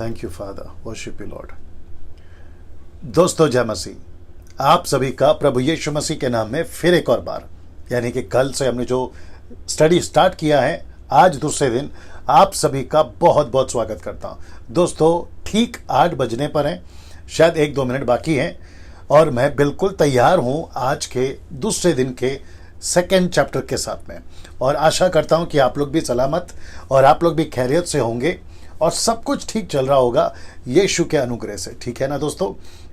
Thank you father, worship you Lord. दोस्तों जय मसीह, आप सभी का प्रभु यीशु मसीह के नाम में फिर एक और बार, यानी कि कल से हमने जो स्टडी स्टार्ट किया है, आज दूसरे दिन आप सभी का बहुत बहुत स्वागत करता हूं। दोस्तों ठीक 8 बजने पर हैं, शायद 1-2 मिनट बाकी हैं और मैं बिल्कुल तैयार हूं आज के दूसरे दिन के सेकेंड चैप्टर के साथ में, और आशा करता हूं कि आप लोग भी सलामत और आप लोग भी खैरियत से होंगे और सब कुछ ठीक चल रहा होगा यीशु के अनुग्रह से। ठीक है ना दोस्तों?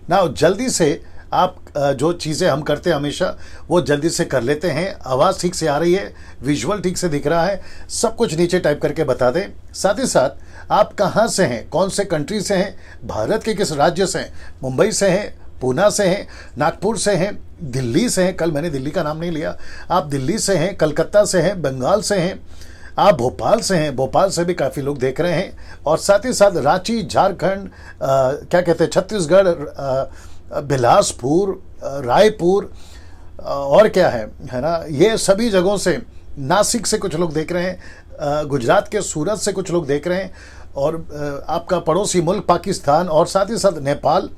ना जल्दी से आप जो चीज़ें हम करते हैं हमेशा वो जल्दी से कर लेते हैं। आवाज़ ठीक से आ रही है, विजुअल ठीक से दिख रहा है, सब कुछ नीचे टाइप करके बता दें। साथ ही साथ आप कहाँ से हैं, कौन से कंट्री से हैं, भारत के किस राज्य से हैं, मुंबई से हैं, पूना से हैं, नागपुर से हैं, दिल्ली से हैं, कल मैंने दिल्ली का नाम नहीं लिया, आप दिल्ली से हैं, कलकत्ता से हैं, बंगाल से हैं, आप भोपाल से हैं, भोपाल से भी काफ़ी लोग देख रहे हैं, और साथ ही साथ रांची, झारखंड, क्या कहते हैं, छत्तीसगढ़, बिलासपुर, रायपुर, और क्या है ना, ये सभी जगहों से, नासिक से कुछ लोग देख रहे हैं, गुजरात के सूरत से कुछ लोग देख रहे हैं, और आपका पड़ोसी मुल्क पाकिस्तान, और साथ ही साथ नेपाल,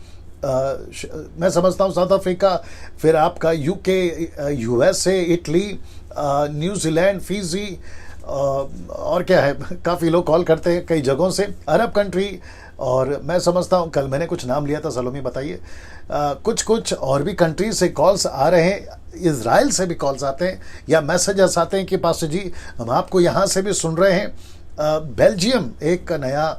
मैं समझता हूँ साउथ अफ्रीका, फिर आपका UK, USA, Italy, New Zealand, Fiji, और क्या है, काफ़ी लोग कॉल करते हैं कई जगहों से, अरब कंट्री, और मैं समझता हूँ कल मैंने कुछ नाम लिया था, सलोमी बताइए, कुछ और भी कंट्री से कॉल्स आ रहे हैं, इज़राइल से भी कॉल्स आते हैं या मैसेजेस आते हैं कि पास्टर जी हम आपको यहाँ से भी सुन रहे हैं। बेल्जियम एक नया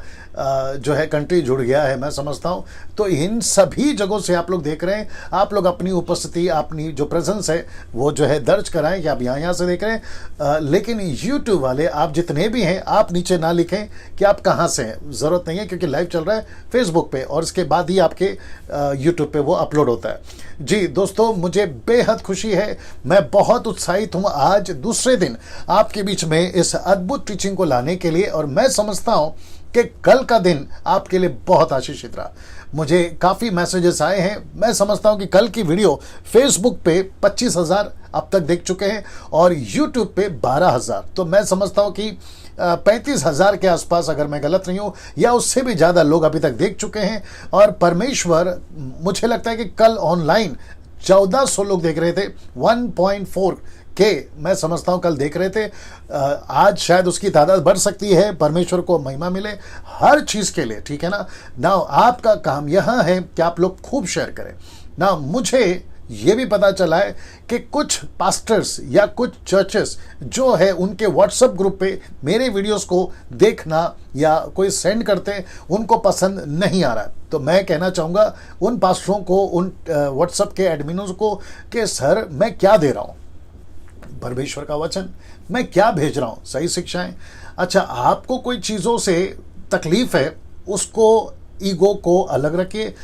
जो है कंट्री जुड़ गया है, मैं समझता हूँ। तो इन सभी जगहों से आप लोग देख रहे हैं, आप लोग अपनी उपस्थिति, अपनी जो प्रेजेंस है वो जो है दर्ज कराएं कि आप यहाँ से देख रहे हैं। लेकिन यूट्यूब वाले आप जितने भी हैं, आप नीचे ना लिखें कि आप कहाँ से हैं, ज़रूरत नहीं है, क्योंकि लाइव चल रहा है फेसबुक पे और इसके बाद ही आपके यूट्यूब पे वो अपलोड होता है। जी दोस्तों, मुझे बेहद खुशी है, मैं बहुत उत्साहित हूँ आज दूसरे दिन आपके बीच में इस अद्भुत टीचिंग को लाने के लिए, और मैं समझता हूँ कि कल का दिन आपके लिए बहुत आशीषित रहा। मुझे काफ़ी मैसेजेस आए हैं, मैं समझता हूं कि कल की वीडियो फेसबुक पे 25,000 अब तक देख चुके हैं और यूट्यूब पे 12,000, तो मैं समझता हूं कि 35,000 के आसपास, अगर मैं गलत नहीं हूं, या उससे भी ज़्यादा लोग अभी तक देख चुके हैं। और परमेश्वर, मुझे लगता है कि कल ऑनलाइन 1400 लोग देख रहे थे, 1.4 के मैं समझता हूं कल देख रहे थे। आज शायद उसकी तादाद बढ़ सकती है, परमेश्वर को महिमा मिले हर चीज़ के लिए। ठीक है ना? ना आपका काम यहां है कि आप लोग खूब शेयर करें ना। मुझे ये भी पता चला है कि कुछ पास्टर्स या कुछ चर्चेस जो है उनके व्हाट्सएप ग्रुप पे मेरे वीडियोस को देखना या कोई सेंड करते हैं, उनको पसंद नहीं आ रहा है। तो मैं कहना चाहूँगा उन पास्टरों को, उन व्हाट्सएप के एडमिनों को कि सर मैं क्या दे रहा हूँ, परमेश्वर का वचन मैं क्या भेज रहा हूँ, सही शिक्षाएं। अच्छा, आपको कोई चीज़ों से तकलीफ है, उसको, ईगो को अलग रखिए,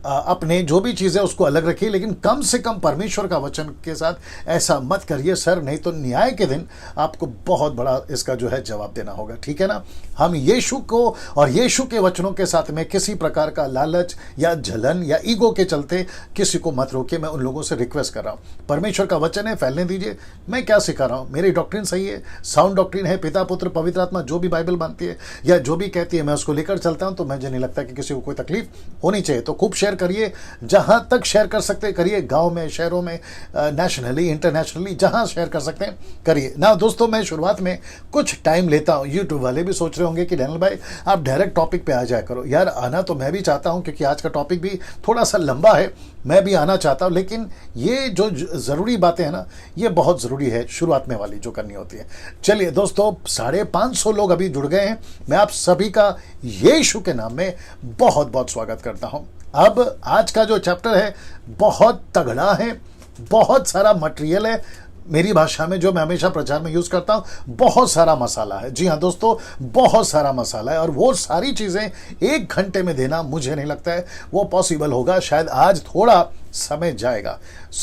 अपने जो भी चीज़ें उसको अलग रखिए, लेकिन कम से कम परमेश्वर का वचन के साथ ऐसा मत करिए सर, नहीं तो न्याय के दिन आपको बहुत बड़ा इसका जो है जवाब देना होगा। ठीक है ना? हम यीशु को और यीशु के वचनों के साथ में किसी प्रकार का लालच या जलन या ईगो के चलते किसी को मत रोकिए। मैं उन लोगों से रिक्वेस्ट कर रहा हूँ, परमेश्वर का वचन है, फैलने दीजिए। मैं क्या सिखा रहा हूँ, मेरी डॉक्ट्रिन सही है, साउंड डॉक्ट्रिन है, पिता पुत्र पवित्र आत्मा जो भी बाइबल मानती है या जो भी कहती है मैं उसको लेकर चलता हूँ। तो मुझे नहीं लगता कि किसी को कोई तकलीफ होनी चाहिए। तो खूब शेयर करिए, जहां तक शेयर कर सकते करिए, गांव में, शहरों में, नेशनली, इंटरनेशनली, जहां शेयर कर सकते हैं करिए ना। दोस्तों, मैं शुरुआत में कुछ टाइम लेता हूं। यूट्यूब वाले भी सोच रहे होंगे कि डैनियल भाई आप डायरेक्ट टॉपिक पे आ जाया करो। यार, आना तो मैं भी चाहता हूं, क्योंकि आज का टॉपिक भी थोड़ा सा लंबा है, मैं भी आना चाहता हूं, लेकिन ये जो ज़रूरी बातें हैं ना, ये बहुत ज़रूरी है शुरुआत में वाली जो करनी होती है। चलिए दोस्तों, 550 लोग अभी जुड़ गए हैं। मैं आप सभी का यीशु के नाम में बहुत बहुत स्वागत करता हूं। अब आज का जो चैप्टर है बहुत तगड़ा है, बहुत सारा मटेरियल है। मेरी भाषा में जो मैं हमेशा प्रचार में यूज़ करता हूँ, बहुत सारा मसाला है। जी हाँ दोस्तों, बहुत सारा मसाला है, और वो सारी चीज़ें 1 घंटे में देना मुझे नहीं लगता है वो पॉसिबल होगा। शायद आज थोड़ा समय जाएगा।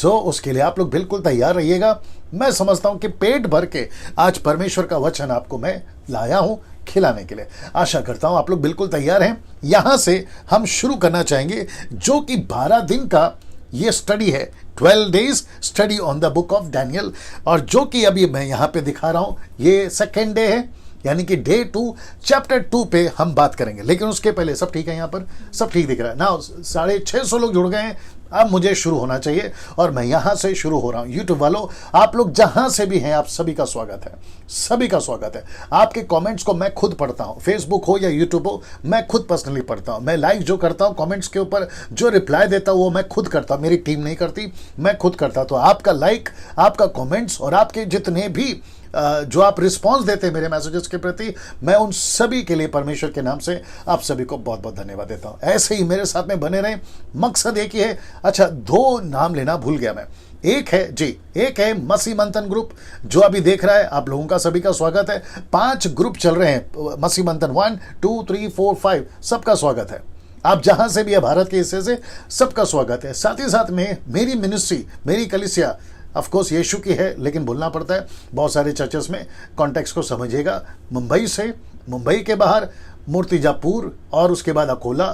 उसके लिए आप लोग बिल्कुल तैयार रहिएगा। मैं समझता हूँ कि पेट भर के आज परमेश्वर का वचन आपको मैं लाया हूँ खिलाने के लिए। आशा करता हूँ आप लोग बिल्कुल तैयार हैं। यहाँ से हम शुरू करना चाहेंगे, जो कि 12 दिन का ये स्टडी है, 12 days study on the book of Daniel, और जो कि अभी मैं यहाँ पे दिखा रहा हूँ, ये सेकेंड डे है। यानी कि डे 2 चैप्टर 2 पे हम बात करेंगे। लेकिन उसके पहले सब ठीक है, यहाँ पर सब ठीक दिख रहा है ना। 650 लोग जुड़ गए हैं, अब मुझे शुरू होना चाहिए और मैं यहां से शुरू हो रहा हूं। यूट्यूब वालों, आप लोग जहां से भी हैं, आप सभी का स्वागत है, सभी का स्वागत है। आपके कमेंट्स को मैं खुद पढ़ता हूं, फेसबुक हो या यूट्यूब हो, मैं खुद पर्सनली पढ़ता हूं। मैं लाइक जो करता हूं कमेंट्स के ऊपर, जो रिप्लाई देता हूं वो मैं खुद करता हूं, मेरी टीम नहीं करती, मैं खुद करता हूं। तो आपका लाइक, आपका कमेंट्स और आपके जितने भी जो आप रिस्पांस देते हैं मेरे मैसेजेस के प्रति, मैं उन सभी के लिए परमेश्वर के नाम से आप सभी को बहुत बहुत धन्यवाद देता हूं। ऐसे ही मेरे साथ में बने रहें, मकसद एक ही है। अच्छा, 2 नाम लेना भूल गया मैं। एक है मसीह मंथन ग्रुप जो अभी देख रहा है, आप लोगों का सभी का स्वागत है। 5 ग्रुप चल रहे हैं मसीह मंथन, 1 2 3 4 5, सबका स्वागत है। आप जहां से भी है भारत के हिस्से से, सबका स्वागत है। साथ ही साथ में मेरी मिनिस्ट्री, मेरी कलीसिया ऑफ कोर्स यीशु की है, लेकिन बोलना पड़ता है बहुत सारे चर्चेस में, कॉन्टेक्स्ट को समझिएगा। मुंबई से, मुंबई के बाहर मूर्तिजापुर, और उसके बाद अकोला,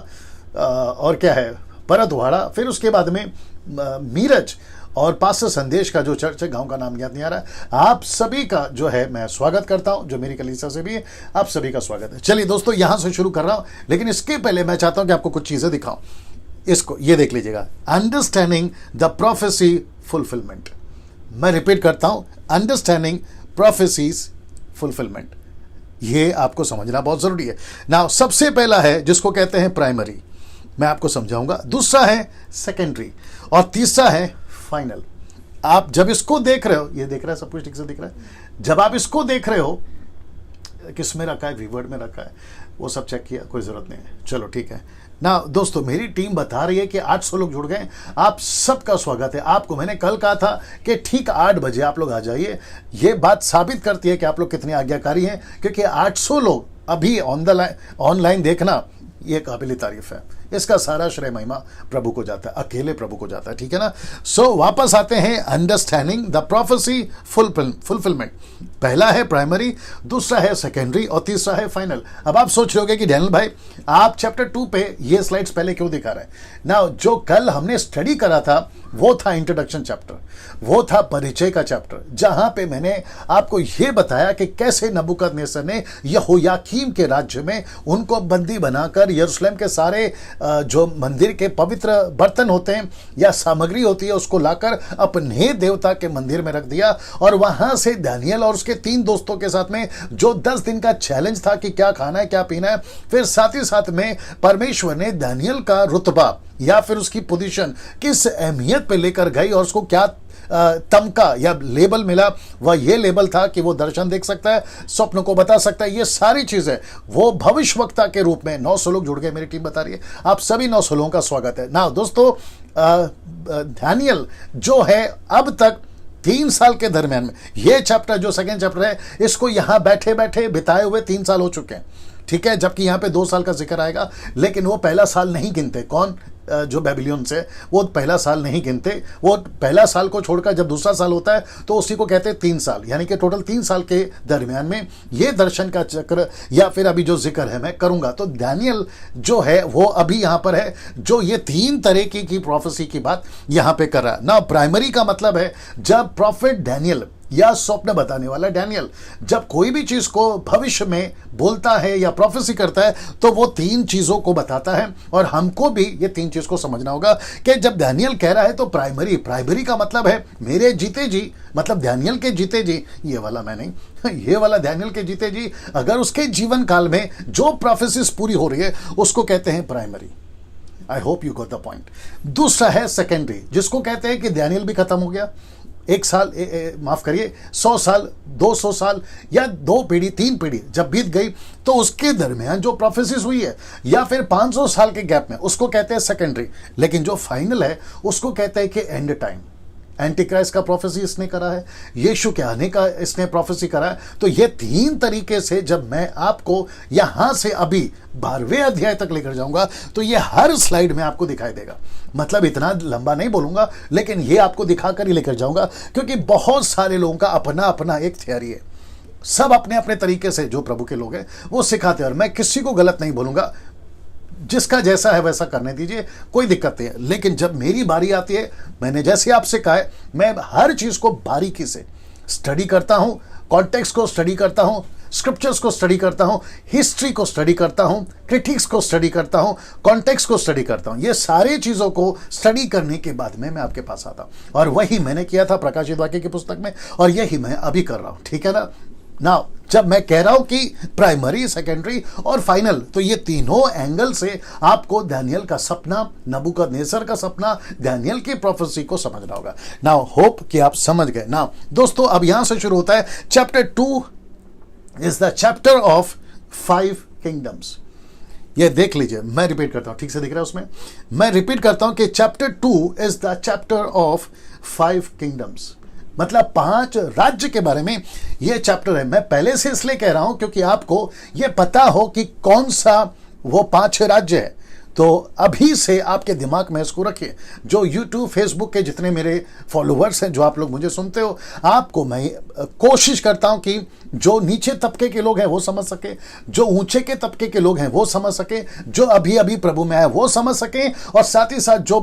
और क्या है परतवाड़ा, फिर उसके बाद में मीरज और पास्टर संदेश का जो चर्च है, गांव का नाम याद नहीं आ रहा। आप सभी का जो है मैं स्वागत करता हूं, जो मेरी कलीसिया से भी है, आप सभी का स्वागत है। चलिए दोस्तों, यहां से शुरू कर रहा हूं, लेकिन इसके पहले मैं चाहता हूं कि आपको कुछ चीजें दिखाऊं। इसको ये देख लीजिएगा, अंडरस्टैंडिंग द प्रोफेसी फुलफिलमेंट। मैं रिपीट करता हूं, अंडरस्टैंडिंग प्रोफेसीज फुलफिलमेंट। ये आपको समझना बहुत जरूरी है ना। सबसे पहला है जिसको कहते हैं प्राइमरी, मैं आपको समझाऊंगा। दूसरा है सेकेंडरी, और तीसरा है फाइनल। आप जब इसको देख रहे हो, ये देख रहा है, सब कुछ ठीक से दिख रहा है। जब आप इसको देख रहे हो, किस में रखा है, वीवर्ड में रखा है, वो सब चेक किया, कोई जरूरत नहीं है। चलो ठीक है ना दोस्तों, मेरी टीम बता रही है कि 800 लोग जुड़ गए। आप सबका स्वागत है। आपको मैंने कल कहा था कि ठीक 8 बजे आप लोग आ जाइए। ये बात साबित करती है कि आप लोग कितने आज्ञाकारी हैं, क्योंकि 800 लोग अभी ऑनलाइन देखना, ये काबिल तारीफ है। इसका सारा श्रेय महिमा प्रभु को जाता है, अकेले प्रभु को जाता है, ठीक है ना। सो वापस आते हैं, अंडरस्टैंडिंग द प्रोफेसी फुलफिलमेंट। पहला है प्राइमरी, दूसरा है सेकेंडरी, और तीसरा है फाइनल। अब आप सोच रहे होगे कि डैनियल भाई, आप चैप्टर 2 पे ये स्लाइड्स पहले क्यों दिखा रहे हैं ना। जो कल हमने स्टडी करा था वो था इंट्रोडक्शन चैप्टर, वो था परिचय का चैप्टर, जहां पे मैंने आपको यह बताया कि कैसे नबूकदनेस्सर ने यहोयाकीम के राज्य में उनको बंदी बनाकर यरूशलेम के सारे जो मंदिर के पवित्र बर्तन होते हैं या सामग्री होती है, उसको लाकर अपने देवता के मंदिर में रख दिया। और वहां से दानियल और उसके 3 दोस्तों के साथ में जो 10 दिन का चैलेंज था कि क्या खाना है क्या पीना है, फिर साथ ही साथ में परमेश्वर ने दानियल का रुतबा या फिर उसकी पोजीशन किस अहमियत पे लेकर गई, और उसको क्या तमका या लेबल मिला। वह ये लेबल था कि वो दर्शन देख सकता है, स्वप्न को बता सकता है, ये सारी चीजें वो भविष्यवक्ता के रूप में। 900 लोग जुड़ गए, मेरी टीम बता रही है। आप सभी 900 लोगों का स्वागत है ना दोस्तों। दानियल जो है अब तक 3 साल के दरमियान में, ये चैप्टर जो सेकेंड चैप्टर है, इसको यहां बैठे बैठे बिताए हुए 3 साल हो चुके हैं, ठीक है। जबकि यहां पे 2 साल का जिक्र आएगा, लेकिन वो पहला साल नहीं गिनते। कौन? जो बेबीलोन से, वो पहला साल नहीं गिनते। वो पहला साल को छोड़कर जब दूसरा साल होता है तो उसी को कहते हैं 3 साल, यानी कि टोटल 3 साल के दरमियान में ये दर्शन का चक्र या फिर अभी जो जिक्र है मैं करूंगा। तो दानियल जो है वो अभी यहां पर है, जो ये 3 तरह की प्रोफेसी की बात यहां पे कर रहा है ना। प्राइमरी का मतलब है जब प्रॉफिट डैनियल या स्वप्न बताने वाला डैनियल जब कोई भी चीज को भविष्य में बोलता है या प्रोफेसी करता है, तो वो 3 चीजों को बताता है। और हमको भी ये 3 चीज को समझना होगा कि जब डैनियल कह रहा है तो प्राइमरी का मतलब है मेरे जीते जी, मतलब डैनियल के जीते जी, ये वाला मैं नहीं, ये वाला डैनियल के जीते जी, अगर उसके जीवन काल में जो प्रोफेसीज पूरी हो रही है उसको कहते हैं primary. I hope you got the point. दूसरा है सेकेंडरी, जिसको कहते हैं कि डैनियल भी खत्म हो गया, 1 साल माफ करिए 100 साल 200 साल या 2 पीढ़ी 3 पीढ़ी जब बीत गई, तो उसके दरमियान जो प्रोफेसीज हुई है या फिर 500 साल के गैप में, उसको कहते हैं सेकेंडरी। लेकिन जो फाइनल है उसको कहते हैं कि एंड टाइम। एंटी क्राइस्ट का प्रोफेसी इसने करा है, यीशु के आने का इसने प्रोफेसी करा है। तो ये 3 तरीके से जब मैं आपको यहां से अभी 12वें अध्याय तक लेकर जाऊंगा, तो ये हर स्लाइड में आपको दिखाई देगा। मतलब इतना लंबा नहीं बोलूंगा, लेकिन ये आपको दिखाकर ही लेकर जाऊंगा, क्योंकि बहुत सारे लोगों का अपना अपना एक थियरी है। सब अपने अपने तरीके से जो प्रभु के लोग हैं वो सिखाते हैं, और मैं किसी को गलत नहीं बोलूंगा, जिसका जैसा है वैसा करने दीजिए, कोई दिक्कत नहीं है। लेकिन जब मेरी बारी आती है, मैंने जैसे आपसे कहा है, मैं हर चीज को बारीकी से स्टडी करता हूं, कॉन्टेक्स्ट को स्टडी करता हूं, स्क्रिप्चर्स को स्टडी करता हूं, हिस्ट्री को स्टडी करता हूं, क्रिटिक्स को स्टडी करता हूं, कॉन्टेक्स्ट को स्टडी करता हूं। ये सारे चीजों को स्टडी करने के बाद में मैं आपके पास आता हूं, और वही मैंने किया था प्रकाशित वाक्य की पुस्तक में, और यही मैं अभी कर रहा हूं। ठीक है ना। नाउ जब मैं कह रहा हूं कि प्राइमरी, सेकेंडरी और फाइनल, तो ये तीनों एंगल से आपको दानियल का सपना, नबूकदनेस्सर का सपना, दानियल की प्रोफेसी को समझना होगा। नाउ होप कि आप समझ गए। नाउ दोस्तों, अब यहां से शुरू होता है chapter 2 is the chapter of 5 kingdoms. ये देख लीजिए, मैं रिपीट करता हूं, ठीक से दिख रहा है उसमें, मैं रिपीट करता हूं कि chapter 2 is the chapter of 5 kingdoms, मतलब 5 राज्य के बारे में यह चैप्टर है। मैं पहले से इसलिए कह रहा हूं क्योंकि आपको यह पता हो कि कौन सा वो 5 राज्य है। तो अभी से आपके दिमाग में इसको रखिए। जो YouTube, फेसबुक के जितने मेरे फॉलोअर्स हैं, जो आप लोग मुझे सुनते हो, आपको मैं कोशिश करता हूं कि जो नीचे तबके के लोग हैं वो समझ सके, जो ऊंचे के तबके के लोग हैं वो समझ सके, जो अभी अभी प्रभु में आए वो समझ सके, और साथ ही साथ जो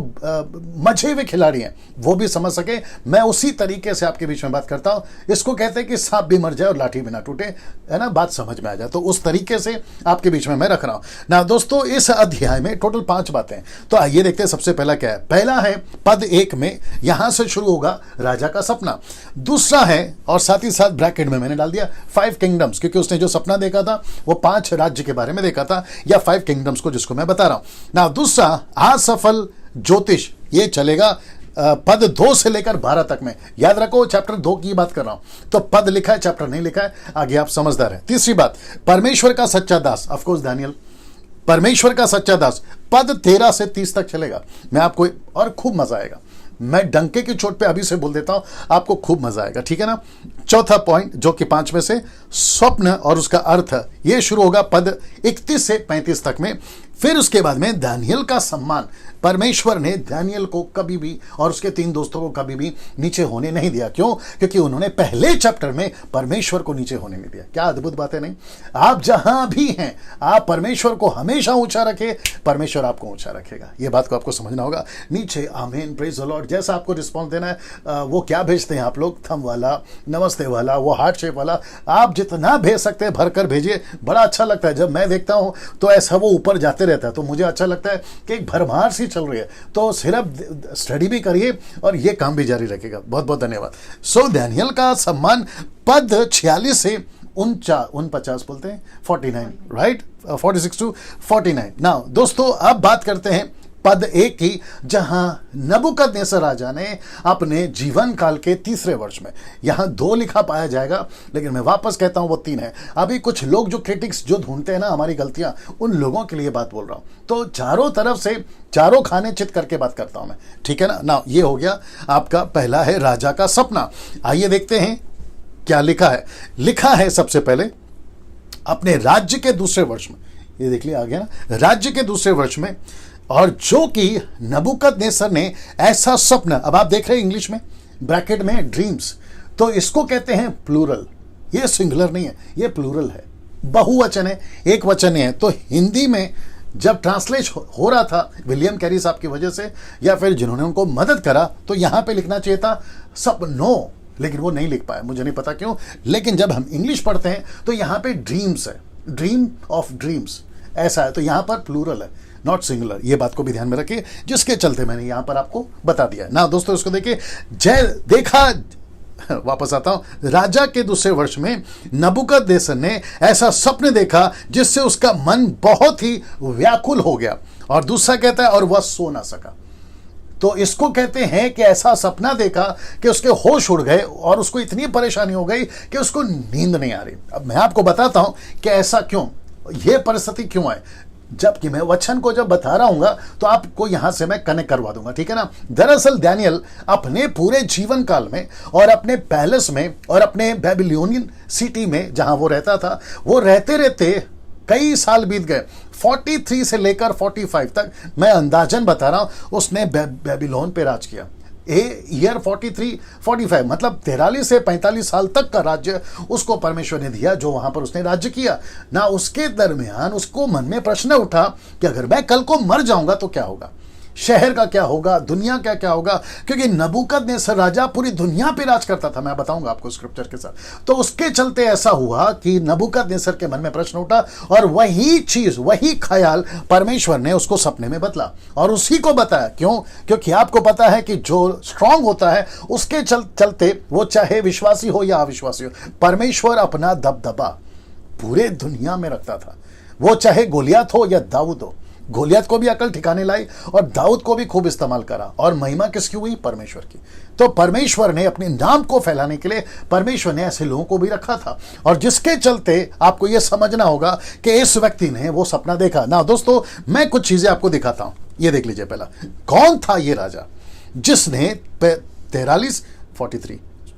मजे हुए खिलाड़ी हैं वो भी समझ सके। मैं उसी तरीके से आपके बीच में बात करता हूं। इसको कहते हैं कि सांप भी मर जाए और लाठी भी ना टूटे, है ना, बात समझ में आ जाए। तो उस तरीके से आपके बीच में मैं रख रहा हूं ना। दोस्तों, इस अध्याय में टोटल 5 बातें, तो आइए देखते हैं। सबसे पहला क्या है? पहला है पद 1 में, यहां से शुरू होगा राजा का सपना। दूसरा है, और साथ ही साथ ब्रैकेट में मैंने डाल दिया 5 किंगडम्स, क्योंकि उसने जो सपना देखा था वो 5 राज्य के बारे में देखा था, या 5 किंगडम्स को जिसको मैं बता रहा हूं ना। दूसरा, असफल ज्योतिष, ये चलेगा पद 2 से लेकर 12 तक में। याद रखो, चैप्टर 2 की बात कर रहा हूं, तो पद लिखा है, चैप्टर नहीं लिखा है, आगे आप समझदार हैं। तीसरी बात, परमेश्वर का सच्चा दास, ऑफ कोर्स दानियल, परमेश्वर का सच्चा दास, पद 13 से 30 तक चलेगा। मैं आपको, और खूब मजा आएगा, मैं डंके की चोट पे अभी से बोल देता हूं, आपको खूब मजा आएगा, ठीक है ना। चौथा पॉइंट, जो कि 5 में से, स्वप्न और उसका अर्थ, ये शुरू होगा पद 31 से 35 तक में। फिर उसके बाद में दानियल का सम्मान, परमेश्वर ने दानियल को कभी भी और उसके 3 दोस्तों को कभी भी नीचे होने नहीं दिया। क्यों? क्योंकि उन्होंने पहले चैप्टर में परमेश्वर को नीचे होने नहीं दिया। क्या अद्भुत बात है नहीं? आप जहां भी हैं, आप परमेश्वर को हमेशा ऊंचा रखें, परमेश्वर आपको ऊंचा रखेगा। यह बात को आपको समझना होगा। नीचे आमीन, प्रेज द लॉर्ड, जैसा आपको रिस्पॉन्स देना है, वो क्या भेजते हैं आप लोग, थम वाला, नमस्ते वाला, वो हार्ट शेप वाला, आप जितना भेज सकते हैं भरकर भेजिए। बड़ा अच्छा लगता है जब मैं देखता हूं, तो ऐसा वो ऊपर जाते रहता है, तो मुझे अच्छा लगता है कि एक भरमार सी चल रही है। तो सिर्फ स्टडी भी करिए और ये काम भी जारी रखेगा। बहुत बहुत धन्यवाद। सो दानियल का सम्मान, पद 46 से 49 बोलते हैं, 49, राइट, 46 टू 49। नाउ दोस्तों, अब बात करते हैं पद 1 की, जहां नबूकदनेस्सर राजा ने अपने जीवन काल के 3रे वर्ष में, यहां 2 लिखा पाया जाएगा, लेकिन मैं वापस कहता हूं वो 3 है। अभी कुछ लोग जो क्रिटिक्स जो ढूंढते हैं ना हमारी गलतियां, उन लोगों के लिए बात बोल रहा हूं। तो चारों तरफ से चारों खाने चित करके बात करता हूं मैं, ठीक है ना। ये हो गया आपका पहला है राजा का सपना। आइए देखते हैं क्या लिखा है। लिखा है सबसे पहले अपने राज्य के 2रे वर्ष में, ये देख लिया आ गया ना, राज्य के 2रे वर्ष में, और जो कि नबूकदनेस्सर ने ऐसा स्वप्न, अब आप देख रहे हैं इंग्लिश में ब्रैकेट में ड्रीम्स, तो इसको कहते हैं प्लूरल। ये सिंगुलर नहीं है, ये प्लूरल है, बहुवचन है, एक वचन नहीं है। तो हिंदी में जब ट्रांसलेट हो रहा था विलियम कैरी साहब की वजह से, या फिर जिन्होंने उनको मदद करा, तो यहां पे लिखना चाहिए था सपनों, लेकिन वो नहीं लिख पाया, मुझे नहीं पता क्यों। लेकिन जब हम इंग्लिश पढ़ते हैं तो यहां पे ड्रीम्स है, ड्रीम ऑफ ड्रीम्स ऐसा है, तो यहां पर प्लूरल है, नॉट सिंगुलर। ये बात को भी ध्यान में रखिए, जिसके चलते मैंने यहां पर आपको बता दिया ना। दोस्तों, इसको देखिए, देखा, वापस आता हूं, राजा के 2रे वर्ष में नबूकदनेस्सर ने ऐसा स्वप्न देखा जिससे उसका मन बहुत ही व्याकुल हो गया। और दूसरा कहता है, और वह सो ना सका। तो इसको कहते हैं कि ऐसा सपना देखा कि उसके होश उड़ गए और उसको इतनी परेशानी हो गई कि उसको नींद नहीं आ रही। अब मैं आपको बताता हूं कि ऐसा क्यों, यह परिस्थिति क्यों है, जबकि मैं वचन को जब बता रहा हूंगा तो आपको यहां से मैं कनेक्ट करवा दूंगा, ठीक है ना। दरअसल दानियल अपने पूरे जीवन काल में और अपने पैलेस में और अपने बेबीलोनियन सिटी में जहां वो रहता था, वो रहते रहते कई साल बीत गए, 43 से लेकर 45 तक, मैं अंदाजन बता रहा हूं, उसने बेबीलोन पे राज किया। ईयर 43-45 मतलब 43 से 45 साल तक का राज्य उसको परमेश्वर ने दिया, जो वहां पर उसने राज्य किया ना। उसके दरमियान उसको मन में प्रश्न उठा कि अगर मैं कल को मर जाऊंगा तो क्या होगा। शहर का क्या होगा, दुनिया का क्या होगा, क्योंकि नबूकदनेस्सर राजा पूरी दुनिया पे राज करता था। मैं बताऊंगा आपको स्क्रिप्चर के साथ। तो उसके चलते ऐसा हुआ कि नबूकदनेस्सर के मन में प्रश्न उठा और वही चीज, वही ख्याल परमेश्वर ने उसको सपने में बतला और उसी को बताया। क्यों? क्योंकि आपको पता है कि जो स्ट्रांग होता है उसके चलते, वो चाहे विश्वासी हो या अविश्वासी हो, परमेश्वर अपना दबदबा पूरे दुनिया में रखता था। वो चाहे गोलियत हो या दाऊद हो, गोलियत को भी अकल ठिकाने लाई और दाऊद को भी खूब इस्तेमाल करा। और महिमा किसकी हुई? परमेश्वर की। तो परमेश्वर ने अपने नाम को फैलाने के लिए परमेश्वर ने ऐसे लोगों को भी रखा था, और जिसके चलते आपको यह समझना होगा कि इस व्यक्ति ने वो सपना देखा ना। दोस्तों, मैं कुछ चीजें आपको दिखाता हूं, ये देख लीजिए। पहला, कौन था ये राजा जिसने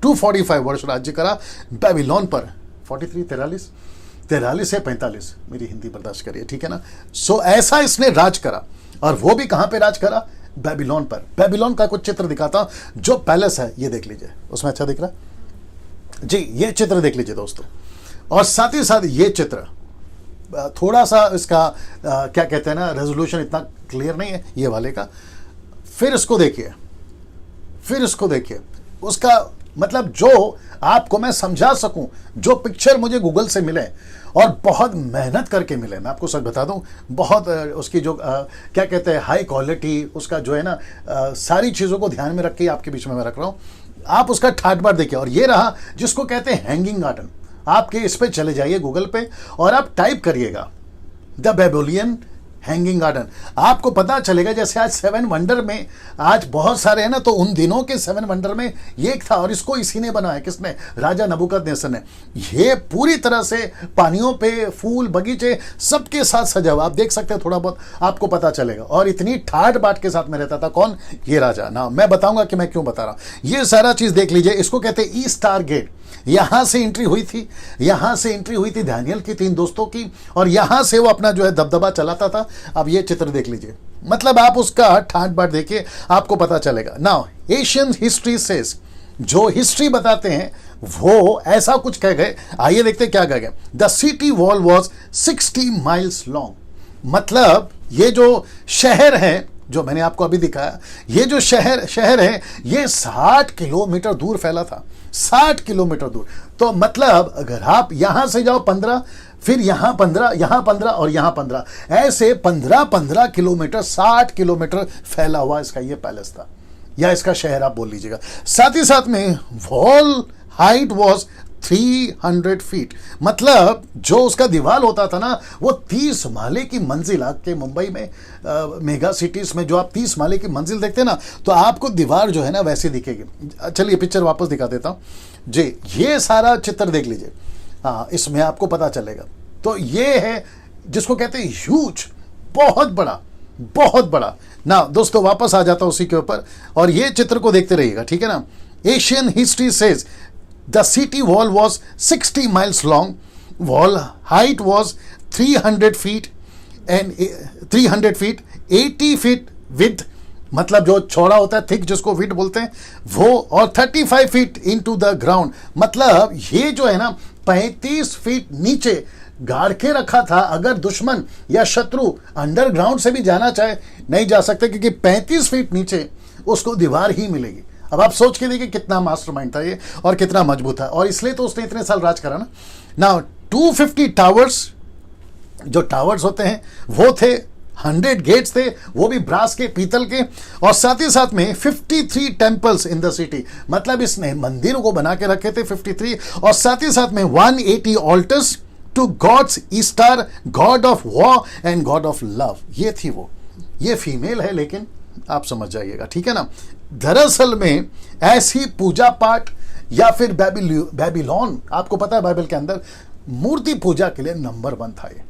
245 वर्ष राज्य करा बेबीलोन पर? 43 से 45, मेरी हिंदी बर्दाश्त करिए, ठीक है ना। सो ऐसा इसने राज करा, और वो भी कहां पे राज करा? बेबीलोन पर। बेबीलोन का कुछ चित्र दिखाता हूं। जो पैलेस है ये देख लीजिए, उसमें अच्छा दिख रहा है जी। ये चित्र देख लीजिए दोस्तों, और साथ ही साथ ये चित्र थोड़ा सा इसका क्या कहते हैं ना, रेजोल्यूशन इतना क्लियर नहीं है ये वाले का। फिर इसको देखिए, फिर इसको देखिए, उसका मतलब जो आपको मैं समझा सकूं, जो पिक्चर मुझे गूगल से मिले और बहुत मेहनत करके मिले, मैं आपको सच बता दूं, बहुत उसकी जो क्या कहते हैं हाई क्वालिटी, उसका जो है ना सारी चीज़ों को ध्यान में रख के आपके बीच में मैं रख रहा हूं। आप उसका ठाट बाट देखिए। और ये रहा जिसको कहते हैं हैंगिंग गार्डन। आपके इस पे चले जाइए गूगल पे और आप टाइप करिएगा द बेबीलोनियन हैंगिंग गार्डन। आपको पता चलेगा, जैसे आज 7 वंडर में आज बहुत सारे हैं ना, तो उन दिनों के 7 वंडर में ये एक था, और इसको इसी ने बनाया। किसने? राजा नबूकदनेस्सर ने। ये पूरी तरह से पानियों पे फूल बगीचे सबके साथ सजा हुआ, आप देख सकते हैं, थोड़ा बहुत आपको पता चलेगा। और इतनी ठाट बाट के साथ में रहता था। कौन? ये राजा। ना मैं बताऊंगा कि मैं क्यों बता रहा हूं। ये सारा चीज देख लीजिए। इसको कहते हैं ई स्टार गेट। यहां से एंट्री हुई थी, यहां से एंट्री हुई थी दानियेल की 3 दोस्तों की, और यहां से वो अपना जो है दबदबा चलाता था। अब ये चित्र देख लीजिए, मतलब आप उसका ठाट बाट देखिए, आपको पता चलेगा। नाउ एशियन हिस्ट्री सेज, जो हिस्ट्री बताते हैं वो ऐसा कुछ कह गए। आइए देखते क्या कह गए। The city wall was 60 miles long. मतलब ये जो शहर है, जो मैंने आपको अभी दिखाया, ये जो शहर है, ये 60 किलोमीटर दूर फैला था। 60 किलोमीटर दूर। तो मतलब अगर आप यहां से जाओ 15, फिर यहां 15, यहां 15 और यहां 15, ऐसे 15 किलोमीटर, 60 किलोमीटर फैला हुआ इसका ये पैलेस था, या इसका शहर आप बोल लीजिएगा। साथ ही साथ में वॉल हाइट वॉज 300 फीट। मतलब जो उसका दीवार होता था ना, वो 30 माले की मंजिल। आपके मुंबई में मेगा सिटीज में जो आप 30 माले की मंजिल देखते हैं ना, तो आपको दीवार जो है ना वैसे दिखेगी। चलिए पिक्चर वापस दिखा देता हूं जी। ये सारा चित्र देख लीजिए, हाँ, इसमें आपको पता चलेगा। तो ये है जिसको कहते हैं ह्यूज, बहुत बड़ा, बहुत बड़ा ना। दोस्तों वापस आ जाता उसी के ऊपर, और ये चित्र को देखते रहिएगा, ठीक है ना। Asian history says the city wall was 60 miles long, wall height was 300 feet and 80 feet width, मतलब जो चौड़ा होता है थिक, जिसको विड बोलते हैं वो, और 35 फीट इनटू द ग्राउंड। मतलब ये जो है ना 35 फीट नीचे गाड़ के रखा था। अगर दुश्मन या शत्रु अंडरग्राउंड से भी जाना चाहे, नहीं जा सकते, क्योंकि 35 फीट नीचे उसको दीवार ही मिलेगी। अब आप सोच के देखिए कितना मास्टरमाइंड था ये, और कितना मजबूत था, और इसलिए तो उसने इतने साल राज करा ना। नाउ 250 टावर्स, जो टावर्स होते हैं वो थे, 100 गेट्स थे, वो भी ब्रास के, पीतल के, और साथ ही साथ में 53 टेम्पल्स इन द सिटी। मतलब इसने मंदिरों को बना के रखे थे 53, और साथ ही साथ में 180 altars to gods Ishtar, god of war and god of love. ये थी वो। ये फीमेल है, लेकिन आप समझ जाइएगा, ठीक है ना। दरअसल में ऐसी पूजा पाठ या फिर बेबीलोन, आपको पता है बाइबल के अंदर मूर्ति पूजा के लिए नंबर 1 था। ये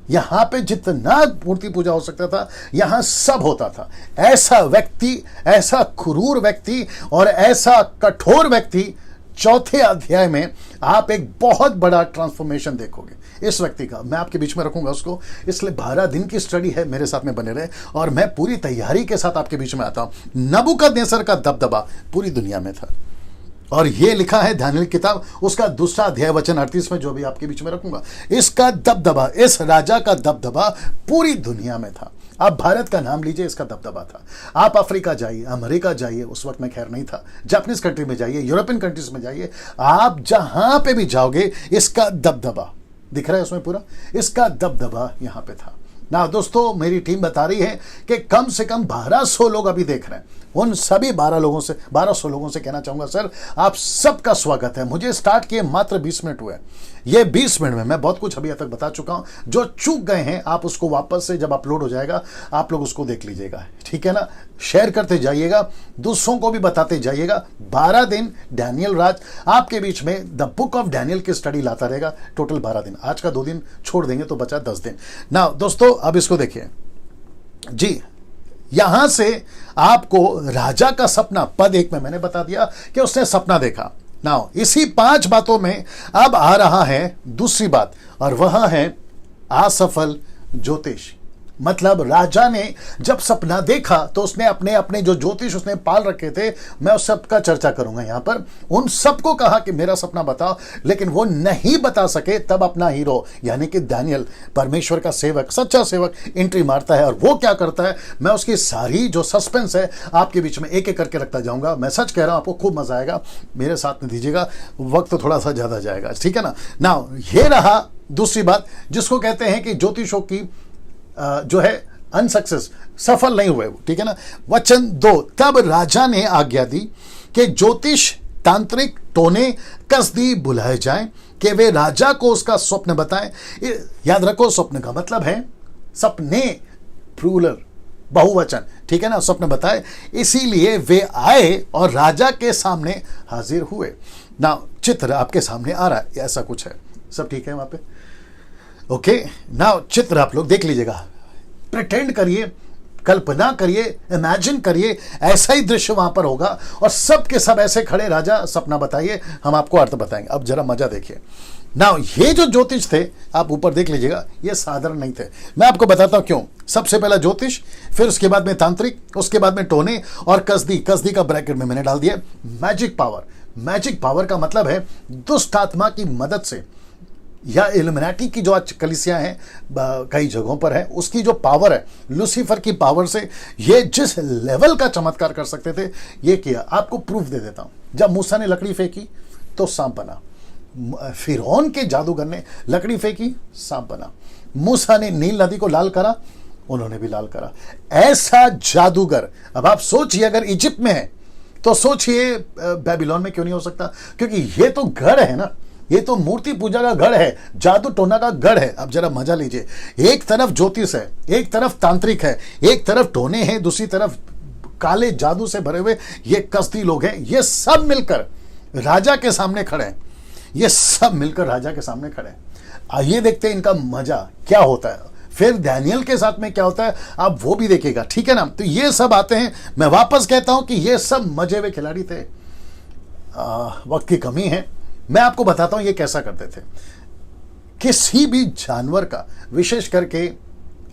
यहां पे जितना मूर्ति पूजा हो सकता था, यहां सब होता था। ऐसा व्यक्ति, ऐसा क्रूर व्यक्ति और ऐसा कठोर व्यक्ति, 4थे अध्याय में आप एक बहुत बड़ा ट्रांसफॉर्मेशन देखोगे इस व्यक्ति का। मैं आपके बीच में रखूंगा उसको, इसलिए 12 दिन की स्टडी है, मेरे साथ में बने रहे, और मैं पूरी तैयारी के साथ आपके बीच में आता हूं। नबूकदनेस्सर का दबदबा पूरी दुनिया में था, और ये लिखा है दानियेल किताब, उसका 2 अध्याय वचन 38 में, जो भी आपके बीच में रखूंगा। इसका दबदबा, इस राजा का दबदबा पूरी दुनिया में था। आप भारत का नाम लीजिए, इसका दबदबा था। आप अफ्रीका जाइए, अमेरिका जाइए, उस वक्त में खैर नहीं था, जापानीज कंट्री में जाइए, यूरोपियन कंट्रीज में जाइए, आप जहां पे भी जाओगे इसका दबदबा दिख रहा है उसमें पूरा, इसका दबदबा यहां पे था ना। दोस्तों मेरी टीम बता रही है कि कम से कम 1200 लोग अभी देख रहे हैं। उन सभी 1200 लोगों से कहना चाहूंगा, सर आप सबका स्वागत है। मुझे स्टार्ट किए मात्र 20 मिनट हुए। ये 20 मिनट में मैं बहुत कुछ अभी तक बता चुका हूं। जो चूक गए हैं आप उसको वापस से जब अपलोड हो जाएगा आप लोग उसको देख लीजिएगा, ठीक है ना। शेयर करते जाइएगा, दूसरों को भी बताते जाइएगा। 12 दिन डैनियल राज आपके बीच में द बुक ऑफ डैनियल की स्टडी लाता रहेगा। टोटल 12 दिन, आज का 2 दिन छोड़ देंगे तो बचा 10 दिन ना। दोस्तों अब इसको देखिए जी, यहां से आपको राजा का सपना, पद 1 में मैंने बता दिया कि उसने सपना देखा ना। इसी 5 बातों में अब आ रहा है दूसरी बात, और वह है असफल ज्योतिष। मतलब राजा ने जब सपना देखा तो उसने अपने अपने जो ज्योतिष उसने पाल रखे थे, मैं उस सब का चर्चा करूंगा यहां पर, उन सबको कहा कि मेरा सपना बताओ, लेकिन वो नहीं बता सके। तब अपना हीरो यानी कि डैनियल, परमेश्वर का सेवक, सच्चा सेवक एंट्री मारता है। और वो क्या करता है, मैं उसकी सारी जो सस्पेंस है आपके बीच में एक एक करके रखता जाऊंगा। मैं सच कह रहा हूं, आपको खूब मजा आएगा, मेरे साथ में दीजिएगा, वक्त तो थोड़ा सा ज्यादा जाएगा, ठीक है ना। नाउ ये रहा दूसरी बात जिसको कहते हैं कि ज्योतिषों की जो है अनसक्सेस, सफल नहीं हुए, ठीक है ना। वचन 2, तब राजा ने आज्ञा दी कि ज्योतिष, तांत्रिक, टोने, कसदी बुलाए जाएं कि वे राजा को उसका स्वप्न बताएं। याद रखो, स्वप्न का मतलब है सपने, प्लूरल, बहुवचन, ठीक है ना, स्वप्न बताए। इसीलिए वे आए और राजा के सामने हाजिर हुए ना। चित्र आपके सामने आ रहा है, ऐसा कुछ है, सब ठीक है वहां पे, ओके ना। चित्र आप लोग देख लीजिएगा, प्रिटेंड करिए, कल्पना करिए, इमेजिन करिए, ऐसा ही दृश्य वहां पर होगा और सब के सब ऐसे खड़े, राजा सपना बताइए, हम आपको अर्थ बताएंगे। अब जरा मजा देखिए ना। ये जो ज्योतिष थे आप ऊपर देख लीजिएगा, ये साधारण नहीं थे। मैं आपको बताता हूं क्यों। सबसे पहला ज्योतिष, फिर उसके बाद में तांत्रिक, उसके बाद में टोने और कसदी। कसदी का ब्रैकेट में मैंने डाल दिया मैजिक पावर। मैजिक पावर का मतलब है दुष्ट आत्मा की मदद से, या इल्यूमिनाटी की जो आज कलीसियां हैं कई जगहों पर है, उसकी जो पावर है, लूसीफर की पावर से ये जिस लेवल का चमत्कार कर सकते थे ये किया। आपको प्रूफ दे देता हूं। जब मूसा ने लकड़ी फेंकी तो सांप बना, फिरौन के जादूगर ने लकड़ी फेंकी, सांप बना। मूसा ने नील नदी को लाल करा, उन्होंने भी लाल करा। ऐसा जादूगर, अब आप सोचिए अगर इजिप्ट में है तो सोचिए बेबीलोन में क्यों नहीं हो सकता, क्योंकि ये तो गढ़ है ना, ये तो मूर्ति पूजा का गढ़ है, जादू टोना का गढ़ है। अब जरा मजा लीजिए, एक तरफ ज्योतिष है, एक तरफ तांत्रिक है, एक तरफ टोने हैं, दूसरी तरफ काले जादू से भरे हुए ये कसदी लोग हैं। ये सब मिलकर राजा के सामने खड़े हैं, ये सब मिलकर राजा के सामने खड़े हैं। आइए देखते हैं इनका मजा क्या होता है, फिर डैनियल के साथ में क्या होता है आप वो भी देखिएगा, ठीक है ना। तो ये सब आते हैं, मैं वापस कहता हूं कि ये सब मजे हुए खिलाड़ी थे। वक्त की कमी है, मैं आपको बताता हूं ये कैसा करते थे। किसी भी जानवर का, विशेष करके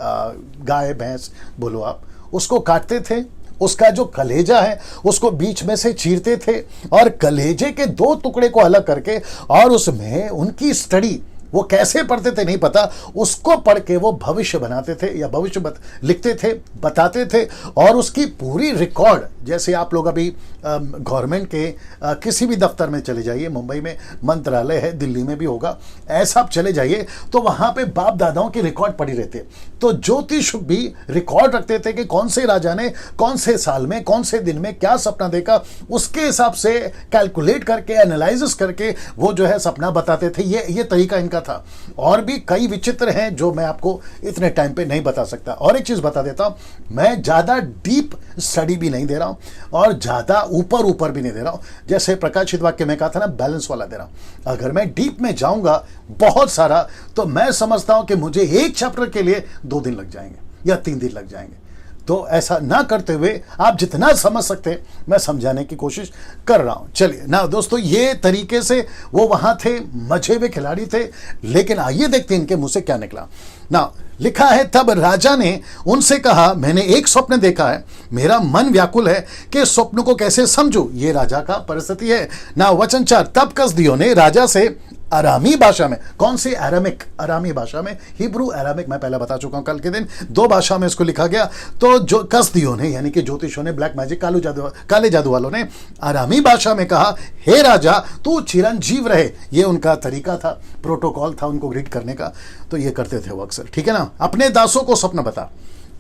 गाय भैंस बोलो आप, उसको काटते थे, उसका जो कलेजा है उसको बीच में से चीरते थे और कलेजे के 2 टुकड़े को अलग करके, और उसमें उनकी स्टडी, वो कैसे पढ़ते थे नहीं पता, उसको पढ़ के वो भविष्य बनाते थे या भविष्य लिखते थे, बताते थे। और उसकी पूरी रिकॉर्ड, जैसे आप लोग अभी गवर्नमेंट के किसी भी दफ्तर में चले जाइए, मुंबई में मंत्रालय है, दिल्ली में भी होगा, ऐसा आप चले जाइए तो वहां पे बाप दादाओं की रिकॉर्ड पड़ी रहती है। तो ज्योतिष भी रिकॉर्ड रखते थे कि कौन से राजा ने कौन से साल में कौन से दिन में क्या सपना देखा, उसके हिसाब से कैलकुलेट करके, एनालिसिस करके वो जो है सपना बताते थे। ये तरीका इनका था। और भी कई विचित्र हैं जो मैं आपको इतने टाइम पे नहीं बता सकता। और एक चीज बता देता हूं, मैं ज्यादा डीप स्टडी भी नहीं दे रहा हूं और ज्यादा ऊपर भी नहीं दे रहा हूं। जैसे प्रकाशित वाक्य में कहा था ना, बैलेंस वाला दे रहा हूं। अगर मैं डीप में जाऊंगा बहुत सारा, तो मैं समझता हूं कि मुझे एक चैप्टर के लिए 2 दिन लग जाएंगे या 3 दिन लग जाएंगे। तो ऐसा ना करते हुए आप जितना समझ सकते हैं मैं समझाने की कोशिश कर रहा हूं। चलिए ना दोस्तों, ये तरीके से वो वहां थे, मजे हुए खिलाड़ी थे। लेकिन आइए देखते हैं इनके मुंह से क्या निकला ना। लिखा है, तब राजा ने उनसे कहा, मैंने एक स्वप्न देखा है, मेरा मन व्याकुल है कि स्वप्न को कैसे समझूं। ये राजा का परिस्थिति है ना। वचन 4, तब कसदियों ने राजा से अरामी भाषा में। कौन सी? अरामिक, अरामी भाषा में, हिब्रू अरामिक, मैं पहले बता चुका हूं कल के दिन, 2 भाषा में इसको लिखा गया। तो जो कसदियों ने, यानी कि ज्योतिषों ने, ब्लैक मैजिक, काले जादू वालों ने अरामी भाषा में कहा, हे राजा तू चिरंजीव रहे। ये उनका तरीका था, प्रोटोकॉल था उनको ग्रीट करने का, तो ये करते थे वो अक्सर, ठीक है ना। अपने दासों को सपना बता,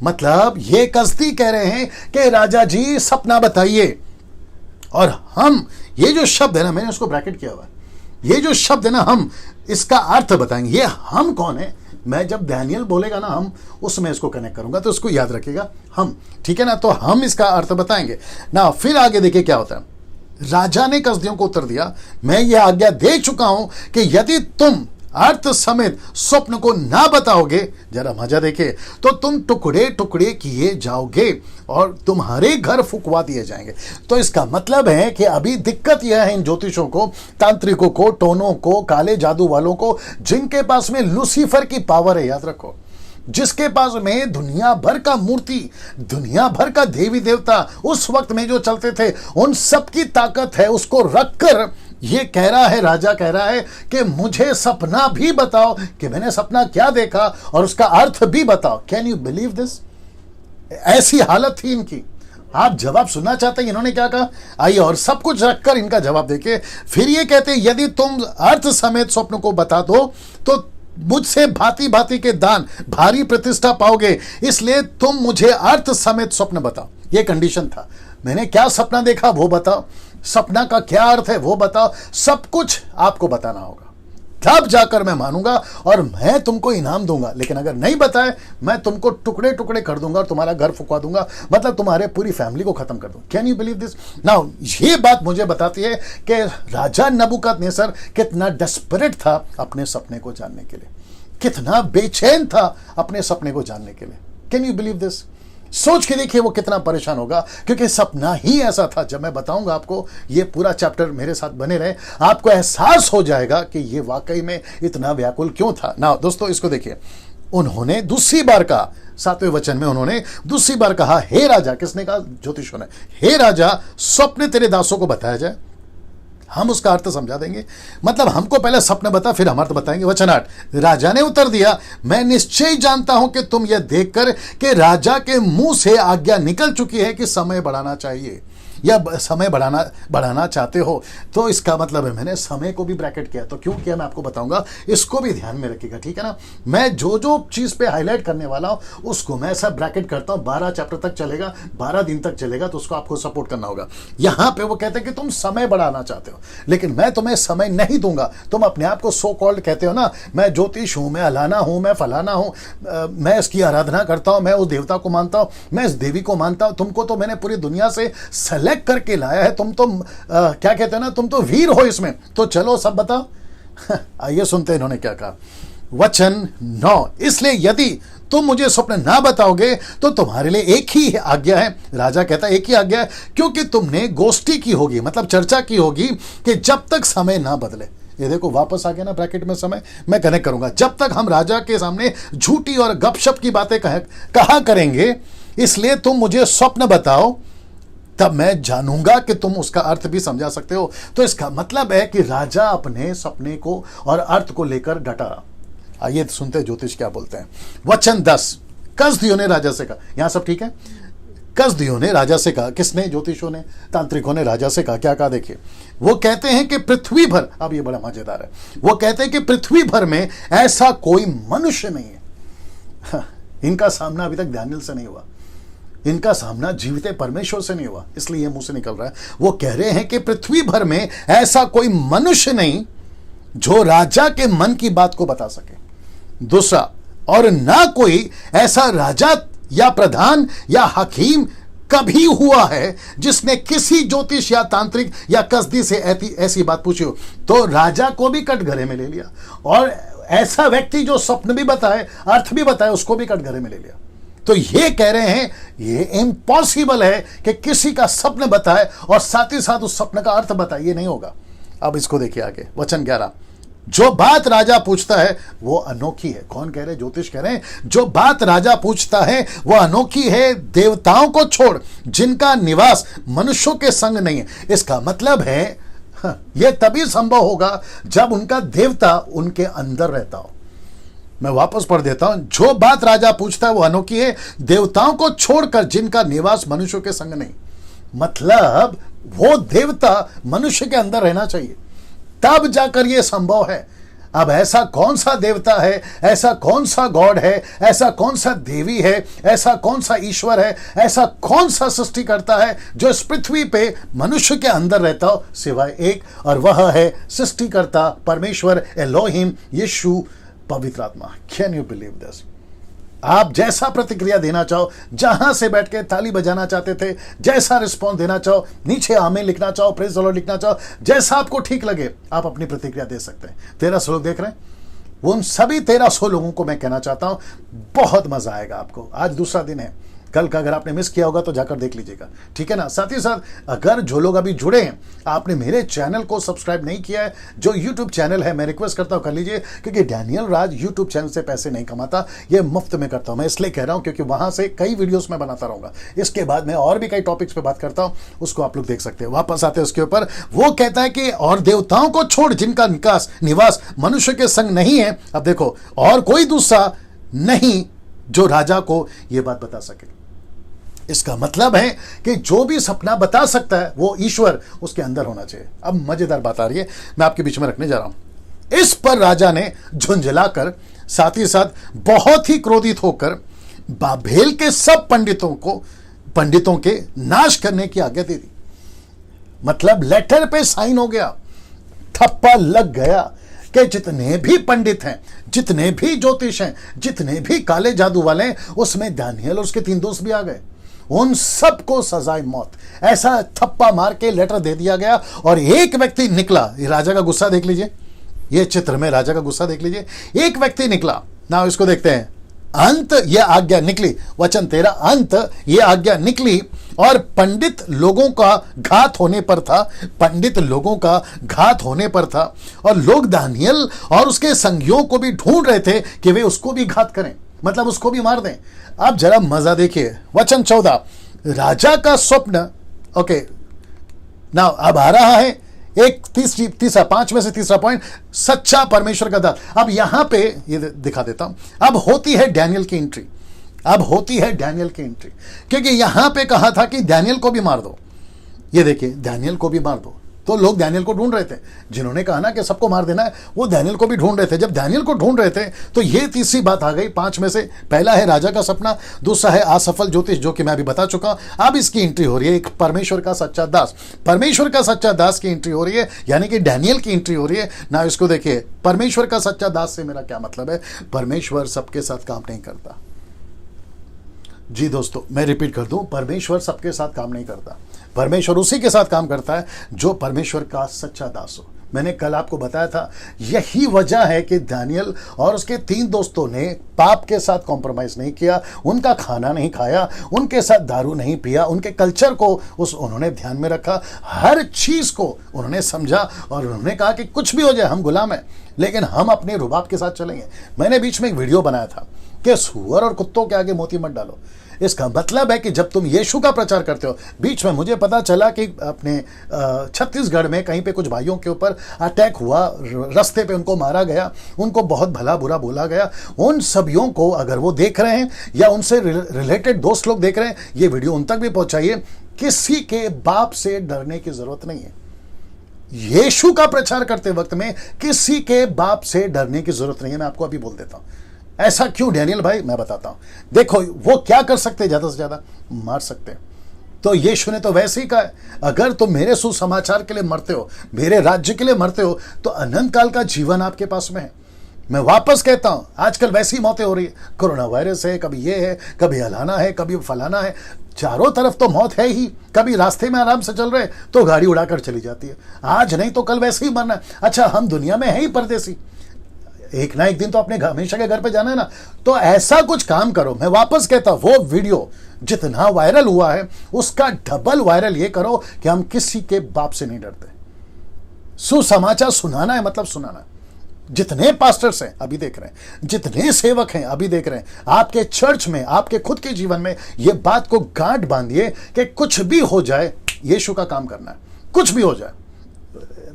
मतलब ये कसदी कह रहे हैं कि राजा जी सपना बताइए। और हम, ये जो शब्द है ना, मैंने उसको ब्रैकेट किया हुआ है, ये जो शब्द है ना, हम इसका अर्थ बताएंगे। ये हम कौन है? मैं जब डैनियल बोलेगा ना हम, उसमें इसको कनेक्ट करूंगा, तो इसको याद रखिएगा, हम, ठीक है ना। तो हम इसका अर्थ बताएंगे ना। फिर आगे देखिए क्या होता है। राजा ने कसदियों को उत्तर दिया, मैं ये आज्ञा दे चुका हूं कि यदि तुम अर्थ समेत स्वप्न को ना बताओगे, जरा मजा देखे, तो तुम टुकड़े टुकड़े किए जाओगे और तुम्हारे घर फुकवा दिए जाएंगे। तो इसका मतलब है कि अभी दिक्कत यह है इन ज्योतिषों को, तांत्रिकों को, टोनों को, काले जादू वालों को, जिनके पास में लूसीफर की पावर है, याद रखो, जिसके पास में दुनिया भर का मूर्ति, दुनिया भर का देवी देवता उस वक्त में जो चलते थे, उन सब की ताकत है, उसको रखकर ये कह रहा है, राजा कह रहा है कि मुझे सपना भी बताओ कि मैंने सपना क्या देखा और उसका अर्थ भी बताओ। Can you believe this? ऐसी हालत थी इनकी। आप जवाब सुनना चाहते हैं इन्होंने क्या कहा? आइए और सब कुछ रखकर इनका जवाब देखिए। फिर ये कहते हैं, यदि तुम अर्थ समेत स्वप्न को बता दो तो मुझसे भांति भांति के दान, भारी प्रतिष्ठा पाओगे, इसलिए तुम मुझे अर्थ समेत स्वप्न बताओ। ये कंडीशन था। मैंने क्या सपना देखा वो बताओ, सपना का क्या अर्थ है वो बताओ, सब कुछ आपको बताना होगा, तब जाकर मैं मानूंगा और मैं तुमको इनाम दूंगा। लेकिन अगर नहीं बताए, मैं तुमको टुकड़े टुकड़े कर दूंगा और तुम्हारा घर फुकवा दूंगा, मतलब तुम्हारे पूरी फैमिली को खत्म कर दूंगा। Can you believe this? Now ये बात मुझे बताती है कि राजा नबूकदनेस्सर कितना डेस्परेट था अपने सपने को जानने के लिए, कितना बेचैन था अपने सपने को जानने के लिए। Can you believe this? सोच के देखिए वो कितना परेशान होगा, क्योंकि सपना ही ऐसा था। जब मैं बताऊंगा आपको, ये पूरा चैप्टर मेरे साथ बने रहे, आपको एहसास हो जाएगा कि ये वाकई में इतना व्याकुल क्यों था। ना दोस्तों, इसको देखिए, उन्होंने दूसरी बार कहा, 7वें वचन में उन्होंने दूसरी बार कहा, हे राजा, किसने कहा? ज्योतिषों ने। हे राजा, स्वप्न तेरे दासों को बताया जाए, हम उसका अर्थ समझा देंगे। मतलब हमको पहले सपना बता, फिर हम अर्थ बताएंगे। वचन 8, राजा ने उत्तर दिया, मैं निश्चय जानता हूं कि तुम यह देखकर कि राजा के मुंह से आज्ञा निकल चुकी है कि समय बढ़ाना चाहिए या समय बढ़ाना चाहते हो। तो इसका मतलब है, मैंने समय को भी ब्रैकेट किया। तो क्यों किया मैं आपको बताऊंगा, इसको भी ध्यान में रखिएगा, ठीक है ना। मैं जो जो चीज पे हाईलाइट करने वाला हूं उसको मैं सब ब्रैकेट करता हूं। 12 चैप्टर तक चलेगा, 12 दिन तक चलेगा, तो उसको आपको सपोर्ट करना होगा। यहां पे वो कहते हैं कि तुम समय बढ़ाना चाहते हो, लेकिन मैं तुम्हें समय नहीं दूंगा। तुम अपने आप को सो कॉल्ड कहते हो ना, मैं ज्योतिष हूं, मैं अलाना हूं, मैं फलाना हूं, मैं इसकी आराधना करता हूं, मैं उस देवता को मानता हूं, मैं इस देवी को मानता हूं। तुमको तो मैंने पूरी दुनिया से करके लाया है, तुम तो क्या कहते हैं ना, तुम तो वीर हो इसमें, तो चलो सब बताओ। आइए सुनते हैं इन्होंने क्या कहा। वचन 9, इसलिए यदि तुम मुझे स्वप्न ना बताओगे तो तुम्हारे लिए एक ही आज्ञा है। राजा कहता है एक ही आज्ञा है, क्योंकि तुमने गोष्ठी की होगी, मतलब चर्चा की होगी कि जब तक समय ना बदले। ये देखो वापस आ गया ना ब्रैकेट में समय, मैं कनेक्ट करूंगा। जब तक हम राजा के सामने झूठी और गपशप की बातें कहा करेंगे, इसलिए तुम मुझे स्वप्न बताओ, तब मैं जानूंगा कि तुम उसका अर्थ भी समझा सकते हो। तो इसका मतलब है कि राजा अपने सपने को और अर्थ को लेकर डटा रहा। आइए सुनते हैं ज्योतिष क्या बोलते हैं। वचन 10, कसदियों ने राजा से कहा, यहां सब ठीक है। कसदियों ने राजा से कहा, किसने? ज्योतिषों ने, तांत्रिकों ने राजा से कहा। क्या कहा देखिए, वो कहते हैं कि पृथ्वी भर, अब ये बड़ा मजेदार है, वो कहते हैं कि पृथ्वी भर में ऐसा कोई मनुष्य नहीं है। इनका सामना अभी तक दानियल से नहीं हुआ, इनका सामना जीवित परमेश्वर से नहीं हुआ, इसलिए मुंह से निकल रहा है। वो कह रहे हैं कि पृथ्वी भर में ऐसा कोई मनुष्य नहीं जो राजा के मन की बात को बता सके। दूसरा, और ना कोई ऐसा राजा या प्रधान या हकीम कभी हुआ है जिसने किसी ज्योतिष या तांत्रिक या कसदी से ऐसी बात पूछी हो। तो राजा को भी कटघरे में ले लिया, और ऐसा व्यक्ति जो स्वप्न भी बताए, अर्थ भी बताए, उसको भी कटघरे में ले लिया। तो ये कह रहे हैं ये इम्पॉसिबल है कि किसी का स्वप्न बताए और साथ ही साथ उस स्वप्न का अर्थ बताए, ये नहीं होगा। अब इसको देखिए आगे, वचन 11, जो बात राजा पूछता है वो अनोखी है। कौन कह रहे? ज्योतिष कह रहे हैं जो बात राजा पूछता है वो अनोखी है, देवताओं को छोड़, जिनका निवास मनुष्यों के संग नहीं है। इसका मतलब है यह तभी संभव होगा जब उनका देवता उनके अंदर रहता हो। मैं वापस पढ़ देता हूं, जो बात राजा पूछता है वो अनोखी है, देवताओं को छोड़कर जिनका निवास मनुष्यों के संग नहीं। मतलब वो देवता मनुष्य के अंदर रहना चाहिए, तब जाकर यह संभव है। अब ऐसा कौन सा देवता है, ऐसा कौन सा गॉड है, ऐसा कौन सा देवी है, ऐसा कौन सा ईश्वर है, ऐसा कौन सा सृष्टि करता है जो इस पृथ्वी पे मनुष्य के अंदर रहता हो, सिवाय एक, और वह है सृष्टिकर्ता परमेश्वर एलोहिम यीशु पवित्र आत्मा। Can you believe this? आप जैसा प्रतिक्रिया देना चाहो, जहां से बैठ के ताली बजाना चाहते थे, जैसा रिस्पॉन्स देना चाहो, नीचे आमीन लिखना चाहो, प्रेज द लॉर्ड लिखना चाहो, जैसा आपको ठीक लगे आप अपनी प्रतिक्रिया दे सकते हैं। 1300 लोग देख रहे हैं, वो उन सभी 1300 लोगों को मैं कहना चाहता हूं, बहुत मजा आएगा आपको। आज दूसरा दिन है, कल का अगर आपने मिस किया होगा तो जाकर देख लीजिएगा, ठीक है ना। साथ ही साथ अगर जो लोग अभी जुड़े हैं, आपने मेरे चैनल को सब्सक्राइब नहीं किया है, जो यूट्यूब चैनल है, मैं रिक्वेस्ट करता हूं कर लीजिए, क्योंकि डैनियल राज यूट्यूब चैनल से पैसे नहीं कमाता, ये मुफ्त में करता हूं। मैं इसलिए कह रहा हूं क्योंकि वहां से कई वीडियोस में बनाता रहूंगा। इसके बाद मैं और भी कई टॉपिक्स पे बात करता हूं, उसको आप लोग देख सकते हैं। वापस आते हैं उसके ऊपर, वो कहता है कि और देवताओं को छोड़ जिनका निवास मनुष्य के संग नहीं है। अब देखो, और कोई दूसरा नहीं जो राजा को यह बात बता सके। इसका मतलब है कि जो भी सपना बता सकता है वो ईश्वर उसके अंदर होना चाहिए। अब मजेदार बात आ रही है, मैं आपके बीच में रखने जा रहा हूं। इस पर राजा ने झुंझलाकर, साथ ही साथ बहुत ही क्रोधित होकर बाबेल के सब पंडितों के नाश करने की आज्ञा दे दी। मतलब लेटर पे साइन हो गया, थप्पा लग गया कि जितने भी पंडित हैं, जितने भी ज्योतिष हैं, जितने भी काले जादू वाले हैं, उसमें दानियल और उसके 3 दोस्त भी आ गए। उन सबको सजाए मौत, ऐसा थप्पा मार के लेटर दे दिया गया। और एक व्यक्ति निकला, ये राजा का गुस्सा देख लीजिए, ये चित्र में राजा का गुस्सा देख लीजिए। एक व्यक्ति निकला ना, इसको देखते हैं। अंत यह आज्ञा निकली, वचन 13, अंत यह आज्ञा निकली और पंडित लोगों का घात होने पर था, पंडित लोगों का घात होने पर था। और लोग दानियल और उसके संगियों को भी ढूंढ रहे थे कि वे उसको भी घात करें, मतलब उसको भी मार दें। आप जरा मजा देखिए, वचन 14, राजा का स्वप्न। ओके ना, अब आ रहा है एक तीसरा 5 में से तीसरा पॉइंट, सच्चा परमेश्वर का दास। अब यहां पे ये दिखा देता हूं, अब होती है डैनियल की एंट्री, अब होती है डैनियल की एंट्री, क्योंकि यहां पे कहा था कि डैनियल को भी मार दो। ये देखिए, डैनियल को भी मार दो, तो लोग डैनियल को ढूंढ रहे थे। जिन्होंने कहा ना कि सबको मार देना है, वो डैनियल को भी ढूंढ रहे थे। जब डैनियल को ढूंढ रहे थे तो ये तीसरी बात आ गई 5 में से। पहला है राजा का सपना, दूसरा है असफल ज्योतिष, जो कि मैं अभी बता चुका। अब इसकी एंट्री हो रही है एक परमेश्वर का सच्चा दास, परमेश्वर का सच्चा दास की एंट्री हो रही है, यानी कि डैनियल की एंट्री हो रही है ना। इसको देखिए, परमेश्वर का सच्चा दास से मेरा क्या मतलब है? परमेश्वर सबके साथ काम नहीं करता। जी दोस्तों, मैं रिपीट कर दूं, परमेश्वर सबके साथ काम नहीं करता। परमेश्वर उसी के साथ काम करता है जो परमेश्वर का सच्चा दास हो। मैंने कल आपको बताया था, यही वजह है कि दानियल और उसके 3 दोस्तों ने पाप के साथ कॉम्प्रोमाइज नहीं किया, उनका खाना नहीं खाया, उनके साथ दारू नहीं पिया, उनके कल्चर को उन्होंने ध्यान में रखा, हर चीज को उन्होंने समझा और उन्होंने कहा कि कुछ भी हो जाए हम गुलाम हैं, लेकिन हम अपने रुबाब के साथ चलेंगे। मैंने बीच में एक वीडियो बनाया था कि सूअर और कुत्तों के आगे मोती मत डालो। इसका मतलब है कि जब तुम यीशु का प्रचार करते हो, बीच में मुझे पता चला कि अपने छत्तीसगढ़ में कहीं पे कुछ भाइयों के ऊपर अटैक हुआ, रास्ते पे उनको मारा गया, उनको बहुत भला बुरा बोला गया। उन सभियों को अगर वो देख रहे हैं या उनसे रिलेटेड दोस्त लोग देख रहे हैं, ये वीडियो उन तक भी पहुंचाइए। किसी के बाप से डरने की जरूरत नहीं है। यीशु का प्रचार करते वक्त में किसी के बाप से डरने की जरूरत नहीं है। मैं आपको अभी बोल देता हूं। ऐसा क्यों डैनियल भाई? मैं बताता हूं। देखो, वो क्या कर सकते हैं? ज्यादा से ज्यादा मार सकते हैं। तो यीशु ने तो वैसे ही कहा है, अगर तुम मेरे सुसमाचार के लिए मरते हो, मेरे राज्य के लिए मरते हो, तो अनंत काल का जीवन आपके पास में है। मैं वापस कहता हूं, आजकल वैसी मौतें हो रही है। कोरोना वायरस है, कभी ये है, कभी अलाना है, कभी फलाना है, चारों तरफ तो मौत है ही। कभी रास्ते में आराम से चल रहे तो गाड़ी उड़ाकर चली जाती है, आज नहीं तो कल वैसे ही मरना है। अच्छा, हम दुनिया में है ही परदेसी, एक ना एक दिन तो अपने हमेशा के घर पे जाना है ना। तो ऐसा कुछ काम करो। मैं वापस कहता हूं, वो वीडियो जितना वायरल हुआ है उसका डबल वायरल ये करो कि हम किसी के बाप से नहीं डरते। सुसमाचार सुनाना है, मतलब सुनाना है। जितने पास्टर्स हैं अभी देख रहे हैं, जितने सेवक हैं अभी देख रहे हैं, आपके चर्च में, आपके खुद के जीवन में ये बात को गांठ बांधिए कि कुछ भी हो जाए यीशु का काम करना है, कुछ भी हो जाए।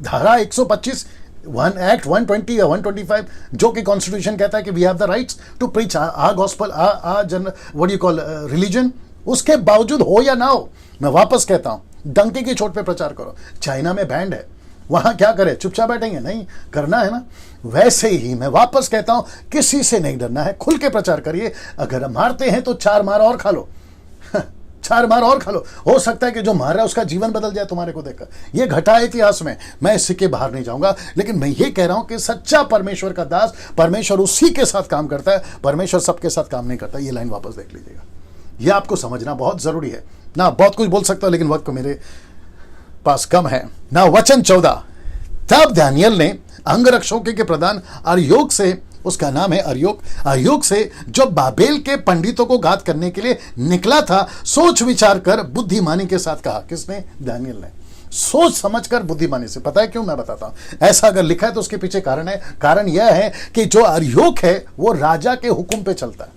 धारा 125 वन एक्ट 120 या 125 जो कि कॉन्स्टिट्यूशन कहता है कि we have the rights to preach a gospel again what you call religion, उसके बावजूद हो या ना हो, मैं वापस कहता हूं डंके की चोट पे प्रचार करो। चाइना में बैंड है, वहां क्या करे, चुपचाप बैठेंगे? नहीं, करना है ना। वैसे ही मैं वापस कहता हूं किसी से नहीं डरना है, खुल के प्रचार करिए। अगर मारते हैं तो 4 मार और खा लो 4 मार और खा लो, हो सकता है कि जो मार रहा है उसका जीवन बदल जाए तुम्हारे को देखकर। ये घटा है इतिहास में, मैं इससे के बाहर नहीं जाऊंगा, लेकिन मैं ये कह रहा हूं कि सच्चा परमेश्वर का दास, परमेश्वर उसी के साथ काम करता है, परमेश्वर सबके साथ काम नहीं करता। ये लाइन वापस देख लीजिएगा, ये आपको समझना बहुत जरूरी है ना। बहुत कुछ बोल सकता हूं लेकिन वक्त मेरे पास कम है ना। वचन 14, तब दानियल ने अंगरक्षकों के प्रधान अर्योक से, उसका नाम है अर्योक से, जो बाबेल के पंडितों को घात करने के लिए निकला था, सोच विचार कर बुद्धिमानी के साथ कहा। किसने? दानियल ने। सोच समझकर बुद्धिमानी से। पता है क्यों? मैं बताता हूं। ऐसा अगर लिखा है तो उसके पीछे कारण है। कारण यह है कि जो अर्योक है वो राजा के हुक्म पे चलता है।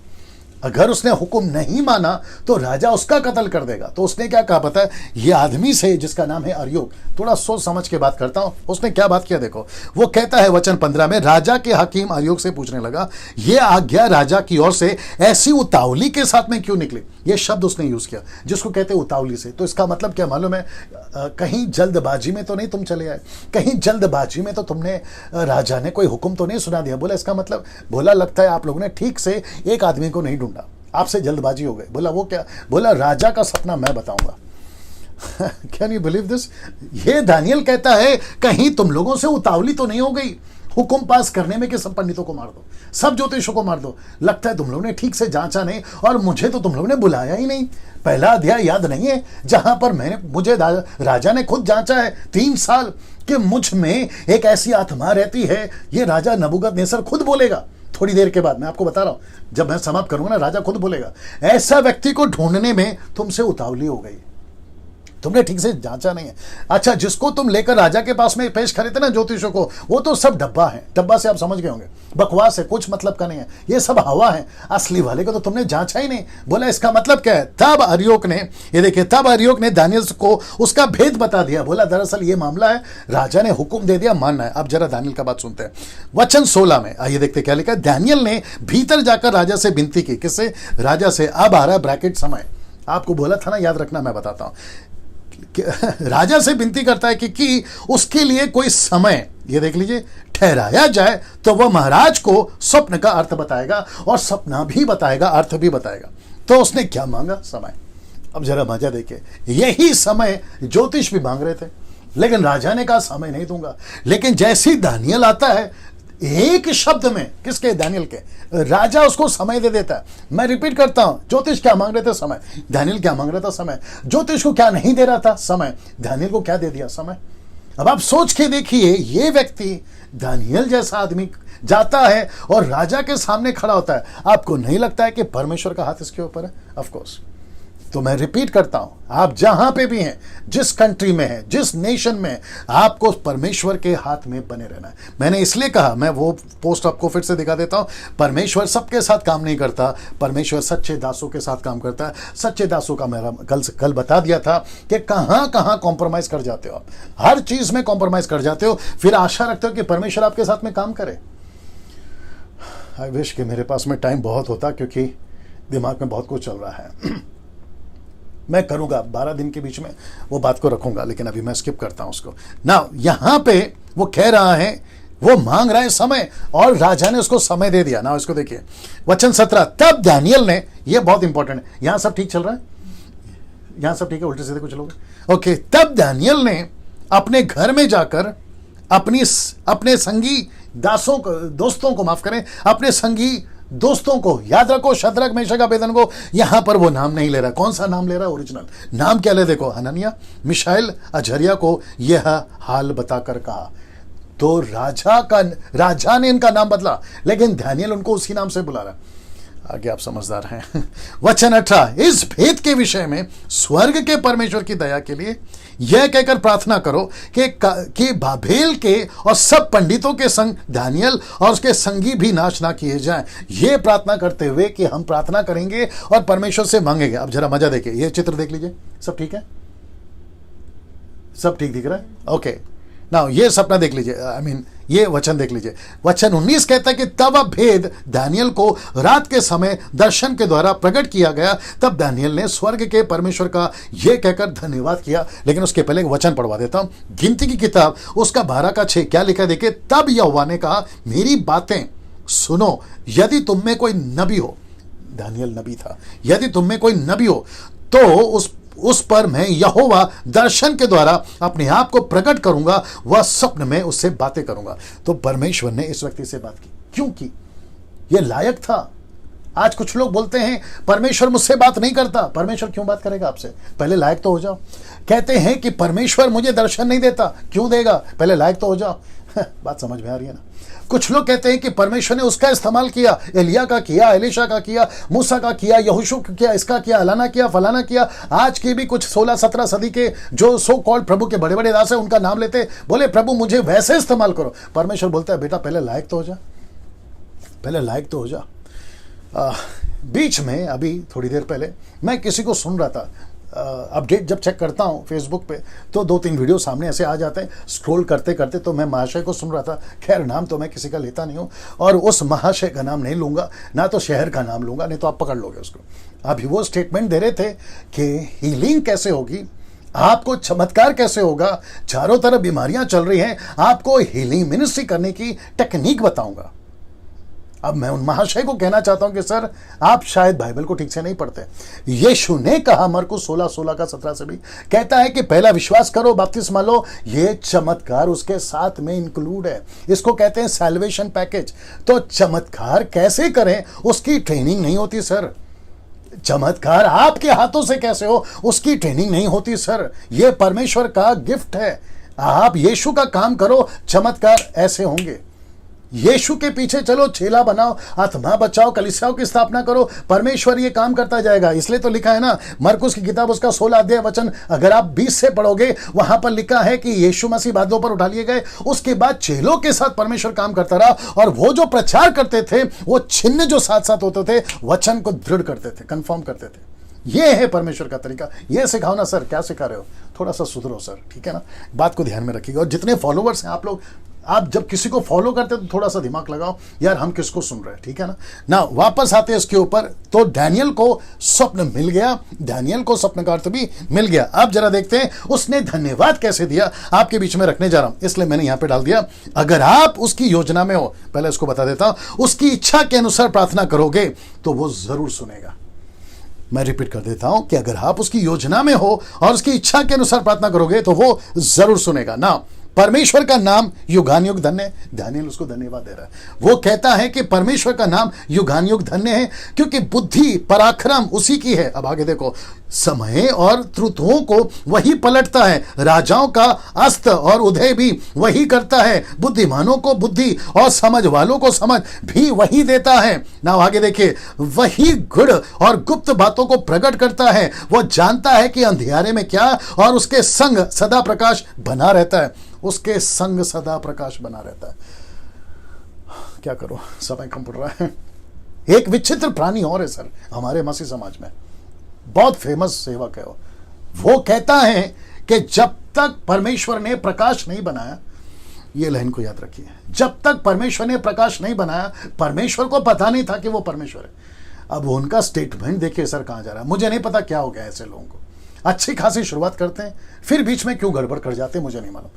अगर उसने हुक्म नहीं माना तो राजा उसका कत्ल कर देगा। तो उसने क्या कहा पता है? ये आदमी से जिसका नाम है अर्योक, थोड़ा सोच समझ के बात करता हूं, उसने क्या बात किया देखो। वो कहता है वचन 15 में, राजा के हकीम अर्योक से पूछने लगा, ये आज्ञा राजा की ओर से ऐसी उतावली के साथ में क्यों निकली? ये शब्द उसने यूज किया जिसको कहते हैं उतावली से। तो इसका मतलब क्या मालूम है? कहीं जल्दबाजी में तो नहीं तुम चले आए, कहीं जल्दबाजी में तो तुमने, राजा ने कोई हुक्म तो नहीं सुना दिया। बोला इसका मतलब, बोला लगता है आप लोगों ने ठीक से एक आदमी को नहीं ढूंढा, आपसे जल्दबाजी हो गई। बोला वो क्या? बोला राजा का सपना मैं बताऊंगा। Can you believe this? ये दानियल कहता है कहीं तुम लोगों से उतावली तो नहीं हो गई हुक्म पास करने में कि सब पंडितों को मार दो, सब ज्योतिषों को मार दो। लगता है तुम लोगों ने ठीक से जांचा नहीं, और मुझे तो तुम लोगों ने बुलाया ही नहीं। पहला अध्याय याद नहीं है जहां पर मुझे राजा ने खुद जांचा है 3 साल कि मुझ में एक ऐसी आत्मा रहती है। ये राजा नबूकदनेस्सर खुद बोलेगा थोड़ी देर के बाद, मैं आपको बता रहा हूं, जब मैं समाप्त करूंगा ना, राजा खुद बोलेगा। ऐसा व्यक्ति को ढूंढने में तुमसे उतावली हो गई, तुमने ठीक से जांचा नहीं है। अच्छा, जिसको तुम लेकर राजा के पास में पेश करे थे ना ज्योतिषों को, वो तो सब डब्बा है। डब्बा से आप समझ गए होंगे, बकवास है, कुछ मतलब का नहीं है, ये सब हवा है। असली वाले को तो तुमने जांचा ही नहीं। बोला इसका मतलब क्या है? तब अर्योक ने, ये देखिए, तब अर्योक ने दानियल को उसका भेद बता दिया। बोला दरअसल ये मामला है, राजा ने हुक्म दे दिया, मानना है। अब जरा दानियल का बात सुनते हैं। वचन 16 में आइए देखते क्या लिखा है। दानियल ने भीतर जाकर राजा से विनती की। किससे? राजा से। अब आ रहा है ब्रैकेट समय, आपको बोला था ना, याद रखना, मैं बताता हूं। राजा से विनती करता है कि उसके लिए कोई समय, ये देख लीजिए, ठहराया जाए, तो वह महाराज को स्वप्न का अर्थ बताएगा, और सपना भी बताएगा, अर्थ भी बताएगा। तो उसने क्या मांगा? समय। अब जरा मजा देखिए, यही समय ज्योतिष भी मांग रहे थे, लेकिन राजा ने कहा समय नहीं दूंगा। लेकिन जैसे ही दानियल आता है, एक शब्द में, किसके? दानियल के, राजा उसको समय दे देता है। मैं रिपीट करता हूं, ज्योतिष क्या मांग रहे थे? समय। दानियल क्या मांग रहा था? समय। ज्योतिष को क्या नहीं दे रहा था? समय। दानियल को क्या दे दिया? समय। अब आप सोच के देखिए, ये व्यक्ति दानियल जैसा आदमी जाता है और राजा के सामने खड़ा होता है। आपको नहीं लगता है कि परमेश्वर का हाथ इसके ऊपर है? Of course. तो मैं रिपीट करता हूं, आप जहां पे भी हैं, जिस कंट्री में हैं, जिस नेशन में, आपको परमेश्वर के हाथ में बने रहना है। मैंने इसलिए कहा, मैं वो पोस्ट आपको फिर से दिखा देता हूं, परमेश्वर सबके साथ काम नहीं करता, परमेश्वर सच्चे दासों के साथ काम करता है। सच्चे दासों का मेरा कल बता दिया था कि कहां कहां कॉम्प्रोमाइज कर जाते हो आप, हर चीज में कॉम्प्रोमाइज कर जाते हो, फिर आशा रखते हो कि परमेश्वर आपके साथ में काम करे। आई विश कि मेरे पास में टाइम बहुत होता, क्योंकि दिमाग में बहुत कुछ चल रहा है। मैं करूंगा 12 दिन के बीच में वो बात को रखूंगा, लेकिन अभी मैं स्किप करता हूं उसको ना। यहां पे वो कह रहा है, वो मांग रहा है समय, और राजा ने उसको समय दे दिया ना। इसको देखिए, वचन 17, तब दानियल ने, ये बहुत इंपॉर्टेंट है, यहां सब ठीक चल रहा है, यहां सब ठीक है, उल्टे सीधे कुछ लोग, ओके। तब दानियल ने अपने घर में जाकर अपने संगी दासों को, दोस्तों को, माफ करें, अपने संगी दोस्तों को, याद रखो, शद्रक मेशक अबेदनगो, यहां पर वो नाम नहीं ले रहा। कौन सा नाम ले रहा है? ओरिजिनल नाम क्या ले? देखो, हनन्याह, मिशाएल, अजरिया को यह हाल बताकर कहा। तो राजा ने इनका नाम बदला, लेकिन दानियल उनको उसी नाम से बुला रहा। आगे आप समझदार हैं। वचन 18, इस भेद के विषय में स्वर्ग के परमेश्वर की दया के लिए यह कहकर प्रार्थना करो कि बाबेल के और सब पंडितों के संग दानियल और उसके संगी भी नाश ना किए जाएं। यह प्रार्थना करते हुए कि हम प्रार्थना करेंगे और परमेश्वर से मांगेंगे। अब जरा मजा देखिए, यह चित्र देख लीजिए, सब ठीक है, सब ठीक दिख रहा है, ओके। ना ये सपना देख लीजिए, ये वचन देख लीजिए। वचन 19 कहता है कि तब अब भेद दानियल को रात के समय दर्शन के द्वारा प्रकट किया गया। तब दानियल ने स्वर्ग के परमेश्वर का ये कहकर धन्यवाद किया। लेकिन उसके पहले एक वचन पढ़वा देता हूं, गिनती की किताब उसका 12 क्या लिखा है देखिए। तब यहोवा ने कहा, मेरी बातें सुनो, यदि तुम में कोई नबी हो, दानियल नबी था, यदि तुम में कोई नबी हो तो उस पर मैं यहोवा दर्शन के द्वारा अपने आप को प्रकट करूंगा, वह स्वप्न में उससे बातें करूंगा। तो परमेश्वर ने इस व्यक्ति से बात की। क्यों की? यह लायक था। आज कुछ लोग बोलते हैं परमेश्वर मुझसे बात नहीं करता। परमेश्वर क्यों बात करेगा आपसे? पहले लायक तो हो जाओ। कहते हैं कि परमेश्वर मुझे दर्शन नहीं देता, क्यों देगा? पहले लायक तो हो जाओ। बात समझ में आ रही है ना? कुछ लोग कहते हैं कि परमेश्वर ने उसका इस्तेमाल किया, एलिया का किया, एलिशा का किया, मूसा का किया, यहोशू का किया, इसका किया, अलाना किया, फलाना किया। आज की भी कुछ 16-17 सदी के जो सो कॉल्ड प्रभु के बड़े बड़े दास हैं, उनका नाम लेते, बोले प्रभु मुझे वैसे इस्तेमाल करो। परमेश्वर बोलता है बेटा पहले लायक तो हो जा, पहले लायक तो हो जा। बीच में अभी थोड़ी देर पहले मैं किसी को सुन रहा था, अपडेट जब चेक करता हूँ फेसबुक पे तो 2-3 वीडियो सामने ऐसे आ जाते हैं। स्क्रॉल करते करते तो मैं महाशय को सुन रहा था। खैर नाम तो मैं किसी का लेता नहीं हूँ और उस महाशय का नाम नहीं लूँगा, ना तो शहर का नाम लूँगा, नहीं तो आप पकड़ लोगे उसको। अभी वो स्टेटमेंट दे रहे थे कि हीलिंग कैसे होगी, आपको चमत्कार कैसे होगा, चारों तरफ बीमारियां चल रही हैं, आपको हीलिंग मिनिस्ट्री करने की टेक्निक बताऊंगा। अब मैं उन महाशय को कहना चाहता हूं कि सर आप शायद बाइबल को ठीक से नहीं पढ़ते। यीशु ने कहा मरकुस 16:16 का 17 से भी कहता है कि पहला विश्वास करो, बपतिस्मा लो। ये चमत्कार उसके साथ में इंक्लूड है। इसको कहते हैं सैल्वेशन पैकेज। तो चमत्कार कैसे करें उसकी ट्रेनिंग नहीं होती सर। चमत्कार आपके हाथों से कैसे हो उसकी ट्रेनिंग नहीं होती सर। यह परमेश्वर का गिफ्ट है। आप यीशु का काम करो, चमत्कार ऐसे होंगे। यीशु के पीछे चलो, चेला बनाओ, आत्मा बचाओ, कलीसियाओं की स्थापना करो, परमेश्वर ये काम करता जाएगा। इसलिए तो लिखा है ना मरकुस की किताब उसका 16 वचन अगर आप 20 से पढ़ोगे, वहां पर लिखा है कि यीशु मसीह बादलों पर उठा लिए गए, उसके बाद चेलों के साथ परमेश्वर काम करता रहा और वो जो प्रचार करते थे, वो चिन्ह जो साथ साथ होते थे, वचन को दृढ़ करते थे, कंफर्म करते थे। ये है परमेश्वर का तरीका। ये सिखाओ ना सर, क्या सिखा रहे हो? थोड़ा सा सुधरो सर, ठीक है ना? बात को ध्यान में रखिएगा। और जितने फॉलोवर्स हैं आप लोग, आप जब किसी को फॉलो करते हो तो थोड़ा सा दिमाग लगाओ यार, हम किसको सुन रहे हैं, ठीक है ना? ना वापस आते हैं इसके ऊपर। तो डैनियल को स्वप्न मिल गया, डैनियल को स्वप्न का अर्थ भी मिल गया। अब जरा देखते हैं उसने धन्यवाद कैसे दिया। आपके बीच में रखने जा रहा हूं, इसलिए मैंने यहां पे डाल दिया। अगर आप उसकी योजना में हो, पहले इसको बता देता हूं, उसकी इच्छा के अनुसार प्रार्थना करोगे तो वो जरूर सुनेगा। मैं रिपीट कर देता हूं कि अगर आप उसकी योजना में हो और उसकी इच्छा के अनुसार प्रार्थना करोगे तो वो जरूर सुनेगा। ना परमेश्वर का नाम युगानुयुग धन्य है। दानियल उसको धन्यवाद दे रहा है। वो कहता है कि परमेश्वर का नाम युगानुयुग धन्य है क्योंकि बुद्धि पराक्रम उसी की है। अब आगे देखो, समय और ऋतुओं को वही पलटता है, राजाओं का अस्त और उदय भी वही करता है, बुद्धिमानों को बुद्धि और समझ वालों को समझ भी वही देता है। ना आगे देखिए, वही गुड़ और गुप्त बातों को प्रकट करता है। वो जानता है कि अंधियारे में क्या, और उसके संग सदा प्रकाश बना रहता है। उसके संग सदा प्रकाश बना रहता है। क्या करो, समय कम पड़ रहा है। एक विचित्र प्राणी और है सर हमारे मसीह समाज में, बहुत फेमस सेवक है वो कहता है कि जब तक परमेश्वर ने प्रकाश नहीं बनाया, ये लाइन को याद रखिए, जब तक परमेश्वर ने प्रकाश नहीं बनाया, परमेश्वर को पता नहीं था कि वो परमेश्वर है। अब उनका स्टेटमेंट देखिए सर कहां जा रहा है। मुझे नहीं पता क्या हो गया ऐसे लोगों को। अच्छी खासी शुरुआत करते हैं, फिर बीच में क्यों गड़बड़ कर जाते हैं मुझे नहीं मालूम।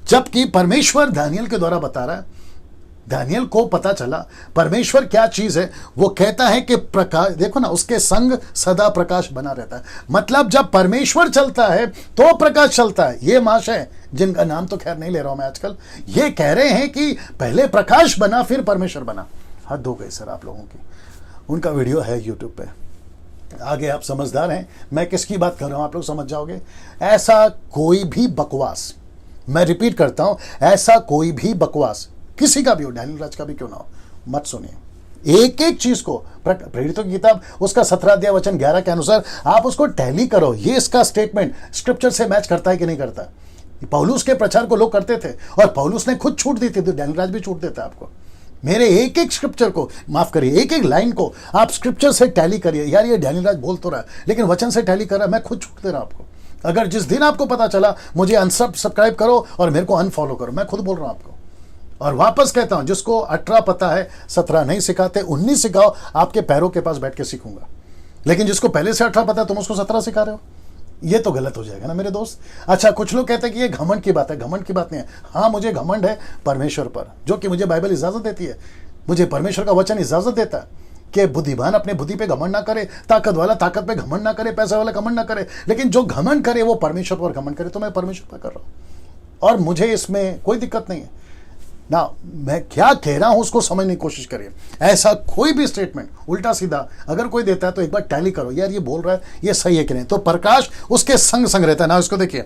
जबकि परमेश्वर दानियल के द्वारा बता रहा है, दानियल को पता चला परमेश्वर क्या चीज है। वो कहता है कि प्रकाश, देखो ना, उसके संग सदा प्रकाश बना रहता है। मतलब जब परमेश्वर चलता है तो प्रकाश चलता है। ये महाशय, जिनका नाम तो खैर नहीं ले रहा हूं मैं आजकल, ये कह रहे हैं कि पहले प्रकाश बना फिर परमेश्वर बना। हद हो गई सर आप लोगों की। उनका वीडियो है यूट्यूब पे, आगे आप समझदार हैं, मैं किसकी बात कर रहा हूं आप लोग समझ जाओगे। ऐसा कोई भी बकवास, मैं रिपीट करता हूं, ऐसा कोई भी बकवास किसी का भी हो, डैनियल राज का भी क्यों ना हो, मत सुनिए। एक एक चीज को, प्रेरितों की किताब उसका 17-11 के अनुसार आप उसको टैली करो। ये इसका स्टेटमेंट स्क्रिप्चर से मैच करता है कि नहीं करता। पौलुस के प्रचार को लोग करते थे और पौलुस ने खुद छूट दी थी, तो डैनियल राज भी छूट देता है आपको। मेरे एक एक स्क्रिप्चर को, माफ करिए, एक एक लाइन को आप स्क्रिप्चर से टैली करिए। यार ये डैनियल राज बोल तो रहा है लेकिन वचन से टैली कर रहा है, मैं खुद छूट दे रहा हूं आपको। अगर जिस दिन आपको पता चला, मुझे अनसब्सक्राइब करो और मेरे को अनफॉलो करो। मैं खुद बोल रहा हूं आपको, और वापस कहता हूं, जिसको 18 पता है 17 नहीं सिखाते, 19 सिखाओ, आपके पैरों के पास बैठ के सीखूंगा। लेकिन जिसको पहले से 18 पता है, तुम उसको 17 सिखा रहे हो, ये तो गलत हो जाएगा ना मेरे दोस्त। अच्छा, कुछ लोग कहते हैं कि ये घमंड की बात है। घमंड की बात नहीं है। हाँ, मुझे घमंड है परमेश्वर पर, जो कि मुझे बाइबल इजाजत देती है। मुझे परमेश्वर का वचन इजाजत देता है कि बुद्धिमान अपने बुद्धि पे घमंड ना करे, ताकत वाला ताकत पे घमंड ना करे, पैसा वाला घमंड ना करे, लेकिन जो घमंड करे वो परमेश्वर पर घमंड करे। तो मैं परमेश्वर पर कर रहा हूं और मुझे इसमें कोई दिक्कत नहीं है ना। मैं क्या कह रहा हूं उसको समझने की कोशिश करिए। ऐसा कोई भी स्टेटमेंट उल्टा सीधा अगर कोई देता है तो एक बार टैली करो, यार ये बोल रहा है ये सही है कि नहीं। तो प्रकाश उसके संग संग रहता है ना। इसको देखिए,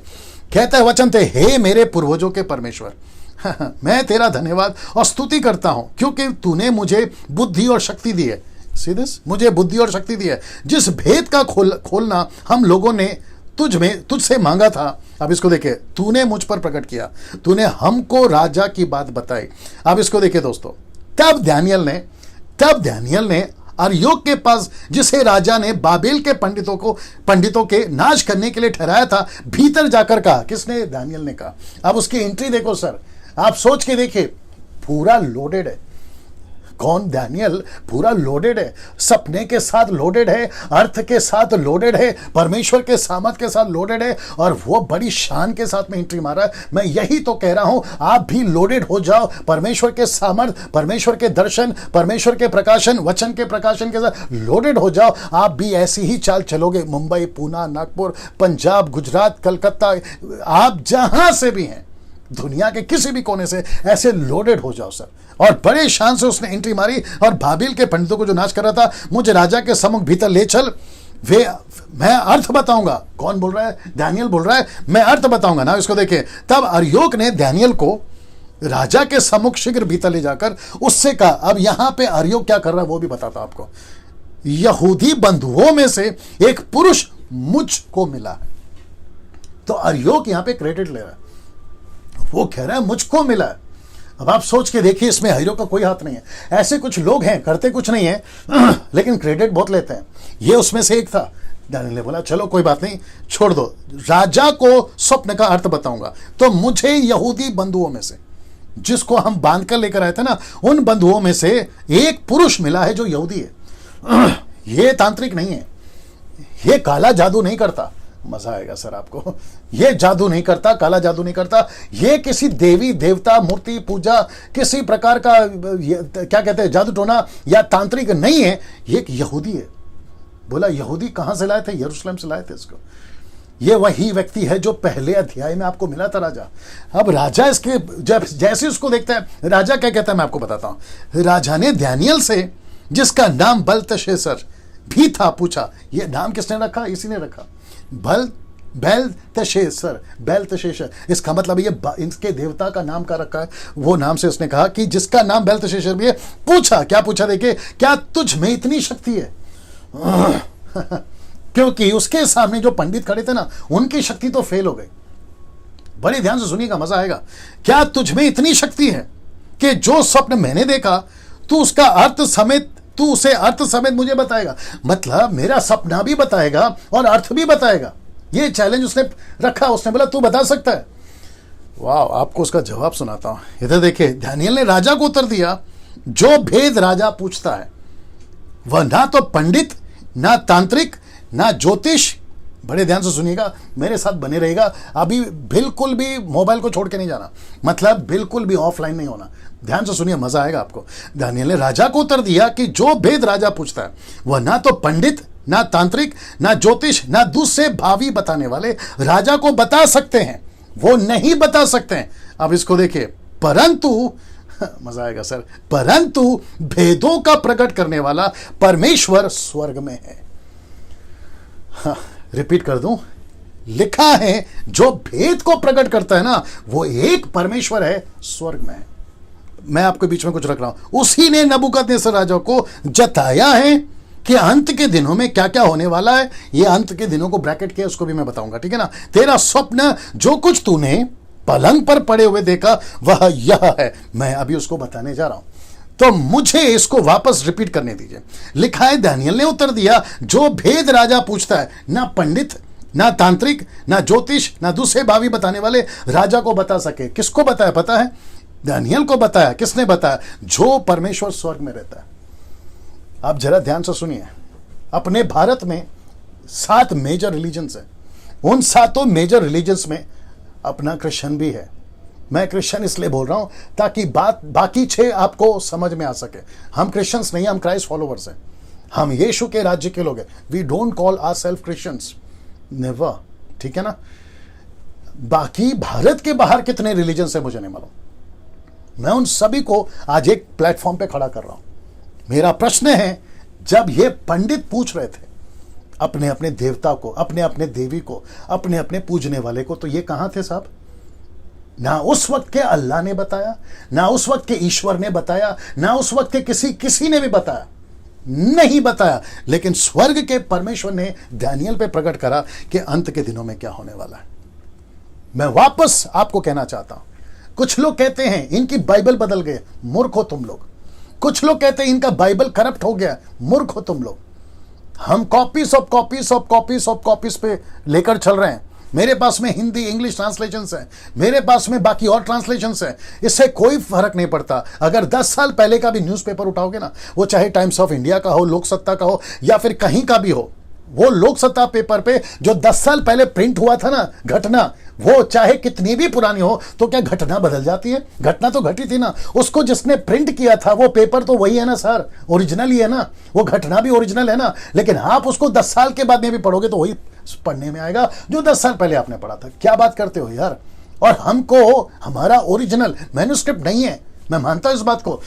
कहता है वचन थे, हे मेरे पूर्वजों के परमेश्वर, मैं तेरा धन्यवाद और स्तुति करता हूं, क्योंकि तूने मुझे बुद्धि और शक्ति दी है। मुझे बुद्धि और शक्ति दी है, जिस भेद का खोलना हम लोगों ने तुझसे मांगा था। अब इसको देखिए, तूने मुझ पर प्रकट किया, तूने हमको राजा की बात बताई। अब इसको देखिए दोस्तों, तब दानियल ने अरयोक के पास, जिसे राजा ने बाबेल के पंडितों के नाश करने के लिए ठहराया था, भीतर जाकर कहा। किसने? दानियल ने कहा। अब उसकी एंट्री देखो सर, आप सोच के देखिए, पूरा लोडेड है। कौन? दानियल पूरा लोडेड है, सपने के साथ लोडेड है, अर्थ के साथ लोडेड है, परमेश्वर के सामर्थ के साथ लोडेड है, और वो बड़ी शान के साथ में एंट्री मारा है। मैं यही तो कह रहा हूं, आप भी लोडेड हो जाओ परमेश्वर के सामर्थ, परमेश्वर के दर्शन, परमेश्वर के प्रकाशन, वचन के प्रकाशन के साथ लोडेड हो जाओ। आप भी ऐसी ही चाल चलोगे। मुंबई, पूना, नागपुर, पंजाब, गुजरात, कलकत्ता, आप जहां से भी हैं, दुनिया के किसी भी कोने से ऐसे लोडेड हो जाओ सर। और बड़े शान से उसने एंट्री मारी और बाबिल के पंडितों को जो नाश कर रहा था, मुझे राजा के सम्मुख भीतर ले चल, मैं अर्थ बताऊंगा। कौन बोल रहा है? दानियल बोल रहा है, मैं अर्थ बताऊंगा ना। इसको देखिए, तब अरयोक ने दानियल को राजा के सम्मुख शीघ्र भीतर ले जाकर उससे कहा। अब यहां पे अरयोक क्या कर रहा है वो भी बताता आपको। यहूदी बंधुओं में से एक पुरुष मुझको मिला है। तो अरयोक यहां पे क्रेडिट ले रहा है, वो कह रहा है मुझको मिला है। अब आप सोच के देखिए, इसमें हीरो का कोई हाथ नहीं है। ऐसे कुछ लोग हैं, करते कुछ नहीं है लेकिन क्रेडिट बहुत लेते हैं। ये उसमें से एक था। दानियल ने बोला चलो कोई बात नहीं, छोड़ दो, राजा को स्वप्न का अर्थ बताऊंगा। तो मुझे यहूदी बंधुओं में से, जिसको हम बांध कर लेकर आए थे ना, उन बंधुओं में से एक पुरुष मिला है जो यहूदी है। ये तांत्रिक नहीं है, ये काला जादू नहीं करता। मजा आएगा सर आपको। ये जादू नहीं करता, काला जादू नहीं करता। ये किसी देवी देवता मूर्ति पूजा, किसी प्रकार का क्या कहते हैं जादू टोना या तांत्रिक नहीं है। ये एक यहूदी है। बोला यहूदी कहां से लाए थे? यरूशलेम से लाए थे इसको। ये वही व्यक्ति है जो पहले अध्याय में आपको मिला था राजा। अब राजा इसके जब जैसे उसको देखता है, राजा क्या कहता है मैं आपको बताता हूं। राजा ने दानियल से, जिसका नाम बेलतशस्सर भी था, पूछा। ये नाम किसने रखा? इसी ने रखा, बेलतशस्सर। इसका मतलब ये इसके देवता का नाम का रखा है। वो नाम से उसने कहा कि जिसका नाम बेलतशस्सर भी है। पूछा, क्या पूछा देखिए, क्या तुझ में इतनी शक्ति है? क्योंकि उसके सामने जो पंडित खड़े थे ना, उनकी शक्ति तो फेल हो गई। बड़े ध्यान से सुनिएगा, मजा आएगा। क्या तुझ में इतनी शक्ति है कि जो स्वप्न मैंने देखा तू उसे अर्थ समेत मुझे बताएगा? मतलब मेरा सपना भी बताएगा और अर्थ भी बताएगा। ये चैलेंज उसने रखा। उसने बोला तू बता सकता है? वाह, आपको उसका जवाब सुनाता हूं। इधर देखिए, दानियल ने राजा को उत्तर दिया, जो भेद राजा पूछता है वह ना तो पंडित, ना तांत्रिक, ना ज्योतिष। बड़े ध्यान से सुनिएगा, मेरे साथ बने रहेगा। अभी बिल्कुल भी मोबाइल को छोड़ के नहीं जाना, मतलब बिल्कुल भी ऑफलाइन नहीं होना। ध्यान से सुनिए, मजा आएगा आपको। दानियल ने राजा को उत्तर दिया कि जो भेद राजा पूछता है वह ना तो पंडित, ना तांत्रिक, ना ज्योतिष, ना दूसरे भावी बताने वाले राजा को बता सकते हैं। वो नहीं बता सकते हैं। अब इसको देखिए, परंतु मजा आएगा सर, परंतु भेदों का प्रकट करने वाला परमेश्वर स्वर्ग में है। रिपीट कर दूं, लिखा है जो भेद को प्रकट करता है ना, वो एक परमेश्वर है, स्वर्ग में है। मैं आपके बीच में कुछ रख रहा हूं। उसी ने नबूकदनेस्सर राजा को जताया है कि अंत के दिनों में क्या क्या होने वाला है। ये अंत के दिनों को ब्रैकेट किया, उसको भी मैं बताऊंगा, ठीक है ना। तेरा स्वप्न, जो कुछ तूने पलंग पर पड़े हुए देखा, वह यह है। मैं अभी उसको बताने जा रहा हूं, तो मुझे इसको वापस रिपीट करने दीजिए। लिखा है, दानियल ने उत्तर दिया, जो भेद राजा पूछता है, ना पंडित, ना तांत्रिक, ना ज्योतिष, ना दूसरे भावी बताने वाले राजा को बता सके। किसको बताया पता है? दानियल को बताया। किसने बताया? जो परमेश्वर स्वर्ग में रहता है। आप जरा ध्यान से सुनिए। अपने भारत में 7 मेजर रिलीजन्स है। उन 7 मेजर रिलीजन्स में अपना क्रिश्चियन भी है। मैं क्रिश्चियन इसलिए बोल रहा हूं ताकि बात बाकी 6 आपको समझ में आ सके। हम क्रिश्चियंस नहीं, हम क्राइस्ट फॉलोवर्स हैं। हम यीशु के राज्य के लोग हैं। We don't call our self Christians, never. ठीक है ना? बाकी भारत के बाहर कितने रिलीजन है मुझे नहीं मालूम। मैं उन सभी को आज एक प्लेटफॉर्म पे खड़ा कर रहा हूं। मेरा प्रश्न है, जब ये पंडित पूछ रहे थे अपने अपने देवता को, अपने अपने देवी को, अपने अपने पूजने वाले को, तो ये कहां थे साहब? ना उस वक्त के अल्लाह ने बताया, ना उस वक्त के ईश्वर ने बताया, ना उस वक्त के किसी ने भी बताया, नहीं बताया। लेकिन स्वर्ग के परमेश्वर ने दानियल पे प्रकट करा कि अंत के दिनों में क्या होने वाला है। मैं वापस आपको कहना चाहता हूं, कुछ लोग कहते हैं इनकी बाइबल बदल गई। मूर्ख हो तुम लोग। कुछ लोग कहते हैं इनका बाइबल करप्ट हो गया। मूर्ख हो तुम लोग। हम copies of copies of copies of copies पे लेकर चल रहे हैं। मेरे पास में हिंदी इंग्लिश ट्रांसलेशंस हैं, मेरे पास में बाकी और ट्रांसलेशंस हैं। इससे कोई फर्क नहीं पड़ता। अगर 10 साल पहले का भी न्यूज़पेपर उठाओगे ना, वो चाहे टाइम्स ऑफ इंडिया का हो, लोकसत्ता का हो, या फिर कहीं का भी हो, वो लोकसत्ता पेपर पे जो 10 साल पहले प्रिंट हुआ था ना घटना, वो चाहे कितनी भी पुरानी हो, तो क्या घटना बदल जाती है? घटना तो घटी थी ना। उसको जिसने प्रिंट किया था वो पेपर तो वही है ना सर, ओरिजिनल ही है ना। वो घटना भी ओरिजिनल है ना। लेकिन आप उसको 10 साल के बाद में भी पढ़ोगे तो वही पढ़ने में आएगा जो 10 साल पहले आपने पढ़ा था। क्या बात करते हो यार? और हमको हमारा ओरिजिनल मैन्युस्क्रिप्ट नहीं है। मैं मानता हूं इस बात को।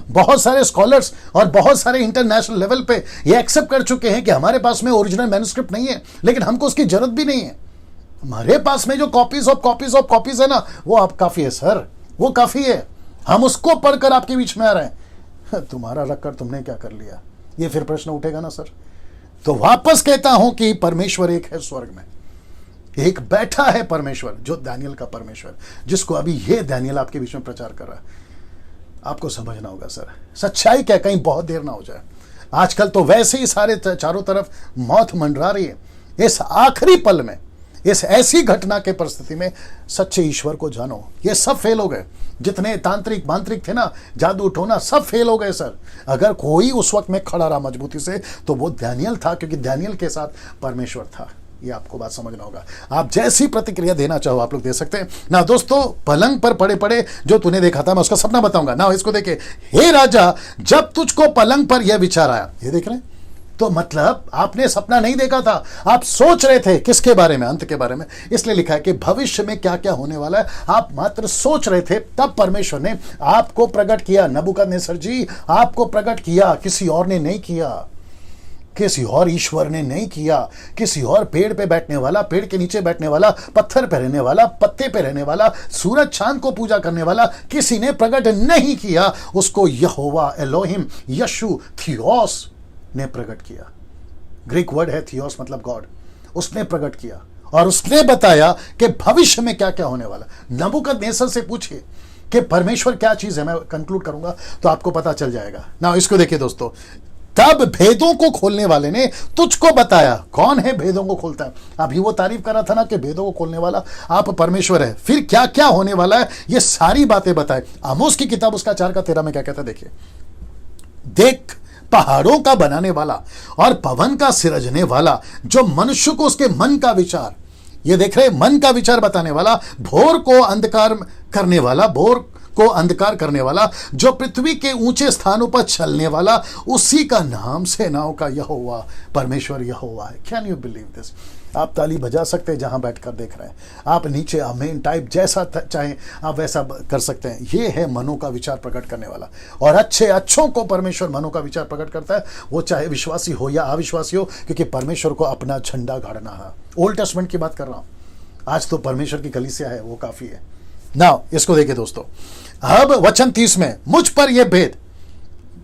बहुत सारे स्कॉलर्स और बहुत सारे इंटरनेशनल लेवल पे ये एक्सेप्ट कर चुके हैं कि हमारे पास में ओरिजिनल मैन्युस्क्रिप्ट नहीं है। लेकिन हमको उसकी जरूरत भी नहीं है। हमारे पास में जो copies of copies of copies है ना, वो आप काफी है सर, वो काफी है। हम उसको पढ़कर आपके बीच में आ रहे हैं। तुम्हारा रखकर तुमने क्या कर लिया, ये फिर प्रश्न उठेगा ना सर। तो वापस कहता हूं कि परमेश्वर एक है स्वर्ग में, एक बैठा है परमेश्वर, जो दानियल का परमेश्वर, जिसको अभी ये दानियल आपके बीच में प्रचार कर रहा है। आपको समझना होगा सर, सच्चाई क्या, कहीं बहुत देर ना हो जाए। आजकल तो वैसे ही सारे चारों तरफ मौत मंडरा रही है। इस आखिरी पल में, इस ऐसी घटना के परिस्थिति में सच्चे ईश्वर को जानो। ये सब फेल हो गए। जितने तांत्रिक मांत्रिक थे ना, जादू टोना, सब फेल हो गए सर। अगर कोई उस वक्त में खड़ा रहा मजबूती से, तो वो दानियल था, क्योंकि दानियल के साथ परमेश्वर था। ये आपको बात समझना होगा। आप जैसी प्रतिक्रिया देना चाहो आप लोग दे सकते हैं ना। दोस्तों, पलंग पर पड़े पड़े जो तूने देखा था, मैं उसका सपना बताऊंगा ना। इसको देखे, हे राजा, जब तुझको पलंग पर यह विचार आया। ये देख रहे हैं? तो मतलब आपने सपना नहीं देखा था, आप सोच रहे थे किसके बारे में? अंत के बारे में। इसलिए लिखा है कि भविष्य में क्या क्या होने वाला है, आप मात्र सोच रहे थे। तब परमेश्वर ने आपको प्रकट किया। नबूकदनेस्सर जी, आपको प्रकट किया, किसी और ने नहीं किया, किसी और ईश्वर ने नहीं किया। किसी और पेड़ पे बैठने वाला, पेड़ के नीचे बैठने वाला, पत्थर पे रहने वाला, पत्ते पे रहने वाला, सूरज चांद को पूजा करने वाला किसी ने प्रकट नहीं किया। उसको यहोवा एलोहिम, यशु, थियोस ने प्रकट किया। ग्रीक वर्ड है थियोस, मतलब गॉड। उसने प्रकट किया और उसने बताया कि भविष्य में क्या क्या होने वाला। नबूकदनेस्सर से पूछिए कि परमेश्वर क्या चीज है। मैं कंक्लूड करूंगा तो आपको पता चल जाएगा ना। इसको देखिए दोस्तों, तब भेदों को खोलने वाले ने तुझको बताया। कौन है भेदों को खोलता है? अभी वो तारीफ कर रहा था ना कि भेदों को खोलने वाला आप परमेश्वर है। फिर क्या क्या होने वाला है, ये सारी बातें बताए। आमोस की किताब उसका 4:13 में क्या कहता है, देखिए। देख, पहाड़ों का बनाने वाला और पवन का सिरजने वाला, जो मनुष्य को उसके मन का विचार, ये देख रहे, मन का विचार बताने वाला, भोर को अंधकार करने वाला, भोर को अंधकार करने वाला, जो पृथ्वी के ऊंचे स्थानों पर चलने वाला, उसी का नाम सेनाओं का यहोवा परमेश्वर यहोवा है। Can you believe this? आप ताली बजा सकते हैं जहां बैठकर देख रहे हैं। आप नीचे आमीन टाइप जैसा चाहें आप वैसा कर सकते हैं। ये है मनों का विचार प्रकट करने वाला। और अच्छों को परमेश्वर मनों का विचार प्रकट करता है, वो चाहे विश्वासी हो या अविश्वासी हो, क्योंकि परमेश्वर को अपना झंडा गाड़ना है। ओल्ड टेस्टमेंट की बात कर रहा हूं। आज तो परमेश्वर की कलीसिया है, वो काफी है ना। इसको देखिए दोस्तों, अब वचन 30 में, मुझ पर यह भेद।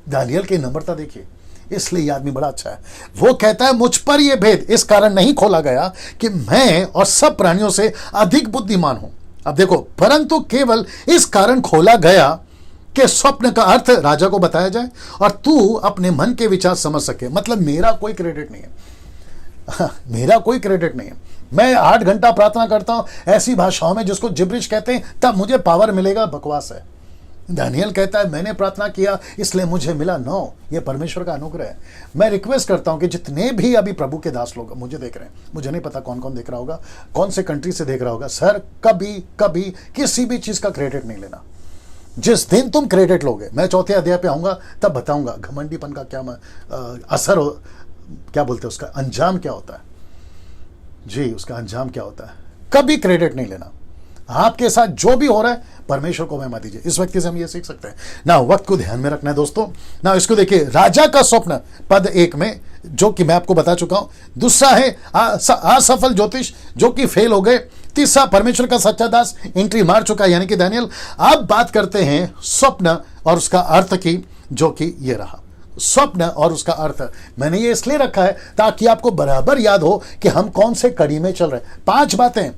दानियल की नम्रता देखिए, इसलिए यह आदमी बड़ा अच्छा है। वो कहता है मुझ पर यह भेद इस कारण नहीं खोला गया कि मैं और सब प्राणियों से अधिक बुद्धिमान हूं। अब देखो, परंतु केवल इस कारण खोला गया कि स्वप्न का अर्थ राजा को बताया जाए और तू अपने मन के विचार समझ सके। मतलब मेरा कोई क्रेडिट नहीं है। मेरा कोई क्रेडिट नहीं है। मैं 8 घंटा प्रार्थना करता हूं ऐसी भाषाओं में जिसको जिब्रिश कहते हैं, तब मुझे पावर मिलेगा, बकवास है। दानियल कहता है मैंने प्रार्थना किया इसलिए मुझे मिला। नो, ये परमेश्वर का अनुग्रह है। मैं रिक्वेस्ट करता हूं कि जितने भी अभी प्रभु के दास लोग मुझे देख रहे हैं, मुझे नहीं पता कौन कौन देख रहा होगा, कौन से कंट्री से देख रहा होगा, सर कभी कभी किसी भी चीज का क्रेडिट नहीं लेना। जिस दिन तुम क्रेडिट लोगे, मैं चौथे अध्याय पे आऊंगा तब बताऊंगा घमंडीपन का क्या असर हो, क्या बोलते हैं उसका अंजाम क्या होता है। जी, उसका अंजाम क्या होता है। कभी क्रेडिट नहीं लेना। आपके साथ जो भी हो रहा है परमेश्वर को महिमा दीजिए। इस व्यक्ति से हम ये सीख सकते हैं ना। वक्त को ध्यान में रखना है दोस्तों ना। इसको देखिए, राजा का स्वप्न पद 1 में, जो कि मैं आपको बता चुका हूं। दूसरा है असफल ज्योतिष, जो कि फेल हो गए। तीसरा परमेश्वर का सच्चा दास एंट्री मार चुका, यानी कि दानियल। अब बात करते हैं स्वप्न और उसका अर्थ की, जो कि ये रहा स्वप्न और उसका अर्थ। मैंने ये इसलिए रखा है ताकि आपको बराबर याद हो कि हम कौन से कड़ी में चल रहे हैं। 5 बातें,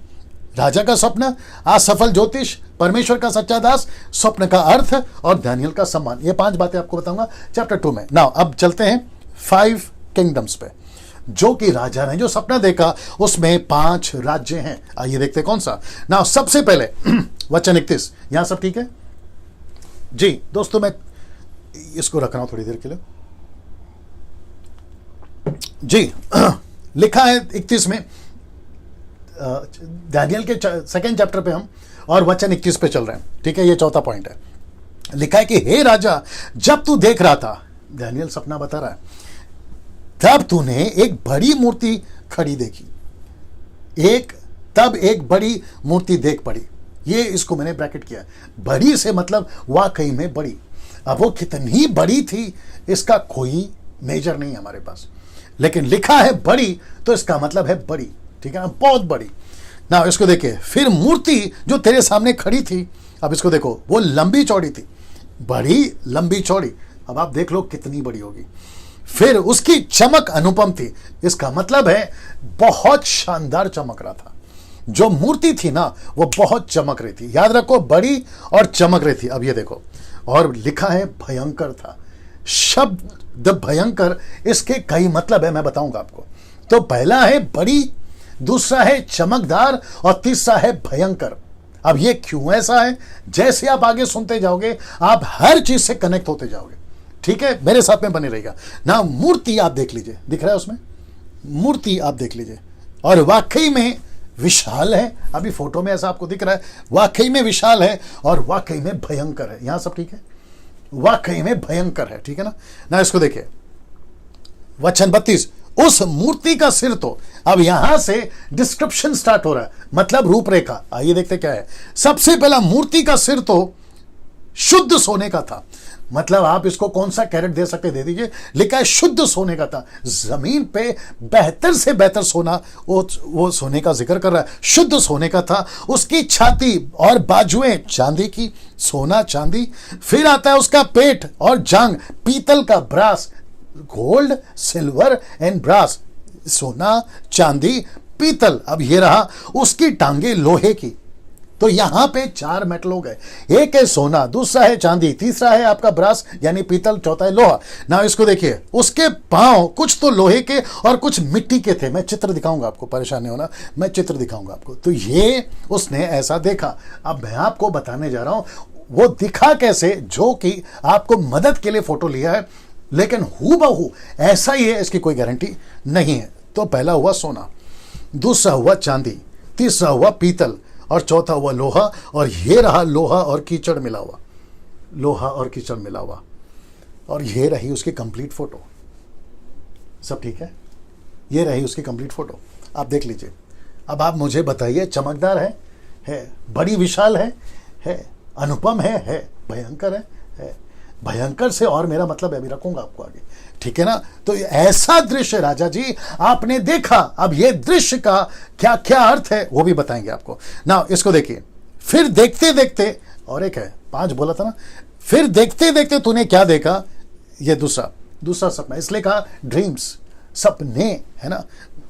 राजा का स्वप्न, असफल ज्योतिष, परमेश्वर का सच्चा दास, स्वप्न का अर्थ और दानियल का सम्मान। ये 5 बातें आपको बताऊंगा चैप्टर 2 में। नाउ अब चलते हैं 5 किंगडम्स पे, जो कि राजा ने जो सपना देखा उसमें 5 राज्य हैं। आइए देखते कौन सा। नाउ सबसे पहले वचन 31, यहां सब ठीक है जी दोस्तों। मैं इसको रख रहा हूं थोड़ी देर के लिए जी। लिखा है 31 में, दानियल के 2nd चैप्टर पे हम, और वचन 21 पे चल रहे हैं, ठीक है। ये चौथा पॉइंट है। लिखा है कि हे राजा, जब तू देख रहा था, दानियल सपना बता रहा है, तब तूने एक बड़ी मूर्ति खड़ी देखी। तब एक बड़ी मूर्ति देख पड़ी। ये इसको मैंने ब्रैकेट किया। बड़ी से मतलब वाकई में बड़ी। अब वो कितनी बड़ी थी इसका कोई मेजर नहीं है हमारे पास, लेकिन लिखा है बड़ी तो इसका मतलब है बड़ी, ठीक है ना, बहुत बड़ी। ना इसको देखिए, फिर मूर्ति जो तेरे सामने खड़ी थी, अब इसको देखो, वो लंबी चौड़ी थी, बड़ी लंबी चौड़ी। अब आप देख लो कितनी बड़ी होगी। फिर उसकी चमक अनुपम थी, इसका मतलब है बहुत शानदार चमक रहा था। जो मूर्ति थी ना वो बहुत चमक रही थी। याद रखो, बड़ी और चमक रही थी। अब ये देखो, और लिखा है भयंकर था। शब्द भयंकर, इसके कई मतलब है, मैं बताऊंगा आपको। तो पहला है बड़ी, दूसरा है चमकदार और तीसरा है भयंकर। अब ये क्यों ऐसा है, जैसे आप आगे सुनते जाओगे आप हर चीज से कनेक्ट होते जाओगे, ठीक है। मेरे साथ में बने रहेगा ना। मूर्ति आप देख लीजिए, दिख रहा है उसमें, मूर्ति आप देख लीजिए, और वाकई में विशाल है। अभी फोटो में ऐसा आपको दिख रहा है, वाकई में विशाल है और वाकई में भयंकर है। यहां सब ठीक है, वाकई में भयंकर है, ठीक है ना। इसको देखिए, वचन 32, उस मूर्ति का सिर तो, अब यहां से डिस्क्रिप्शन स्टार्ट हो रहा है, मतलब रूपरेखा। आइए देखते क्या है। सबसे पहला, मूर्ति का सिर तो शुद्ध सोने का था। मतलब आप इसको कौन सा कैरेट दे सकते दे दीजिए, लिखा है शुद्ध सोने का था। जमीन पे बेहतर से बेहतर सोना, वो सोने का जिक्र कर रहा है, शुद्ध सोने का था। उसकी छाती और बाजुएं चांदी की, सोना चांदी। फिर आता है उसका पेट और जांग पीतल का, brass, gold, silver and brass, सोना चांदी पीतल। अब ये रहा उसकी टांगे लोहे की। तो यहां पे 4 मेटल हो गए, एक है सोना, दूसरा है चांदी, तीसरा है आपका ब्रास यानी पीतल, चौथा है लोहा। ना इसको देखिए, उसके पांव कुछ तो लोहे के और कुछ मिट्टी के थे। मैं चित्र दिखाऊंगा आपको, परेशान नहीं होना, मैं चित्र दिखाऊंगा आपको। तो ये उसने ऐसा देखा। अब मैं आपको बताने जा रहा हूं वो दिखा कैसे, जो कि आपको मदद के लिए फोटो लिया है, लेकिन हूबहू ऐसा ही है इसकी कोई गारंटी नहीं है। तो पहला हुआ सोना, दूसरा हुआ चांदी, तीसरा हुआ पीतल और चौथा हुआ लोहा। और ये रहा लोहा और कीचड़ मिला हुआ, लोहा और कीचड़ मिला हुआ। और ये रही उसकी कंप्लीट फोटो। सब ठीक है, ये रही उसकी कंप्लीट फोटो, आप देख लीजिए। अब आप मुझे बताइए, चमकदार है, बड़ी विशाल है, अनुपम है, भयंकर है। भयंकर से और मेरा मतलब अभी रखूंगा आपको आगे, ठीक है ना। तो ऐसा दृश्य राजा जी आपने देखा। अब ये दृश्य का क्या क्या अर्थ है वो भी बताएंगे आपको ना। इसको देखिए, फिर देखते देखते, और एक है 5 बोला था ना, फिर देखते देखते तूने क्या देखा। ये दूसरा सपना, इसलिए कहा ड्रीम्स, सपने, है ना,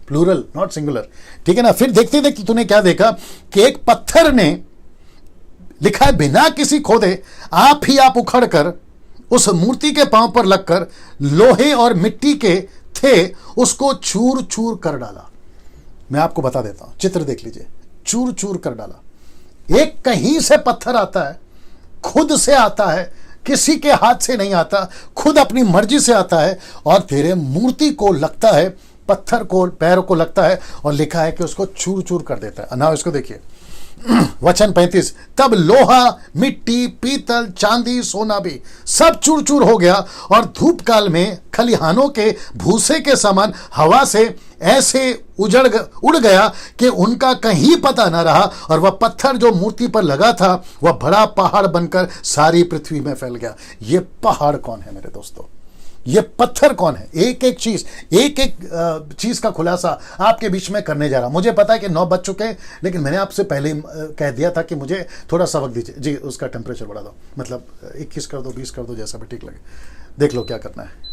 प्लूरल नॉट सिंगुलर, ठीक है ना। फिर देखते देखते तूने क्या देखा कि एक पत्थर ने, लिखा है बिना किसी खोदे आप ही आप उखड़ कर उस मूर्ति के पांव पर लगकर लोहे और मिट्टी के थे उसको चूर चूर कर डाला। मैं आपको बता देता हूं, चित्र देख लीजिए, चूर चूर कर डाला। एक कहीं से पत्थर आता है, खुद से आता है, किसी के हाथ से नहीं आता, खुद अपनी मर्जी से आता है और तेरे मूर्ति को लगता है, पत्थर को, पैरों को लगता है और लिखा है कि उसको चूर चूर कर देता है। ना इसको देखिए वचन 35, तब लोहा, मिट्टी, पीतल, चांदी, सोना भी सब चूर चूर हो गया और धूप काल में खलिहानों के भूसे के समान हवा से ऐसे उड़ गया कि उनका कहीं पता न रहा। और वह पत्थर जो मूर्ति पर लगा था वह बड़ा पहाड़ बनकर सारी पृथ्वी में फैल गया। ये पहाड़ कौन है मेरे दोस्तों? ये पत्थर कौन है? एक एक चीज का खुलासा आपके बीच में करने जा रहा हूं। मुझे पता है कि 9 बज चुके हैं, लेकिन मैंने आपसे पहले ही कह दिया था कि मुझे थोड़ा सा वक्त दीजिए। जी, उसका टेम्परेचर बढ़ा दो, मतलब 21 कर दो, 20 कर दो, जैसा भी ठीक लगे। देख लो क्या करना है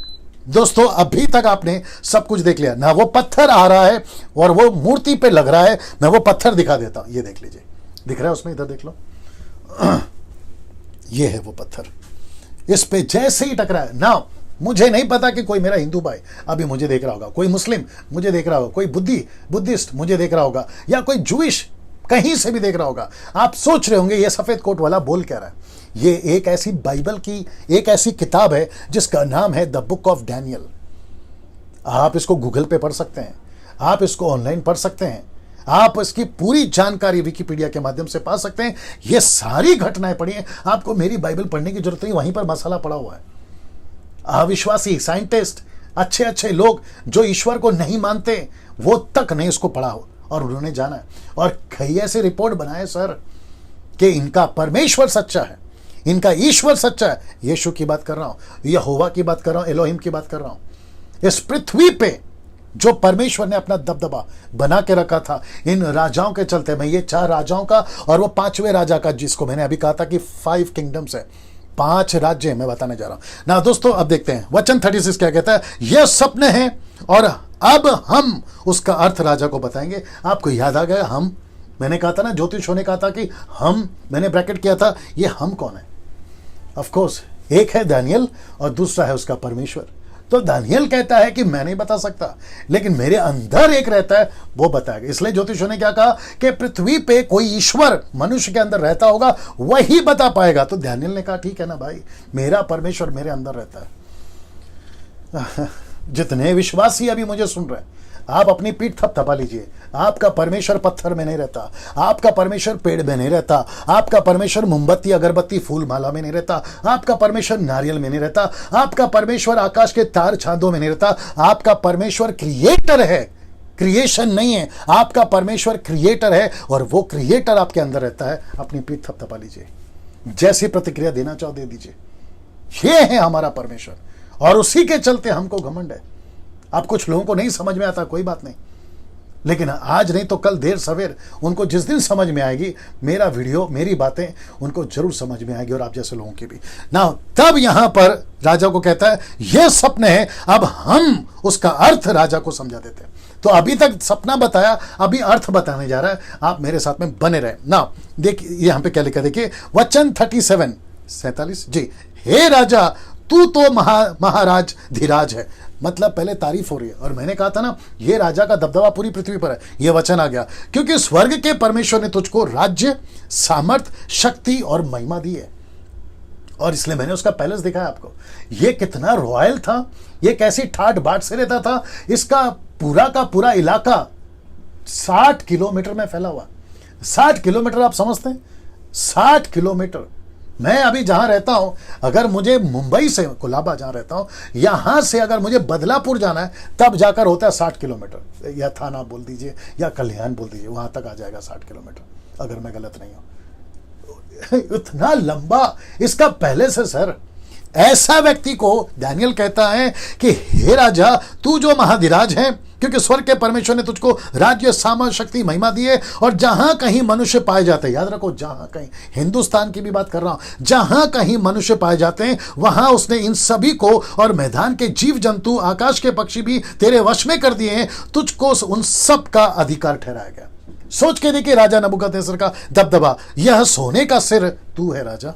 दोस्तों। अभी तक आपने सब कुछ देख लिया ना, वो पत्थर आ रहा है और वो मूर्ति पे लग रहा है। मैं वो पत्थर दिखा देता हूं, ये देख लीजिए, दिख रहा है उसमें, इधर देख लो। ये है वो पत्थर, इस पे जैसे ही टकरा है ना, मुझे नहीं पता कि कोई मेरा हिंदू भाई अभी मुझे देख रहा होगा, कोई मुस्लिम मुझे देख रहा होगा, कोई बुद्धिस्ट मुझे देख रहा होगा, या कोई जूइश कहीं से भी देख रहा होगा। आप सोच रहे होंगे ये सफेद कोट वाला बोल क्या रहा है। ये एक ऐसी बाइबल की एक ऐसी किताब है जिसका नाम है द बुक ऑफ डैनियल। आप इसको गूगल पे पढ़ सकते हैं, आप इसको ऑनलाइन पढ़ सकते हैं, आप इसकी पूरी जानकारी विकिपीडिया के माध्यम से पा सकते हैं। ये सारी घटनाएं पढ़ी हैं, आपको मेरी बाइबल पढ़ने की जरूरत नहीं, वहीं पर मसाला पड़ा हुआ है। अविश्वासी साइंटिस्ट, अच्छे अच्छे लोग जो ईश्वर को नहीं मानते, वो तक नहीं इसको पढ़ा हो और उन्होंने जाना है और कई ऐसे रिपोर्ट बनाए सर कि इनका परमेश्वर सच्चा है, इनका ईश्वर सच्चा है। यीशु की बात कर रहा हूं, यहोवा की बात कर रहा हूं, एलोहिम की बात कर रहा हूं। इस पृथ्वी पे जो परमेश्वर ने अपना दबदबा बना के रखा था इन राजाओं के चलते, मैं ये 4 राजाओं का और वो 5वें राजा का, जिसको मैंने अभी कहा था कि 5 किंगडम्स है, 5 राज्य मैं बताने जा रहा हूं ना दोस्तों। अब देखते हैं वचन 36 क्या कहता है। यह सपने हैं और अब हम उसका अर्थ राजा को बताएंगे। आपको याद आ गया हम, मैंने कहा था ना, ज्योतिषों ने कहा था कि हम, मैंने ब्रैकेट किया था, ये हम कौन है? ऑफ कोर्स एक है दानियल और दूसरा है उसका परमेश्वर। तो दानियल कहता है कि मैं नहीं बता सकता, लेकिन मेरे अंदर एक रहता है, वो बताएगा। इसलिए ज्योतिषों ने क्या कहा कि पृथ्वी पे कोई ईश्वर मनुष्य के अंदर रहता होगा, वही बता पाएगा। तो दानियल ने कहा ठीक है ना भाई, मेरा परमेश्वर मेरे अंदर रहता है। जितने विश्वासी अभी मुझे सुन रहे हैं, आप अपनी पीठ थपथपा लीजिए। आपका परमेश्वर पत्थर में नहीं रहता, आपका परमेश्वर पेड़ में नहीं रहता, आपका परमेश्वर मोमबत्ती, अगरबत्ती, फूल माला में नहीं रहता, आपका परमेश्वर नारियल में नहीं रहता, आपका परमेश्वर आकाश के तार छांदों में नहीं रहता। आपका परमेश्वर क्रिएटर है, क्रिएशन नहीं है। आपका परमेश्वर क्रिएटर है और वो क्रिएटर आपके अंदर रहता है। अपनी पीठ थपथपा लीजिए, जैसी प्रतिक्रिया देना चाहो दे दीजिए। ये है हमारा परमेश्वर और उसी के चलते हमको घमंड है। अब कुछ लोगों को नहीं समझ में आता, कोई बात नहीं, लेकिन आज नहीं तो कल देर सवेर उनको जिस दिन समझ में आएगी, मेरा वीडियो, मेरी बातें उनको जरूर समझ में आएगी और आप जैसे लोगों की भी ना। तब यहां पर राजा को कहता है यह सपने हैं, अब हम उसका अर्थ राजा को समझा देते हैं। तो अभी तक सपना बताया, अभी अर्थ बताने जा रहा है। आप मेरे साथ में बने रहे ना। देखिए यहां पे क्या लिखा, देखिए वचन 47 जी। हे राजा, तू तो महाराज धीराज है। मतलब पहले तारीफ हो रही है, और मैंने कहा था ना ये राजा का दबदबा पूरी पृथ्वी पर है। ये वचन आ गया क्योंकि स्वर्ग के परमेश्वर ने तुझको राज्य, सामर्थ, शक्ति और महिमा दी है। और इसलिए मैंने उसका पैलेस दिखाया आपको। ये कितना रॉयल था, ये कैसी ठाट बाट से रहता था। इसका पूरा का पूरा इलाका 60 किलोमीटर में फैला हुआ। 60 किलोमीटर आप समझते हैं? 60 किलोमीटर। मैं अभी जहां रहता हूं, अगर मुझे मुंबई से, कोलाबा जहां रहता हूं, यहां से अगर मुझे बदलापुर जाना है तब जाकर होता है 60 किलोमीटर, या थाना बोल दीजिए या कल्याण बोल दीजिए, वहां तक आ जाएगा 60 किलोमीटर, अगर मैं गलत नहीं हूं। इतना लंबा इसका पहले से सर। ऐसा व्यक्ति को दानियल कहता है कि हे राजा, तू जो महाधिराज है, क्योंकि स्वर्ग के परमेश्वर ने तुझको राज्य, सामर्थ, शक्ति, महिमा दी है। और जहां कहीं मनुष्य पाए जाते हैं, याद रखो, जहां कहीं, हिंदुस्तान की भी बात कर रहा हूं, जहां कहीं मनुष्य पाए जाते हैं वहां उसने इन सभी को, और मैदान के जीव जंतु, आकाश के पक्षी भी तेरे वश में कर दिए हैं। तुझको उन सब का अधिकार ठहराया गया। सोच के देखिए राजा नबूकदनेस्सर का दबदबा। यह सोने का सिर तू है राजा,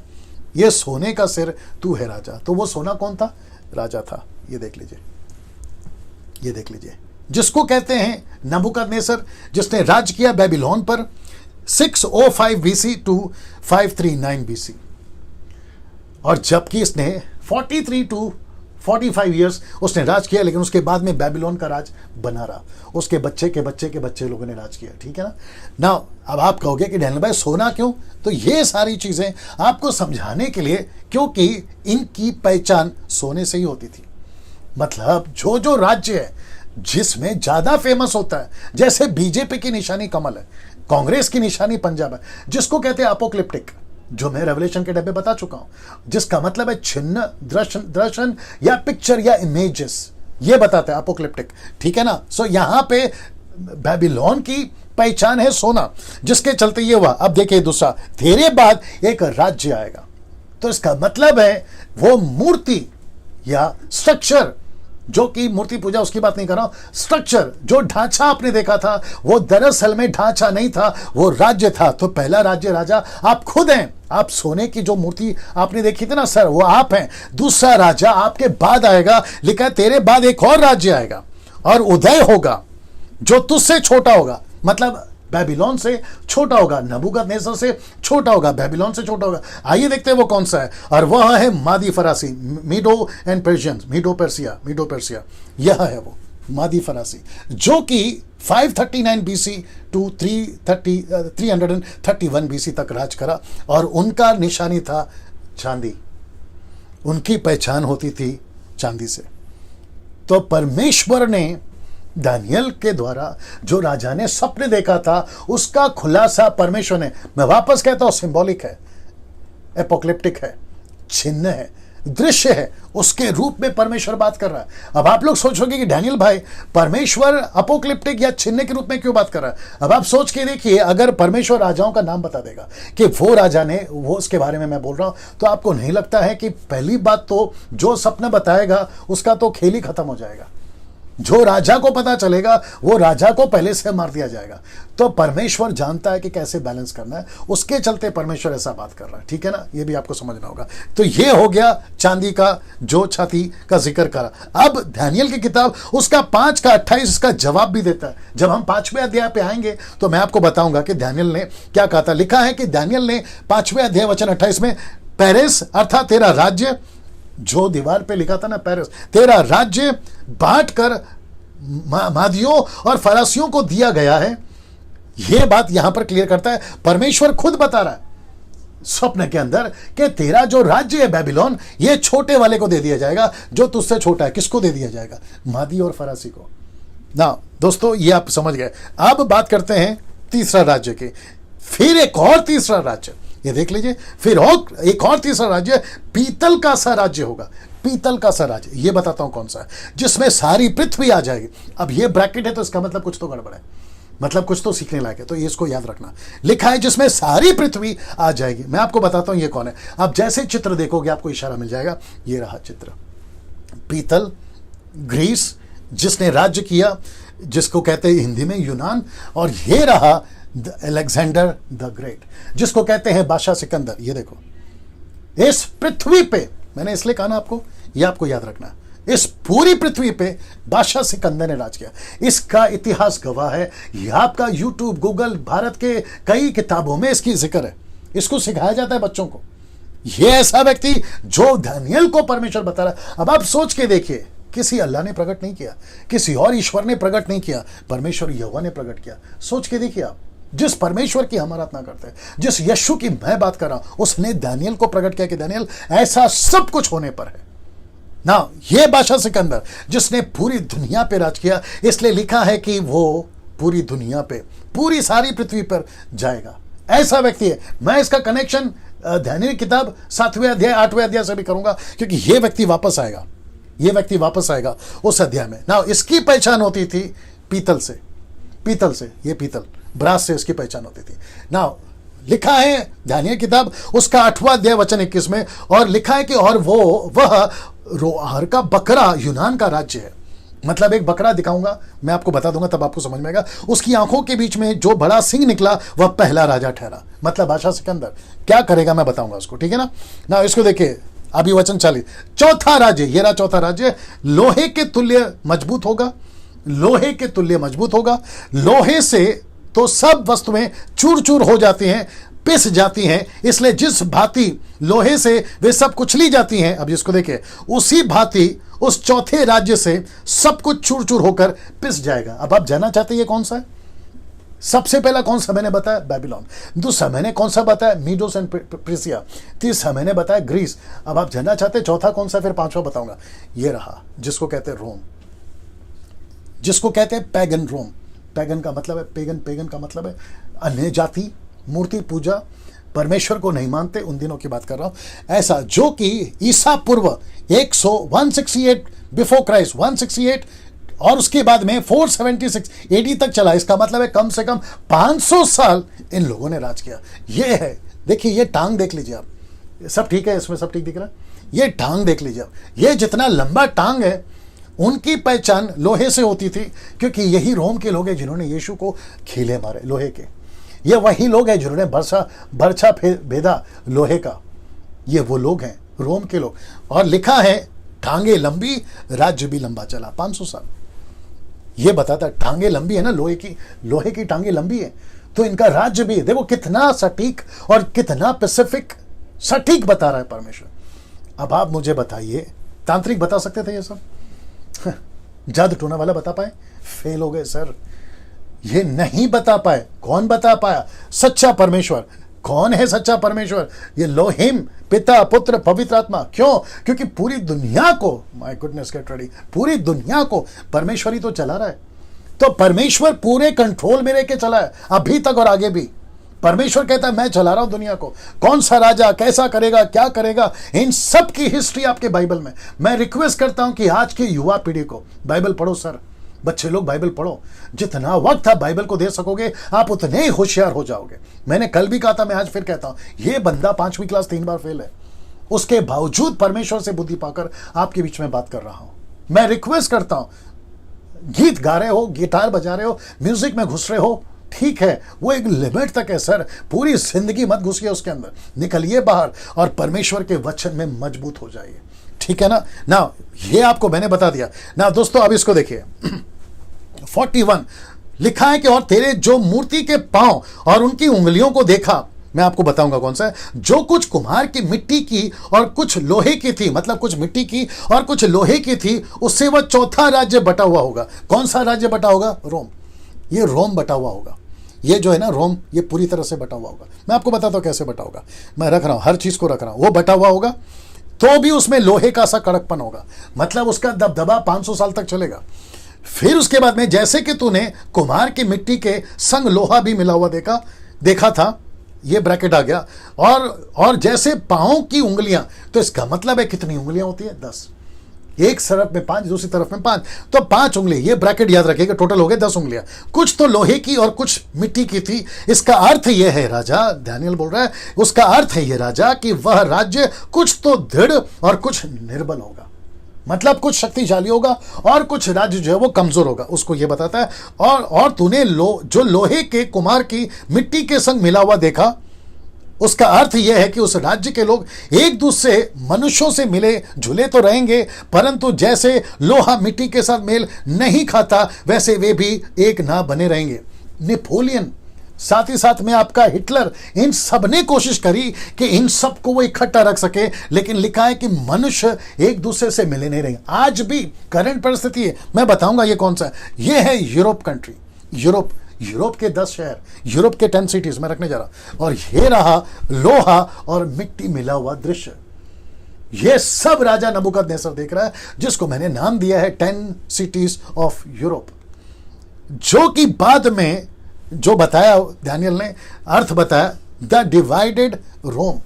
ये सोने का सिर तू है राजा। तो वो सोना कौन था? राजा था। ये देख लीजिए, ये देख लीजिए, जिसको कहते हैं नबूकदनेस्सर, जिसने राज किया बेबीलोन पर 605 BC टू 539 BC। और जबकि इसने 43 टू 45 ईयर्स उसने राज किया, लेकिन उसके बाद में बेबीलोन का राज बना रहा। उसके बच्चे के बच्चे के बच्चे लोगों ने राज किया, ठीक है ना। ना अब आप कहोगे कि डैनियल भाई सोना क्यों? तो ये सारी चीजें आपको समझाने के लिए, क्योंकि इनकी पहचान सोने से ही होती थी। मतलब जो जो राज्य है जिसमें ज्यादा फेमस होता है, जैसे बीजेपी की निशानी कमल है, कांग्रेस की निशानी पंजाब है, जिसको कहते हैं अपोक्लिप्टिक, जो मैं रेवलेशन के डब्बे बता चुका हूं, जिसका मतलब है छिन्न, दर्शन या पिक्चर या इमेजेस, ये बताता है अपोक्लिप्टिक, ठीक है ना। सो यहां पे बेबीलोन की पहचान है सोना, जिसके चलते ये हुआ। अब देखिए दूसरा, तेरे बाद एक राज्य आएगा, तो इसका मतलब है वो मूर्ति या स्ट्रक्चर, जो कि मूर्ति पूजा उसकी बात नहीं कर रहा हूं, स्ट्रक्चर जो ढांचा आपने देखा था वो दरअसल में ढांचा नहीं था, वो राज्य था। तो पहला राज्य राजा आप खुद हैं, आप सोने की जो मूर्ति आपने देखी थी ना सर, वो आप हैं। दूसरा राजा आपके बाद आएगा, लिखा है तेरे बाद एक और राज्य आएगा और उदय होगा जो तुझसे छोटा होगा, मतलब बेबीलोन से छोटा होगा, नबूकदनेस्सर से छोटा होगा, बेबीलोन से छोटा होगा। आइए देखते हैं वो कौन सा है, और वह है मादी फरासी, Medo and Persian, Medo Persia, यह है वो मादी फरासी, जो कि 539 BC टू 331 BC तक राज करा, और उनका निशानी था चांदी, उनकी पहचान होती थी चांदी से। तो परमेश्वर ने दानियल के द्वारा जो राजा ने स्वप्न देखा था, उसका खुलासा परमेश्वर ने, मैं वापस कहता हूं, सिंबॉलिक है, एपोक्लिप्टिक है, छिन्न है, दृश्य है, उसके रूप में परमेश्वर बात कर रहा है। अब आप लोग सोचोगे कि डैनियल भाई परमेश्वर अपोक्लिप्टिक या छिन्न के रूप में क्यों बात कर रहा है। अब आप सोच के देखिए, अगर परमेश्वर राजाओं का नाम बता देगा कि वो राजा ने, वो उसके बारे में मैं बोल रहा हूं, तो आपको नहीं लगता है कि पहली बात तो जो सपना बताएगा उसका तो खेल ही खत्म हो जाएगा। जो राजा को पता चलेगा वो राजा को पहले से मार दिया जाएगा। तो परमेश्वर जानता है कि कैसे बैलेंस करना है, उसके चलते परमेश्वर ऐसा बात कर रहा है, ठीक है ना। ये भी आपको समझना होगा। तो ये हो गया चांदी का जो छाती का जिक्र करा। अब दानियल की किताब उसका 5 का 28 इसका जवाब भी देता है। जब हम 5वें अध्याय पे आएंगे तो मैं आपको बताऊंगा कि दानियल ने क्या कहा था। लिखा है कि दानियल ने 5वें अध्याय वचन 28 में, पेरेस अर्थात तेरा राज्य, जो दीवार पे लिखा था ना पेरिस, तेरा राज्य बांट कर मादियों और फरासियों को दिया गया है। यह बात यहां पर क्लियर करता है, परमेश्वर खुद बता रहा है स्वप्न के अंदर कि तेरा जो राज्य है बेबीलोन, ये छोटे वाले को दे दिया जाएगा जो तुझसे छोटा है। किसको दे दिया जाएगा? मादी और फरासी को ना। दोस्तों ये आप समझ गए। अब बात करते हैं तीसरा राज्य की। फिर एक और तीसरा राज्य, ये देख लीजिए, फिर और एक और तीसरा राज्य पीतल का सा राज्य होगा। पीतल का सा राज्य, ये बताता हूं कौन सा है, जिसमें सारी पृथ्वी आ जाएगी। अब ये ब्रैकेट है तो इसका मतलब कुछ तो गड़बड़ है, मतलब कुछ तो सीखने लायक है, तो ये इसको याद रखना। लिखा है जिसमें सारी पृथ्वी आ जाएगी। मैं आपको बताता हूं ये कौन है। आप जैसे चित्र देखोगे आपको इशारा मिल जाएगा। ये रहा चित्र, पीतल, ग्रीस जिसने राज्य किया, जिसको कहते हैं हिंदी में यूनान, और ये रहा अलेक्जेंडर द ग्रेट, जिसको कहते हैं बादशाह सिकंदर। ये देखो, इस पृथ्वी पे, मैंने इसलिए कहा ना आपको, ये आपको याद रखना, इस पूरी पृथ्वी पे बादशाह सिकंदर ने राज किया। इसका इतिहास गवाह है। यह आपका यूट्यूब, गूगल, भारत के कई किताबों में इसकी जिक्र है। इसको सिखाया जाता है बच्चों को। यह ऐसा व्यक्ति जो दानियल को परमेश्वर बता रहा है। अब आप सोच के देखिए, किसी अल्लाह ने प्रकट नहीं किया, किसी और ईश्वर ने प्रकट नहीं किया, परमेश्वर यहोवा ने प्रकट किया। सोच के देखिए आप, जिस परमेश्वर की हम आराधना करते हैं, जिस यीशु की मैं बात कर रहा हूं, उसने दानियल को प्रकट किया कि दानियल ऐसा सब कुछ होने पर है ना। यह बादशाह सिकंदर जिसने पूरी दुनिया पे राज किया, इसलिए लिखा है कि वो पूरी दुनिया पे, पूरी सारी पृथ्वी पर जाएगा। ऐसा व्यक्ति है। मैं इसका कनेक्शन दानियल किताब 7वें अध्याय 8वें अध्याय से भी करूंगा, क्योंकि यह व्यक्ति वापस आएगा। यह व्यक्ति वापस आएगा उस अध्याय में ना। इसकी पहचान होती थी पीतल से, पीतल से, ये पीतल, ब्रास से इसकी पहचान होती थी ना। लिखा है दानियल किताब उसका 8वां अध्याय वचन 21 में, और लिखा है कि और वह रोआर का बकरा यूनान का राज्य है। मतलब एक बकरा दिखाऊंगा, मैं आपको बता दूंगा, तब आपको समझ में आएगा। उसकी आंखों के बीच में जो बड़ा सिंह निकला वह पहला राजा ठहरा। मतलब बादशाह सिकंदर क्या करेगा मैं बताऊंगा उसको, ठीक है ना। इसको देखिए, अभी वचन 40, चौथा राज्य, ये रहा चौथा राज्य, लोहे के तुल्य मजबूत होगा, लोहे के तुल्य मजबूत होगा। लोहे से तो सब वस्तुएं चूर चूर हो जाती हैं, पिस जाती हैं, इसलिए जिस भांति लोहे से वे सब कुचली जाती हैं, अब इसको देखिए, उसी भांति उस चौथे राज्य से सब कुछ चूर चूर होकर पिस जाएगा। अब आप जानना चाहते हैं ये कौन सा है? सबसे पहला कौन सा मैंने बताया? बेबीलोन। दूसरा मैंने कौन सा बताया? मीडोस एंड प्रिसिया। तीसरा मैंने बताया ग्रीस। अब आप जानना चाहते हैं चौथा कौन सा? फिर पांचवा बताऊंगा। ये रहा, जिसको कहते हैं रोम, जिसको कहते हैं पैगन रोम। पैगन का मतलब है पेगन, पेगन का मतलब है अन्य जाति, मूर्ति पूजा, परमेश्वर को नहीं मानते, उन दिनों की बात कर रहा हूं। ऐसा जो कि ईसा पूर्व 168 बिफोर क्राइस्ट, 168 और उसके बाद में 476 एडी तक चला। इसका मतलब है कम से कम 500 साल इन लोगों ने राज किया। ये है, देखिए ये टांग देख लीजिए आप, सब ठीक है, इसमें सब ठीक दिख रहा है। ये टांग देख लीजिए आप, ये जितना लंबा टांग है, उनकी पहचान लोहे से होती थी, क्योंकि यही रोम के लोग हैं जिन्होंने यीशु को खीले मारे लोहे के। ये वही लोग हैं जिन्होंने बरछा भेदा लोहे का। ये वो लोग हैं, रोम के लोग। और लिखा है टांगे लंबी, राज्य भी लंबा चला 500 साल। ये बताता है टांगे लंबी है ना, लोहे की टांगे लंबी है, तो इनका राज्य भी, देखो कितना सटीक और कितना पैसिफिक सटीक बता रहा है परमेश्वर। अब आप मुझे बताइए, तांत्रिक बता सकते थे ये सब? जादू टोना वाला बता पाए? फेल हो गए सर, ये नहीं बता पाए। कौन बता पाया? सच्चा परमेश्वर। कौन है सच्चा परमेश्वर? ये लोहिम, पिता, पुत्र, पवित्र आत्मा। क्यों? क्योंकि पूरी दुनिया को, माय गुडनेस गेट रेडी, पूरी दुनिया को परमेश्वर ही तो चला रहा है। तो परमेश्वर पूरे कंट्रोल में रह के चला है अभी तक और आगे भी। परमेश्वर कहता है मैं चला रहा हूं दुनिया को। कौन सा राजा कैसा करेगा, क्या करेगा, इन सब की हिस्ट्री आपके बाइबल में। मैं रिक्वेस्ट करता हूं कि आज की युवा पीढ़ी को बाइबल पढ़ो सर, बच्चे लोग बाइबल पढ़ो। जितना वक्त आप बाइबल को दे सकोगे आप उतने ही होशियार हो जाओगे। मैंने कल भी कहा था, मैं आज फिर कहता हूं, ये बंदा 5वीं क्लास 3 बार फेल है, उसके बावजूद परमेश्वर से बुद्धि पाकर आपके बीच में बात कर रहा हूं। मैं रिक्वेस्ट करता हूं, गीत गा रहे हो, गिटार बजा रहे हो, म्यूजिक में घुस रहे हो, ठीक है, वो एक लिमिट तक है सर। पूरी जिंदगी मत घुसिए उसके अंदर, निकलिए बाहर और परमेश्वर के वचन में मजबूत हो जाइए, ठीक है ना। ये आपको मैंने बता दिया ना दोस्तों। अब इसको देखिए 41 लिखा है कि और तेरे जो मूर्ति के पांव और उनकी उंगलियों को देखा, मैं आपको बताऊंगा कौन सा है, जो कुछ कुम्हार की मिट्टी की और कुछ लोहे की थी, मतलब कुछ मिट्टी की और कुछ लोहे की थी, उससे वह चौथा राज्य बटा हुआ होगा। कौन सा राज्य बटा होगा? रोम। ये रोम बटा हुआ होगा। ये जो है ना रोम, ये पूरी तरह से बटा हुआ होगा। मैं आपको बताता हूं कैसे बटा होगा, मैं रख रहा हूं, हर चीज को रख रहा हूं। वो बटा हुआ होगा तो भी उसमें लोहे का सा कड़कपन होगा, मतलब उसका दबदबा 500 साल तक चलेगा। फिर उसके बाद में जैसे कि तूने कुम्हार की मिट्टी के संग लोहा भी मिला हुआ देखा था, ये ब्रैकेट आ गया। और जैसे पांवों की उंगलियां, तो इसका मतलब है कितनी उंगलियां होती है? 10। एक तरफ में 5, दूसरी तरफ में 5, तो 5 उंगली। ये ब्रैकेट याद रखिएगा, टोटल हो गए 10 उंगलियां। कुछ तो लोहे की और कुछ मिट्टी की थी। इसका अर्थ यह है, राजा डैनियल बोल रहा है, उसका अर्थ है ये राजा कि वह राज्य कुछ तो दृढ़ और कुछ निर्बल होगा, मतलब कुछ शक्तिशाली होगा और कुछ राज्य जो है वो कमजोर होगा, उसको ये बताता है। और तूने जो लोहे के कुम्हार की मिट्टी के संग मिला हुआ देखा, उसका अर्थ यह है कि उस राज्य के लोग एक दूसरे मनुष्यों से मिले जुले तो रहेंगे, परंतु जैसे लोहा मिट्टी के साथ मेल नहीं खाता वैसे वे भी एक ना बने रहेंगे। नेपोलियन, साथ ही साथ में आपका हिटलर, इन सब ने कोशिश करी कि इन सब को वो इकट्ठा रख सके, लेकिन लिखा है कि मनुष्य एक दूसरे से मिले नहीं रहेंगे। आज भी करंट परिस्थिति है, मैं बताऊंगा ये कौन सा है। ये है यूरोप कंट्री, यूरोप के 10 शहर, यूरोप के 10 सिटीज में रखने जा रहा। और ये रहा लोहा और मिट्टी मिला हुआ दृश्य। ये सब राजा नबूकदनेस्सर देख रहा है, जिसको मैंने नाम दिया है 10 सिटीज ऑफ यूरोप, जो कि बाद में जो बताया डैनियल ने अर्थ बताया, द डिवाइडेड रोम।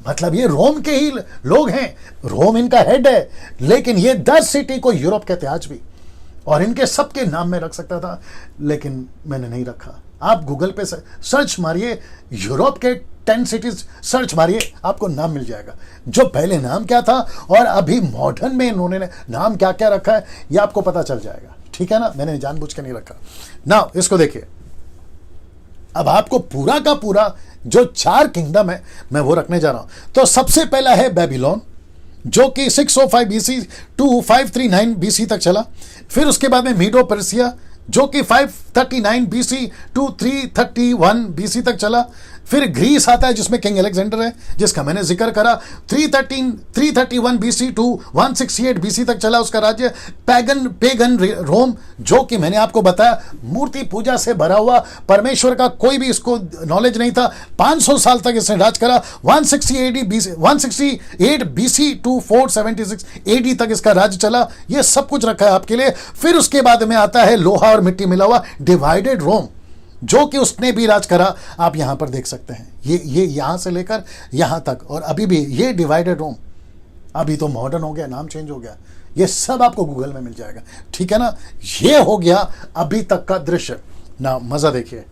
मतलब ये रोम के ही लोग हैं, रोम इनका हेड है, लेकिन ये 10 सिटी को यूरोप कहते हैं आज भी। और इनके सबके नाम में रख सकता था, लेकिन मैंने नहीं रखा। आप गूगल पे सर्च मारिए, यूरोप के 10 सिटीज सर्च मारिए, आपको नाम मिल जाएगा। जो पहले नाम क्या था और अभी मॉडर्न में इन्होंने नाम क्या क्या रखा है, ये आपको पता चल जाएगा, ठीक है ना। मैंने जानबूझ के नहीं रखा ना। इसको देखिए, अब आपको पूरा का पूरा जो 4 किंगडम है मैं वो रखने जा रहा हूं। तो सबसे पहला है बेबीलोन, जो कि 605 BC टू 539 BC तक चला। फिर उसके बाद में मीडो पर्सिया जो कि 539 BC टू 331 BC तक चला। फिर ग्रीस आता है जिसमें किंग अलेक्जेंडर है जिसका मैंने जिक्र करा। 331 BC टू 168 BC तक चला उसका राज्य। पेगन रोम जो कि मैंने आपको बताया मूर्ति पूजा से भरा हुआ, परमेश्वर का कोई भी इसको नॉलेज नहीं था। 500 साल तक इसने राज करा। 168 BC टू 476 AD तक इसका राज्य चला। ये सब कुछ रखा है आपके लिए। फिर उसके बाद में आता है लोहा और मिट्टी मिला हुआ डिवाइडेड रोम जो कि उसने भी राज करा। आप यहां पर देख सकते हैं ये यहां से लेकर यहां तक, और अभी भी ये डिवाइडेड रोम, अभी तो मॉडर्न हो गया, नाम चेंज हो गया। ये सब आपको गूगल में मिल जाएगा, ठीक है ना। ये हो गया अभी तक का दृश्य ना। मजा देखिए,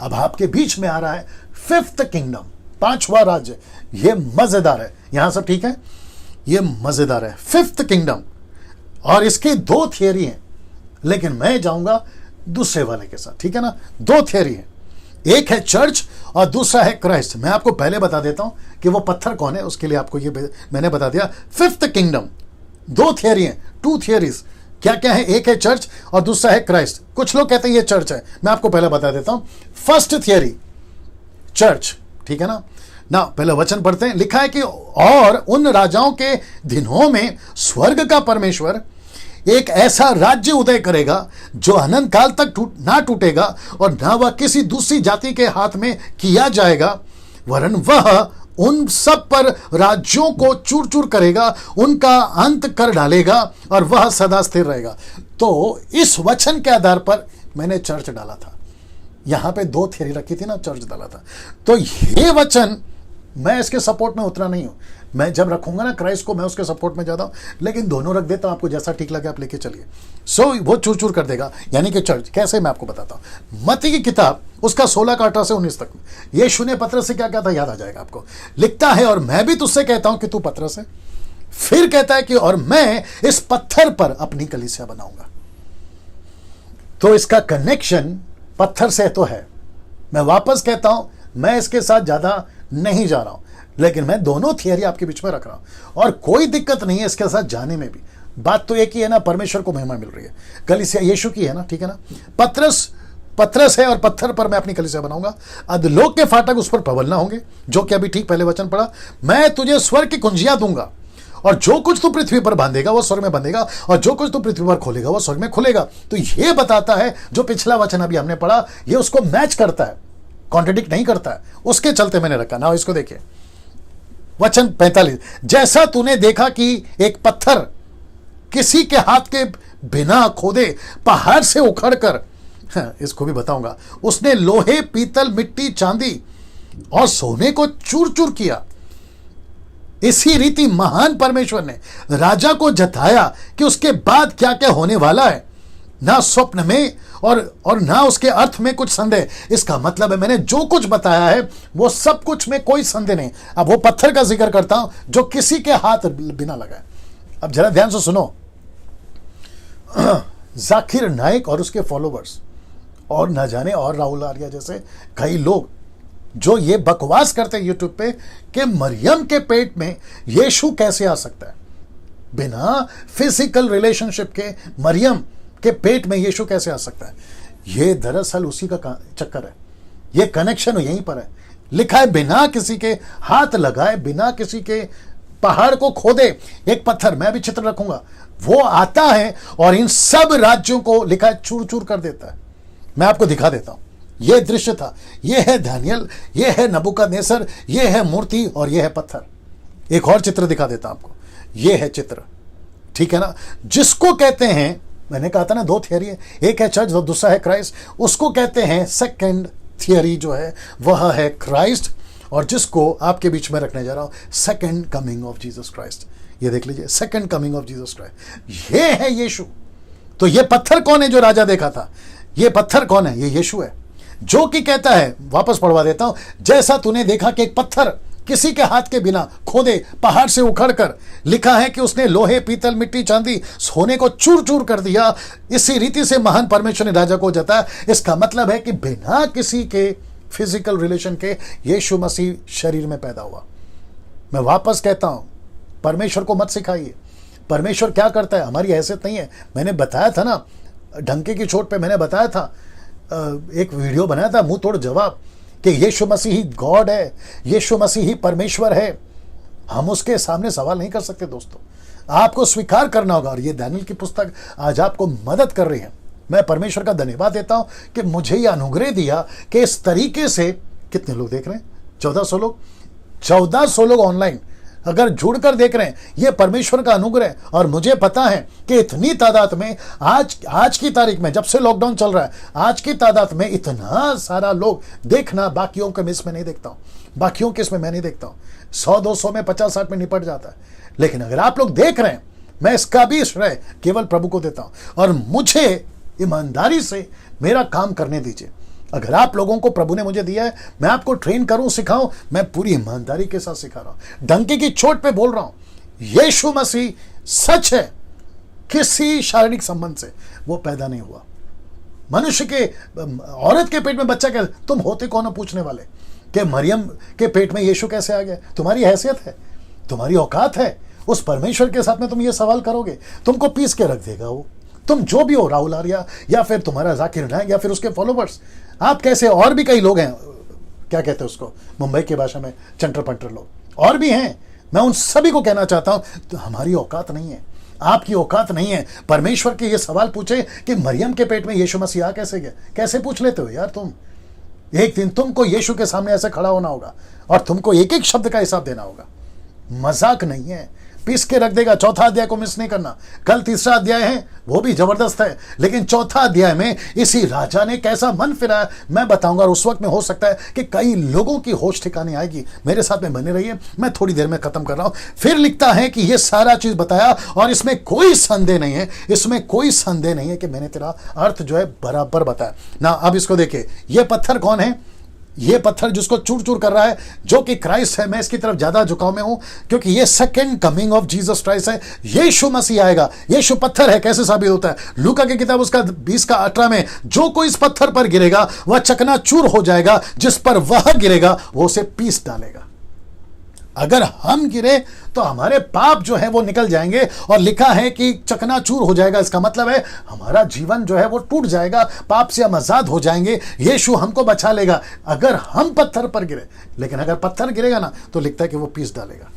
अब आपके बीच में आ रहा है फिफ्थ किंगडम, पांचवा राज्य। ये मजेदार है, यहां सब ठीक है, ये मजेदार है फिफ्थ किंगडम। और इसके दो थियरी हैं, लेकिन मैं जाऊंगा दूसरे वाले के साथ, ठीक है ना। दो थियरी है, एक है चर्च और दूसरा है क्राइस्ट। मैं आपको पहले बता देता हूं कि वो पत्थर कौन है, उसके लिए आपको ये मैंने बता दिया। फिफ्थ किंगडम, दो थियरी हैं, टू थियरीज। क्या क्या है, एक है चर्च और दूसरा है क्राइस्ट। कुछ लोग कहते हैं ये चर्च है, मैं आपको पहले बता देता हूं। फर्स्ट थियरी चर्च, ठीक है ना। ना पहले वचन पढ़ते हैं, लिखा है कि और उन राजाओं के दिनों में स्वर्ग का परमेश्वर एक ऐसा राज्य उदय करेगा जो अनंत काल तक ना टूटेगा और ना वह किसी दूसरी जाति के हाथ में किया जाएगा, वरन वह उन सब पर राज्यों को चूर चूर करेगा, उनका अंत कर डालेगा और वह सदा स्थिर रहेगा। तो इस वचन के आधार पर मैंने चर्च डाला था। यहां पे दो थियरी रखी थी ना, चर्च डाला था। तो ये वचन मैं इसके सपोर्ट में उतना नहीं हूं। मैं जब रखूंगा ना क्राइस्ट को, मैं उसके सपोर्ट में जाता हूं, लेकिन दोनों रख देता हूं। आपको जैसा ठीक लगे आप लेके चलिए। वो चूर चूर कर देगा, यानी कि चर्च कैसे, मैं आपको बताता हूं। मत्ती की किताब उसका 16 का 18 से 19 तक यीशु ने पतरस से क्या कहता है, याद आ जाएगा आपको। लिखता है, और मैं भी तुझसे कहता हूं कि तू पतरस है। फिर कहता है कि और मैं इस पत्थर पर अपनी कलीसिया बनाऊंगा। तो इसका कनेक्शन पत्थर से तो है। मैं वापस कहता हूं, मैं इसके साथ ज्यादा नहीं जा रहा हूं, लेकिन मैं दोनों थियरी आपके बीच में रख रहा हूं और कोई दिक्कत नहीं है इसके साथ जाने में भी। बात तो एक ही है ना, परमेश्वर को महिमा मिल रही है, कलीसिया यीशु की है ना, ठीक है ना। पतरस है और पत्थर पर मैं अपनी कलीसिया बनाऊंगा, अधोलोक के फाटक उस पर प्रबल होंगे। जो कि अभी ठीक पहले वचन पढ़ा, मैं तुझे स्वर्ग की कुंजियां दूंगा और जो कुछ तू पृथ्वी पर बांधेगा वो स्वर्ग में बंधेगा और जो कुछ तू पृथ्वी पर खोलेगा वो स्वर्ग में खुलेगा। तो ये बताता है, जो पिछला वचन अभी हमने पढ़ा, ये उसको मैच करता है, कॉन्ट्रडिक्ट नहीं करता है। उसके चलते मैंने रखा ना। इसको देखिए, वचन 45, जैसा तूने देखा कि एक पत्थर किसी के हाथ के बिना खोदे पहाड़ से उखड़कर, इसको भी बताऊंगा, उसने लोहे, पीतल, मिट्टी, चांदी और सोने को चूर चूर किया। इसी रीति महान परमेश्वर ने राजा को जताया कि उसके बाद क्या क्या होने वाला है। ना स्वप्न में और ना उसके अर्थ में कुछ संदेह। इसका मतलब है मैंने जो कुछ बताया है वो सब कुछ में कोई संदेह नहीं। अब वो पत्थर का जिक्र करता हूं जो किसी के हाथ बिना लगाए। अब जरा ध्यान से सुनो। जाकिर नाइक और उसके फॉलोवर्स और न जाने और राहुल आर्या जैसे कई लोग जो ये बकवास करते हैं यूट्यूब पे कि मरियम के पेट में यीशु कैसे आ सकता है, बिना फिजिकल रिलेशनशिप के मरियम के पेट में यीशु कैसे आ सकता है। ये दरअसल उसी का चक्कर है, ये कनेक्शन यहीं पर है। लिखा है बिना किसी के हाथ लगाए, बिना किसी के पहाड़ को खोदे एक पत्थर, मैं भी चित्र रखूंगा, वो आता है और इन सब राज्यों को लिखा है चूर चूर कर देता है। मैं आपको दिखा देता हूं, यह दृश्य था। यह है दानियल, यह है नबूकदनेस्सर, यह है मूर्ति और यह है पत्थर। एक और चित्र दिखा देता हूं आपको, यह है चित्र, ठीक है ना, जिसको कहते हैं, मैंने कहा था ना दो थियरी है, एक है चर्च और दूसरा है क्राइस्ट। उसको कहते हैं सेकंड थियरी जो है वह है क्राइस्ट, और जिसको आपके बीच में रखने जा रहा हूं second coming of Jesus Christ. ये देख लीजिए, second coming of Jesus Christ, ये है यीशु। तो ये पत्थर कौन है जो राजा देखा था, ये पत्थर कौन है, ये यीशु है, जो कि कहता है, वापस पढ़वा देता हूं, जैसा तूने देखा कि एक पत्थर किसी के हाथ के बिना खोदे पहाड़ से उखड़कर, लिखा है कि उसने लोहे, पीतल, मिट्टी, चांदी, सोने को चूर चूर कर दिया। इसी रीति से महान परमेश्वर ने राजा को जताया। इसका मतलब है कि बिना किसी के फिजिकल रिलेशन के यीशु मसीह शरीर में पैदा हुआ। मैं वापस कहता हूं, परमेश्वर को मत सिखाइए। परमेश्वर क्या करता है, हमारी हैसियत नहीं है। मैंने बताया था ना, डंके की चोट पे मैंने बताया था, एक वीडियो बनाया था मुंह तोड़ जवाब, कि यीशु मसीह ही गॉड है, यीशु मसीह ही परमेश्वर है। हम उसके सामने सवाल नहीं कर सकते दोस्तों, आपको स्वीकार करना होगा। और ये दानियेल की पुस्तक आज आपको मदद कर रही है। मैं परमेश्वर का धन्यवाद देता हूं कि मुझे यह अनुग्रह दिया कि इस तरीके से, कितने लोग देख रहे हैं, 1400 लोग, 1400 लोग ऑनलाइन अगर जुड़कर देख रहे हैं, यह परमेश्वर का अनुग्रह। और मुझे पता है कि इतनी तादाद में आज की तारीख में, जब से लॉकडाउन चल रहा है, आज की तादाद में इतना सारा लोग देखना, बाकियों के इसमें नहीं देखता हूं, बाकियों के इसमें मैं नहीं देखता हूं। 100-200 में, 50-60 में निपट जाता है। लेकिन अगर आप लोग देख रहे हैं, मैं इसका भी श्रेय केवल प्रभु को देता हूं। और मुझे ईमानदारी से मेरा काम करने दीजिए। अगर आप लोगों को प्रभु ने मुझे दिया है, मैं आपको ट्रेन करूं, सिखाऊं, मैं पूरी ईमानदारी के साथ सिखा रहा हूं। डंके की चोट पे बोल रहा हूं, यीशु मसीह सच है। किसी शारीरिक संबंध से वो पैदा नहीं हुआ। मनुष्य के, औरत के पेट में बच्चा कैसे, तुम होते कौन हो पूछने वाले कि मरियम के पेट में यीशु कैसे आ गया? तुम्हारी हैसियत है, तुम्हारी औकात है, उस परमेश्वर के साथ में तुम ये सवाल करोगे, तुमको पीस के रख देगा वो। तुम जो भी हो, राहुल आर्या या फिर तुम्हारा जाकिर नायक या फिर उसके फॉलोवर्स, आप कैसे, और भी कई लोग हैं, क्या कहते हैं उसको मुंबई की भाषा में, चंटर पंटर लोग और भी हैं। मैं उन सभी को कहना चाहता हूं, तो हमारी औकात नहीं है, आपकी औकात नहीं है परमेश्वर के ये सवाल पूछे कि मरियम के पेट में यीशु मसीह आ कैसे गया। कैसे पूछ लेते हो यार तुम? एक दिन तुमको यीशु के सामने ऐसे खड़ा होना होगा और तुमको एक एक शब्द का हिसाब देना होगा। मजाक नहीं है, पीस के रख देगा। चौथा अध्याय को मिस नहीं करना। कल तीसरा अध्याय है, वो भी जबरदस्त है, लेकिन चौथा अध्याय में इसी राजा ने कैसा मन फिराया मैं बताऊंगा। और उस वक्त में हो सकता है कि कई लोगों की होश ठिकाने आएगी। मेरे साथ में बने रहिए, मैं थोड़ी देर में खत्म कर रहा हूं। फिर लिखता है कि ये सारा चीज बताया और इसमें कोई संदेह नहीं है, इसमें कोई संदेह नहीं है कि मैंने तेरा अर्थ जो है बराबर बताया ना। अब इसको देखिए, ये पत्थर कौन है? ये पत्थर जिसको चूर चूर कर रहा है, जो कि क्राइस्ट है। मैं इसकी तरफ ज्यादा झुकाव में हूं क्योंकि ये second coming of Jesus Christ है। यीशु मसीह आएगा। यीशु पत्थर है, कैसे साबित होता है? लूका की किताब उसका 20:18 में, जो कोई इस पत्थर पर गिरेगा वह चकनाचूर हो जाएगा, जिस पर वह गिरेगा वो उसे पीस डालेगा। अगर हम गिरे तो हमारे पाप जो है वो निकल जाएंगे, और लिखा है कि चकनाचूर हो जाएगा। इसका मतलब है हमारा जीवन जो है वो टूट जाएगा, पाप से हम आजाद हो जाएंगे, यीशु हमको बचा लेगा अगर हम पत्थर पर गिरे। लेकिन अगर पत्थर गिरेगा ना, तो लिखता है कि वो पीस डालेगा।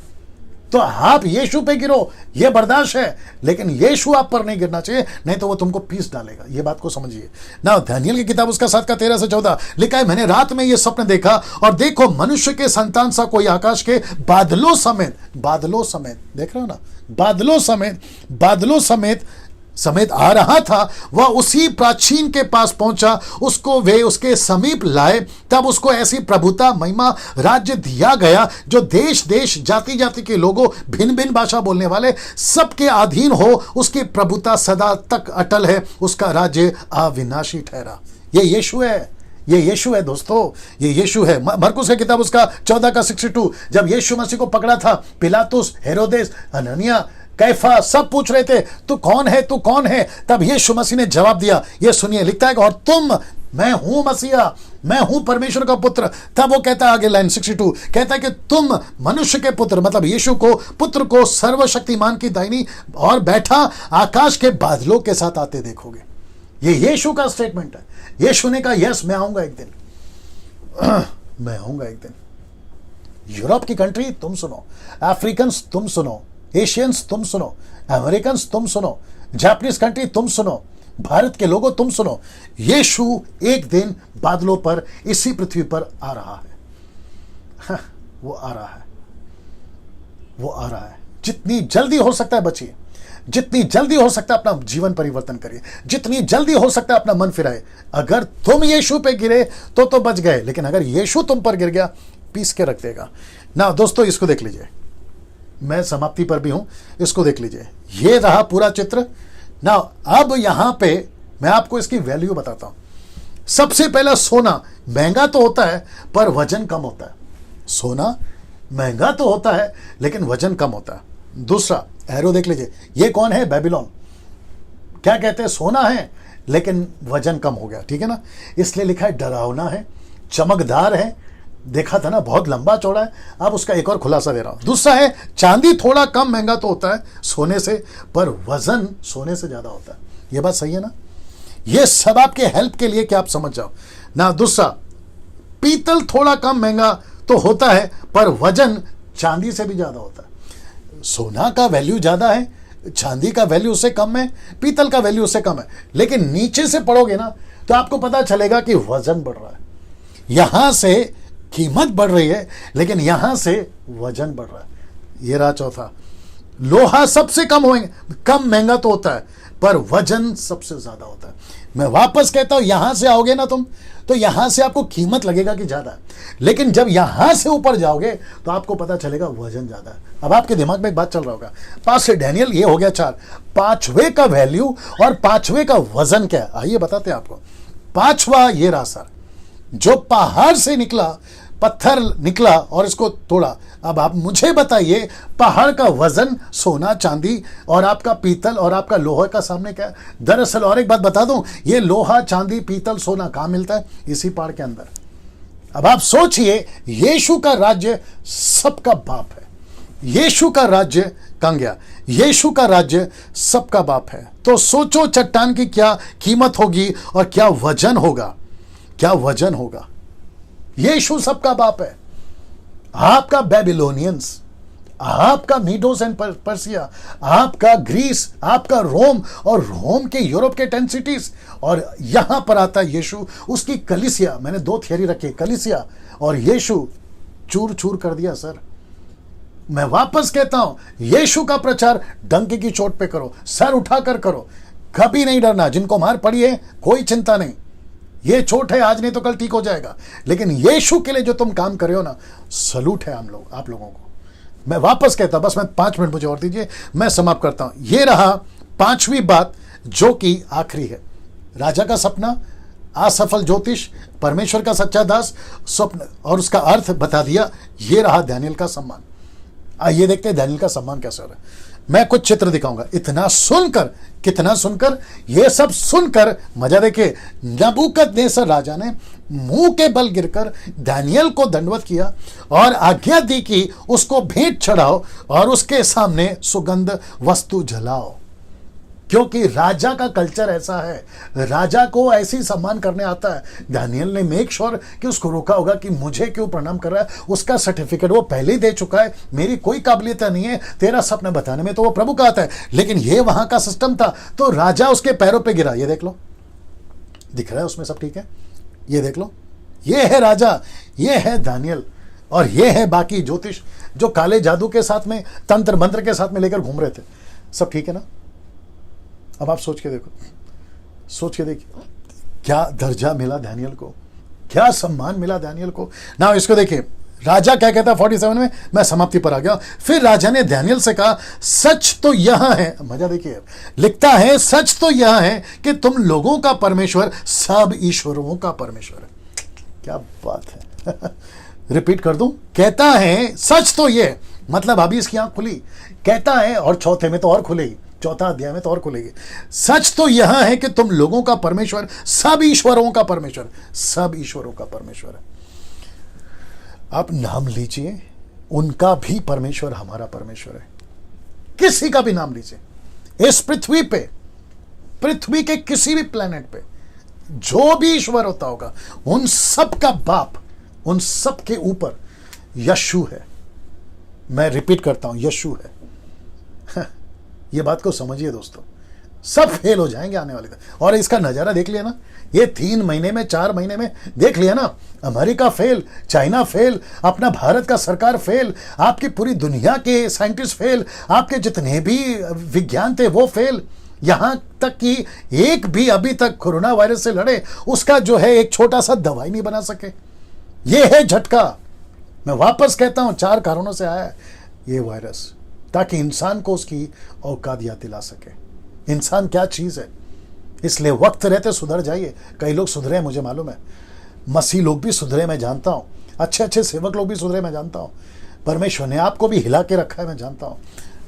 तो आप यीशु पे गिरो, ये बर्दाश्त है, लेकिन यीशु आप पर नहीं गिरना चाहिए, नहीं तो वो तुमको पीस डालेगा। ये बात को समझिए ना। दानियेल की किताब उसका 7 का 13 से 14 लिखा है, मैंने रात में ये स्वप्न देखा और देखो मनुष्य के संतान सा कोई आकाश के बादलों समेत देख रहे हो ना, बादलों समेत आ रहा था। वह उसी प्राचीन के पास पहुंचा, उसको वे उसके समीप लाए। तब उसको ऐसी प्रभुता, महिमा, राज्य दिया गया जो देश देश, जाति जाति के लोगों, भिन्न भिन्न भाषा बोलने वाले सबके अधीन हो। उसकी प्रभुता सदा तक अटल है, उसका राज्य अविनाशी ठहरा। ये यीशु है, ये यीशु है दोस्तों, ये यीशु है। मरकुस की किताब उसका 14 का 62, जब यीशु मसीह को पकड़ा था, पिलातुस, हेरोदेस, हनन्याह, कैफा सब पूछ रहे थे तू कौन है, तू कौन है? तब यीशु मसीह ने जवाब दिया, ये सुनिए, लिखता है और तुम, मैं हूं मसीहा, मैं हूं परमेश्वर का पुत्र। तब वो कहता है आगे लाइन 62, कहता है कि तुम मनुष्य के पुत्र, मतलब यीशु को, पुत्र को सर्वशक्तिमान की दाहिनी और बैठा आकाश के बादलों के साथ आते देखोगे। ये यीशु का स्टेटमेंट है। यीशु ने कहा यस, मैं आऊंगा एक दिन, मैं आऊंगा एक दिन। यूरोप की कंट्री तुम सुनो, अफ्रीकन्स तुम सुनो, एशियंस तुम सुनो, अमेरिकन्स तुम सुनो, जापानीज कंट्री तुम सुनो, भारत के लोगों तुम सुनो, यीशु एक दिन बादलों पर इसी पृथ्वी पर आ रहा है। वो आ रहा है, वो आ रहा है। जितनी जल्दी हो सकता है बचिए, जितनी जल्दी हो सकता है अपना जीवन परिवर्तन करिए, जितनी जल्दी हो सकता है अपना मन फिराए। अगर तुम यीशु पे गिरे तो बच गए, लेकिन अगर यीशु तुम पर गिर गया, पीस के रख देगा ना। दोस्तों इसको देख लीजिए, मैं समाप्ति पर भी हूं, इसको देख लीजिए। ये रहा पूरा चित्र ना। अब यहां पे मैं आपको इसकी वैल्यू बताता हूं। सबसे पहला, सोना महंगा तो होता है पर वजन कम होता है। सोना महंगा तो होता है लेकिन वजन कम होता है। दूसरा एरो देख लीजिए, ये कौन है? बेबीलोन। क्या कहते हैं? सोना है लेकिन वजन कम हो गया, ठीक है ना। इसलिए लिखा है डरावना है, चमकदार है, देखा था ना, बहुत लंबा चौड़ा है। अब उसका एक और खुलासा दे रहा हूं। दूसरा है, चांदी थोड़ा कम महंगा तो होता है सोने से, पर वजन सोने से ज्यादा होता है। यह बात सही है ना? यह सब आपके हेल्प के लिए कि आप समझ जाओ ना। दूसरा, पीतल थोड़ा कम महंगा तो होता है, पर वजन चांदी से भी ज्यादा होता है। सोना का वैल्यू ज्यादा है, चांदी का वैल्यू उससे कम है, पीतल का वैल्यू उससे कम है। लेकिन नीचे से पढ़ोगे ना तो आपको पता चलेगा कि वजन बढ़ रहा है। यहां से कीमत बढ़ रही है, लेकिन यहां से वजन बढ़ रहा है। ये रहा चौथा, लोहा सबसे कम महंगा तो होता है, पर वजन सबसे ज्यादा होता है। मैं वापस कहता हूं, यहां से आओगे ना तुम, तो यहां से आपको कीमत लगेगा कि ज्यादा है, लेकिन जब यहां से ऊपर जाओगे तो आपको पता चलेगा वजन ज्यादा है। अब आपके दिमाग में एक बात चल रहा होगा, पांच से डैनियल, ये हो गया 4। पांचवे का वैल्यू और पांचवे का वजन क्या है, आइए बताते हैं आपको। पांचवा ये रहा सर, जो पहाड़ से निकला, पत्थर निकला और इसको तोड़ा। अब आप मुझे बताइए, पहाड़ का वजन सोना चांदी और आपका पीतल और आपका लोहे का सामने क्या है? दरअसल और एक बात बता दूं, ये लोहा चांदी पीतल सोना कहां मिलता है? इसी पहाड़ के अंदर। अब आप सोचिए, यीशु का राज्य सबका बाप है। यीशु का राज्य कहां गया? यीशु का राज्य सबका बाप है। तो सोचो चट्टान की क्या कीमत होगी और क्या वजन होगा, क्या वजन होगा। यीशु सबका बाप है। आपका बेबीलोनियंस, आपका मीडोस एंड पर्सिया, आपका ग्रीस, आपका रोम और रोम के यूरोप के 10 सिटीज, और यहां पर आता है यीशु, उसकी कलीसिया। मैंने 2 थियरी रखी, कलीसिया और यीशु चूर चूर कर दिया सर। मैं वापस कहता हूं, यीशु का प्रचार डंके की चोट पे करो, सर उठाकर करो, कभी नहीं डरना। जिनको मार पड़ी है कोई चिंता नहीं, ये चोट है आज नहीं तो कल ठीक हो जाएगा। लेकिन यीशु के लिए जो तुम काम कर रहे हो ना, सलूट है आप लोगों को। मैं वापस कहता हूं, बस मैं 5 मिनट मुझे और दीजिए, मैं समाप्त करता हूं। ये रहा 5वीं बात, जो कि आखिरी है। राजा का सपना, असफल ज्योतिष, परमेश्वर का सच्चा दास, स्वप्न और उसका अर्थ बता दिया। ये रहा दानियेल का सम्मान। आइए देखते हैं दानियेल का सम्मान कैसे हो रहा है। मैं कुछ चित्र दिखाऊंगा। इतना सुनकर, कितना सुनकर, ये सब सुनकर मजा देखिए। नबूकदनेस्सर राजा ने मुंह के बल गिरकर दानियेल को दंडवत किया और आज्ञा दी कि उसको भेंट चढ़ाओ और उसके सामने सुगंध वस्तु जलाओ, क्योंकि राजा का कल्चर ऐसा है, राजा को ऐसी सम्मान करने आता है। दानियेल ने मेक श्योर कि उसको रोका होगा कि मुझे क्यों प्रणाम कर रहा है। उसका सर्टिफिकेट वो पहले ही दे चुका है, मेरी कोई काबिलियत नहीं है, तेरा सपना बताने में तो वो प्रभु का आता है। लेकिन ये वहां का सिस्टम था, तो राजा उसके पैरों पे गिरा। ये देख लो, दिख रहा है उसमें सब ठीक है। ये देख लो, ये है राजा, ये है दानियेल, और ये है बाकी ज्योतिष जो काले जादू के साथ में, तंत्र मंत्र के साथ में लेकर घूम रहे थे। सब ठीक है ना? अब आप सोच के देखो, सोच के देखिए, क्या दर्जा मिला दानियेल को, क्या सम्मान मिला दानियेल को ना। इसको देखिए, राजा क्या कहता है 47 में, मैं समाप्ति पर आ गया। फिर राजा ने दानियेल से कहा, सच तो यह है, मजा देखिए, लिखता है, सच तो यह है कि तुम लोगों का परमेश्वर सब ईश्वरों का परमेश्वर है। क्या बात है। रिपीट कर दूं, कहता है सच तो ये, मतलब अभी इसकी आंख खुली, कहता है, और चौथे में तो और खुलेगी, चौथा अध्याय में तो और खुलेगी। सच तो यह है कि तुम लोगों का परमेश्वर सब ईश्वरों का परमेश्वर, सब ईश्वरों का परमेश्वर है। आप नाम लीजिए, उनका भी परमेश्वर हमारा परमेश्वर है। किसी का भी नाम लीजिए, इस पृथ्वी पे, पृथ्वी के किसी भी प्लेनेट पे जो भी ईश्वर होता होगा, उन सब का बाप, उन सब के ऊपर यशु है। मैं रिपीट करता हूं, यशु है। ये बात को समझिए दोस्तों, सब फेल हो जाएंगे आने वाले दिन। और इसका नजारा देख लिया ना, ये 3 महीने में, 4 महीने में देख लिया ना। अमेरिका फेल, चाइना फेल, अपना भारत का सरकार फेल, आपकी पूरी दुनिया के साइंटिस्ट फेल, आपके जितने भी विज्ञान थे वो फेल। यहां तक कि एक भी अभी तक कोरोना वायरस से लड़े, उसका जो है एक छोटा सा दवाई नहीं बना सके। ये है झटका। मैं वापस कहता हूं, 4 कारणों से आया है ये वायरस, ताकि इंसान को उसकी औकात याद दिला सके, इंसान क्या चीज है। इसलिए वक्त रहते सुधर जाइए। कई लोग सुधरे, मुझे मालूम है, मसीह लोग भी सुधरे, मैं जानता हूं, अच्छे अच्छे सेवक लोग भी सुधरे, मैं जानता हूं। परमेश्वर ने आपको भी हिला के रखा है, मैं जानता हूं।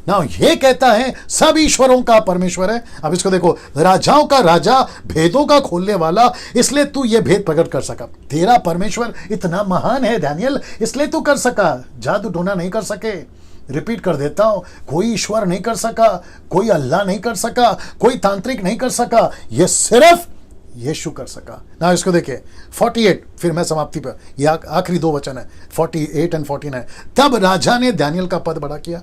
ना ये कहता है सब ईश्वरों का परमेश्वर है। अब इसको देखो, राजाओं का राजा, भेदों का खोलने वाला, इसलिए तू ये भेद प्रकट कर सका। तेरा परमेश्वर इतना महान है दानियल, इसलिए तू कर सका। जादू टोना नहीं कर सके। रिपीट कर देता हूं, कोई ईश्वर नहीं कर सका, कोई अल्लाह नहीं कर सका, कोई तांत्रिक नहीं कर सका, ये सिर्फ यीशु कर सका। ना इसको देखिए 48, फिर मैं समाप्ति पर, यह आखिरी 2 वचन है 48 और 49। तब राजा ने दानियल का पद बड़ा किया,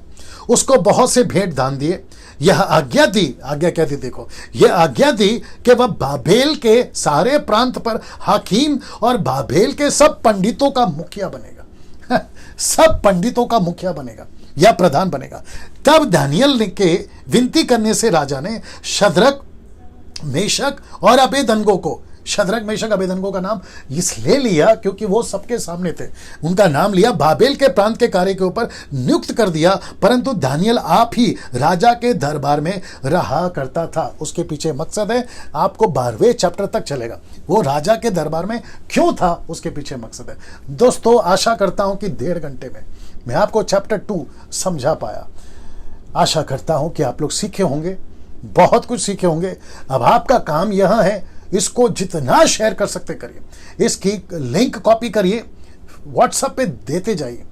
उसको बहुत से भेंट दान दिए, यह आज्ञा दी, आज्ञा क्या थी देखो, यह आज्ञा दी कि वह बाबेल के सारे प्रांत पर हाकिम और बाबेल के सब पंडितों का मुखिया बनेगा। सब पंडितों का मुखिया बनेगा या प्रधान बनेगा। तब दानियल ने के विनती करने से राजा ने शद्रक, मेशक और अबेदनगो को, शद्रक, मेशक, अबेदनगो का नाम इसलिए लिया क्योंकि वो सबके सामने थे, उनका नाम लिया, बाबेल के प्रांत के कार्य के ऊपर नियुक्त कर दिया। परंतु दानियल आप ही राजा के दरबार में रहा करता था। उसके पीछे मकसद है, आपको 12वें चैप्टर तक चलेगा, वो राजा के दरबार में क्यों था, उसके पीछे मकसद है। दोस्तों, आशा करता हूं कि 1.5 घंटे में मैं आपको चैप्टर 2 समझा पाया। आशा करता हूं कि आप लोग सीखे होंगे, बहुत कुछ सीखे होंगे। अब आपका काम यह है, इसको जितना शेयर कर सकते करिए, इसकी लिंक कॉपी करिए, व्हाट्सएप पे देते जाइए,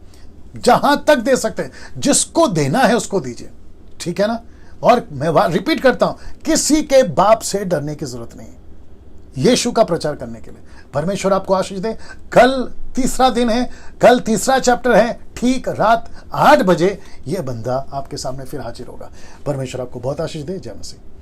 जहां तक दे सकते हैं, जिसको देना है उसको दीजिए, ठीक है ना। और मैं रिपीट करता हूं, किसी के बाप से डरने की जरूरत नहीं है यीशु का प्रचार करने के लिए। परमेश्वर आपको आशीष दे। कल तीसरा दिन है, कल तीसरा चैप्टर है, ठीक रात 8 बजे यह बंदा आपके सामने फिर हाजिर होगा। परमेश्वर आपको बहुत आशीष दे। जय मसीह।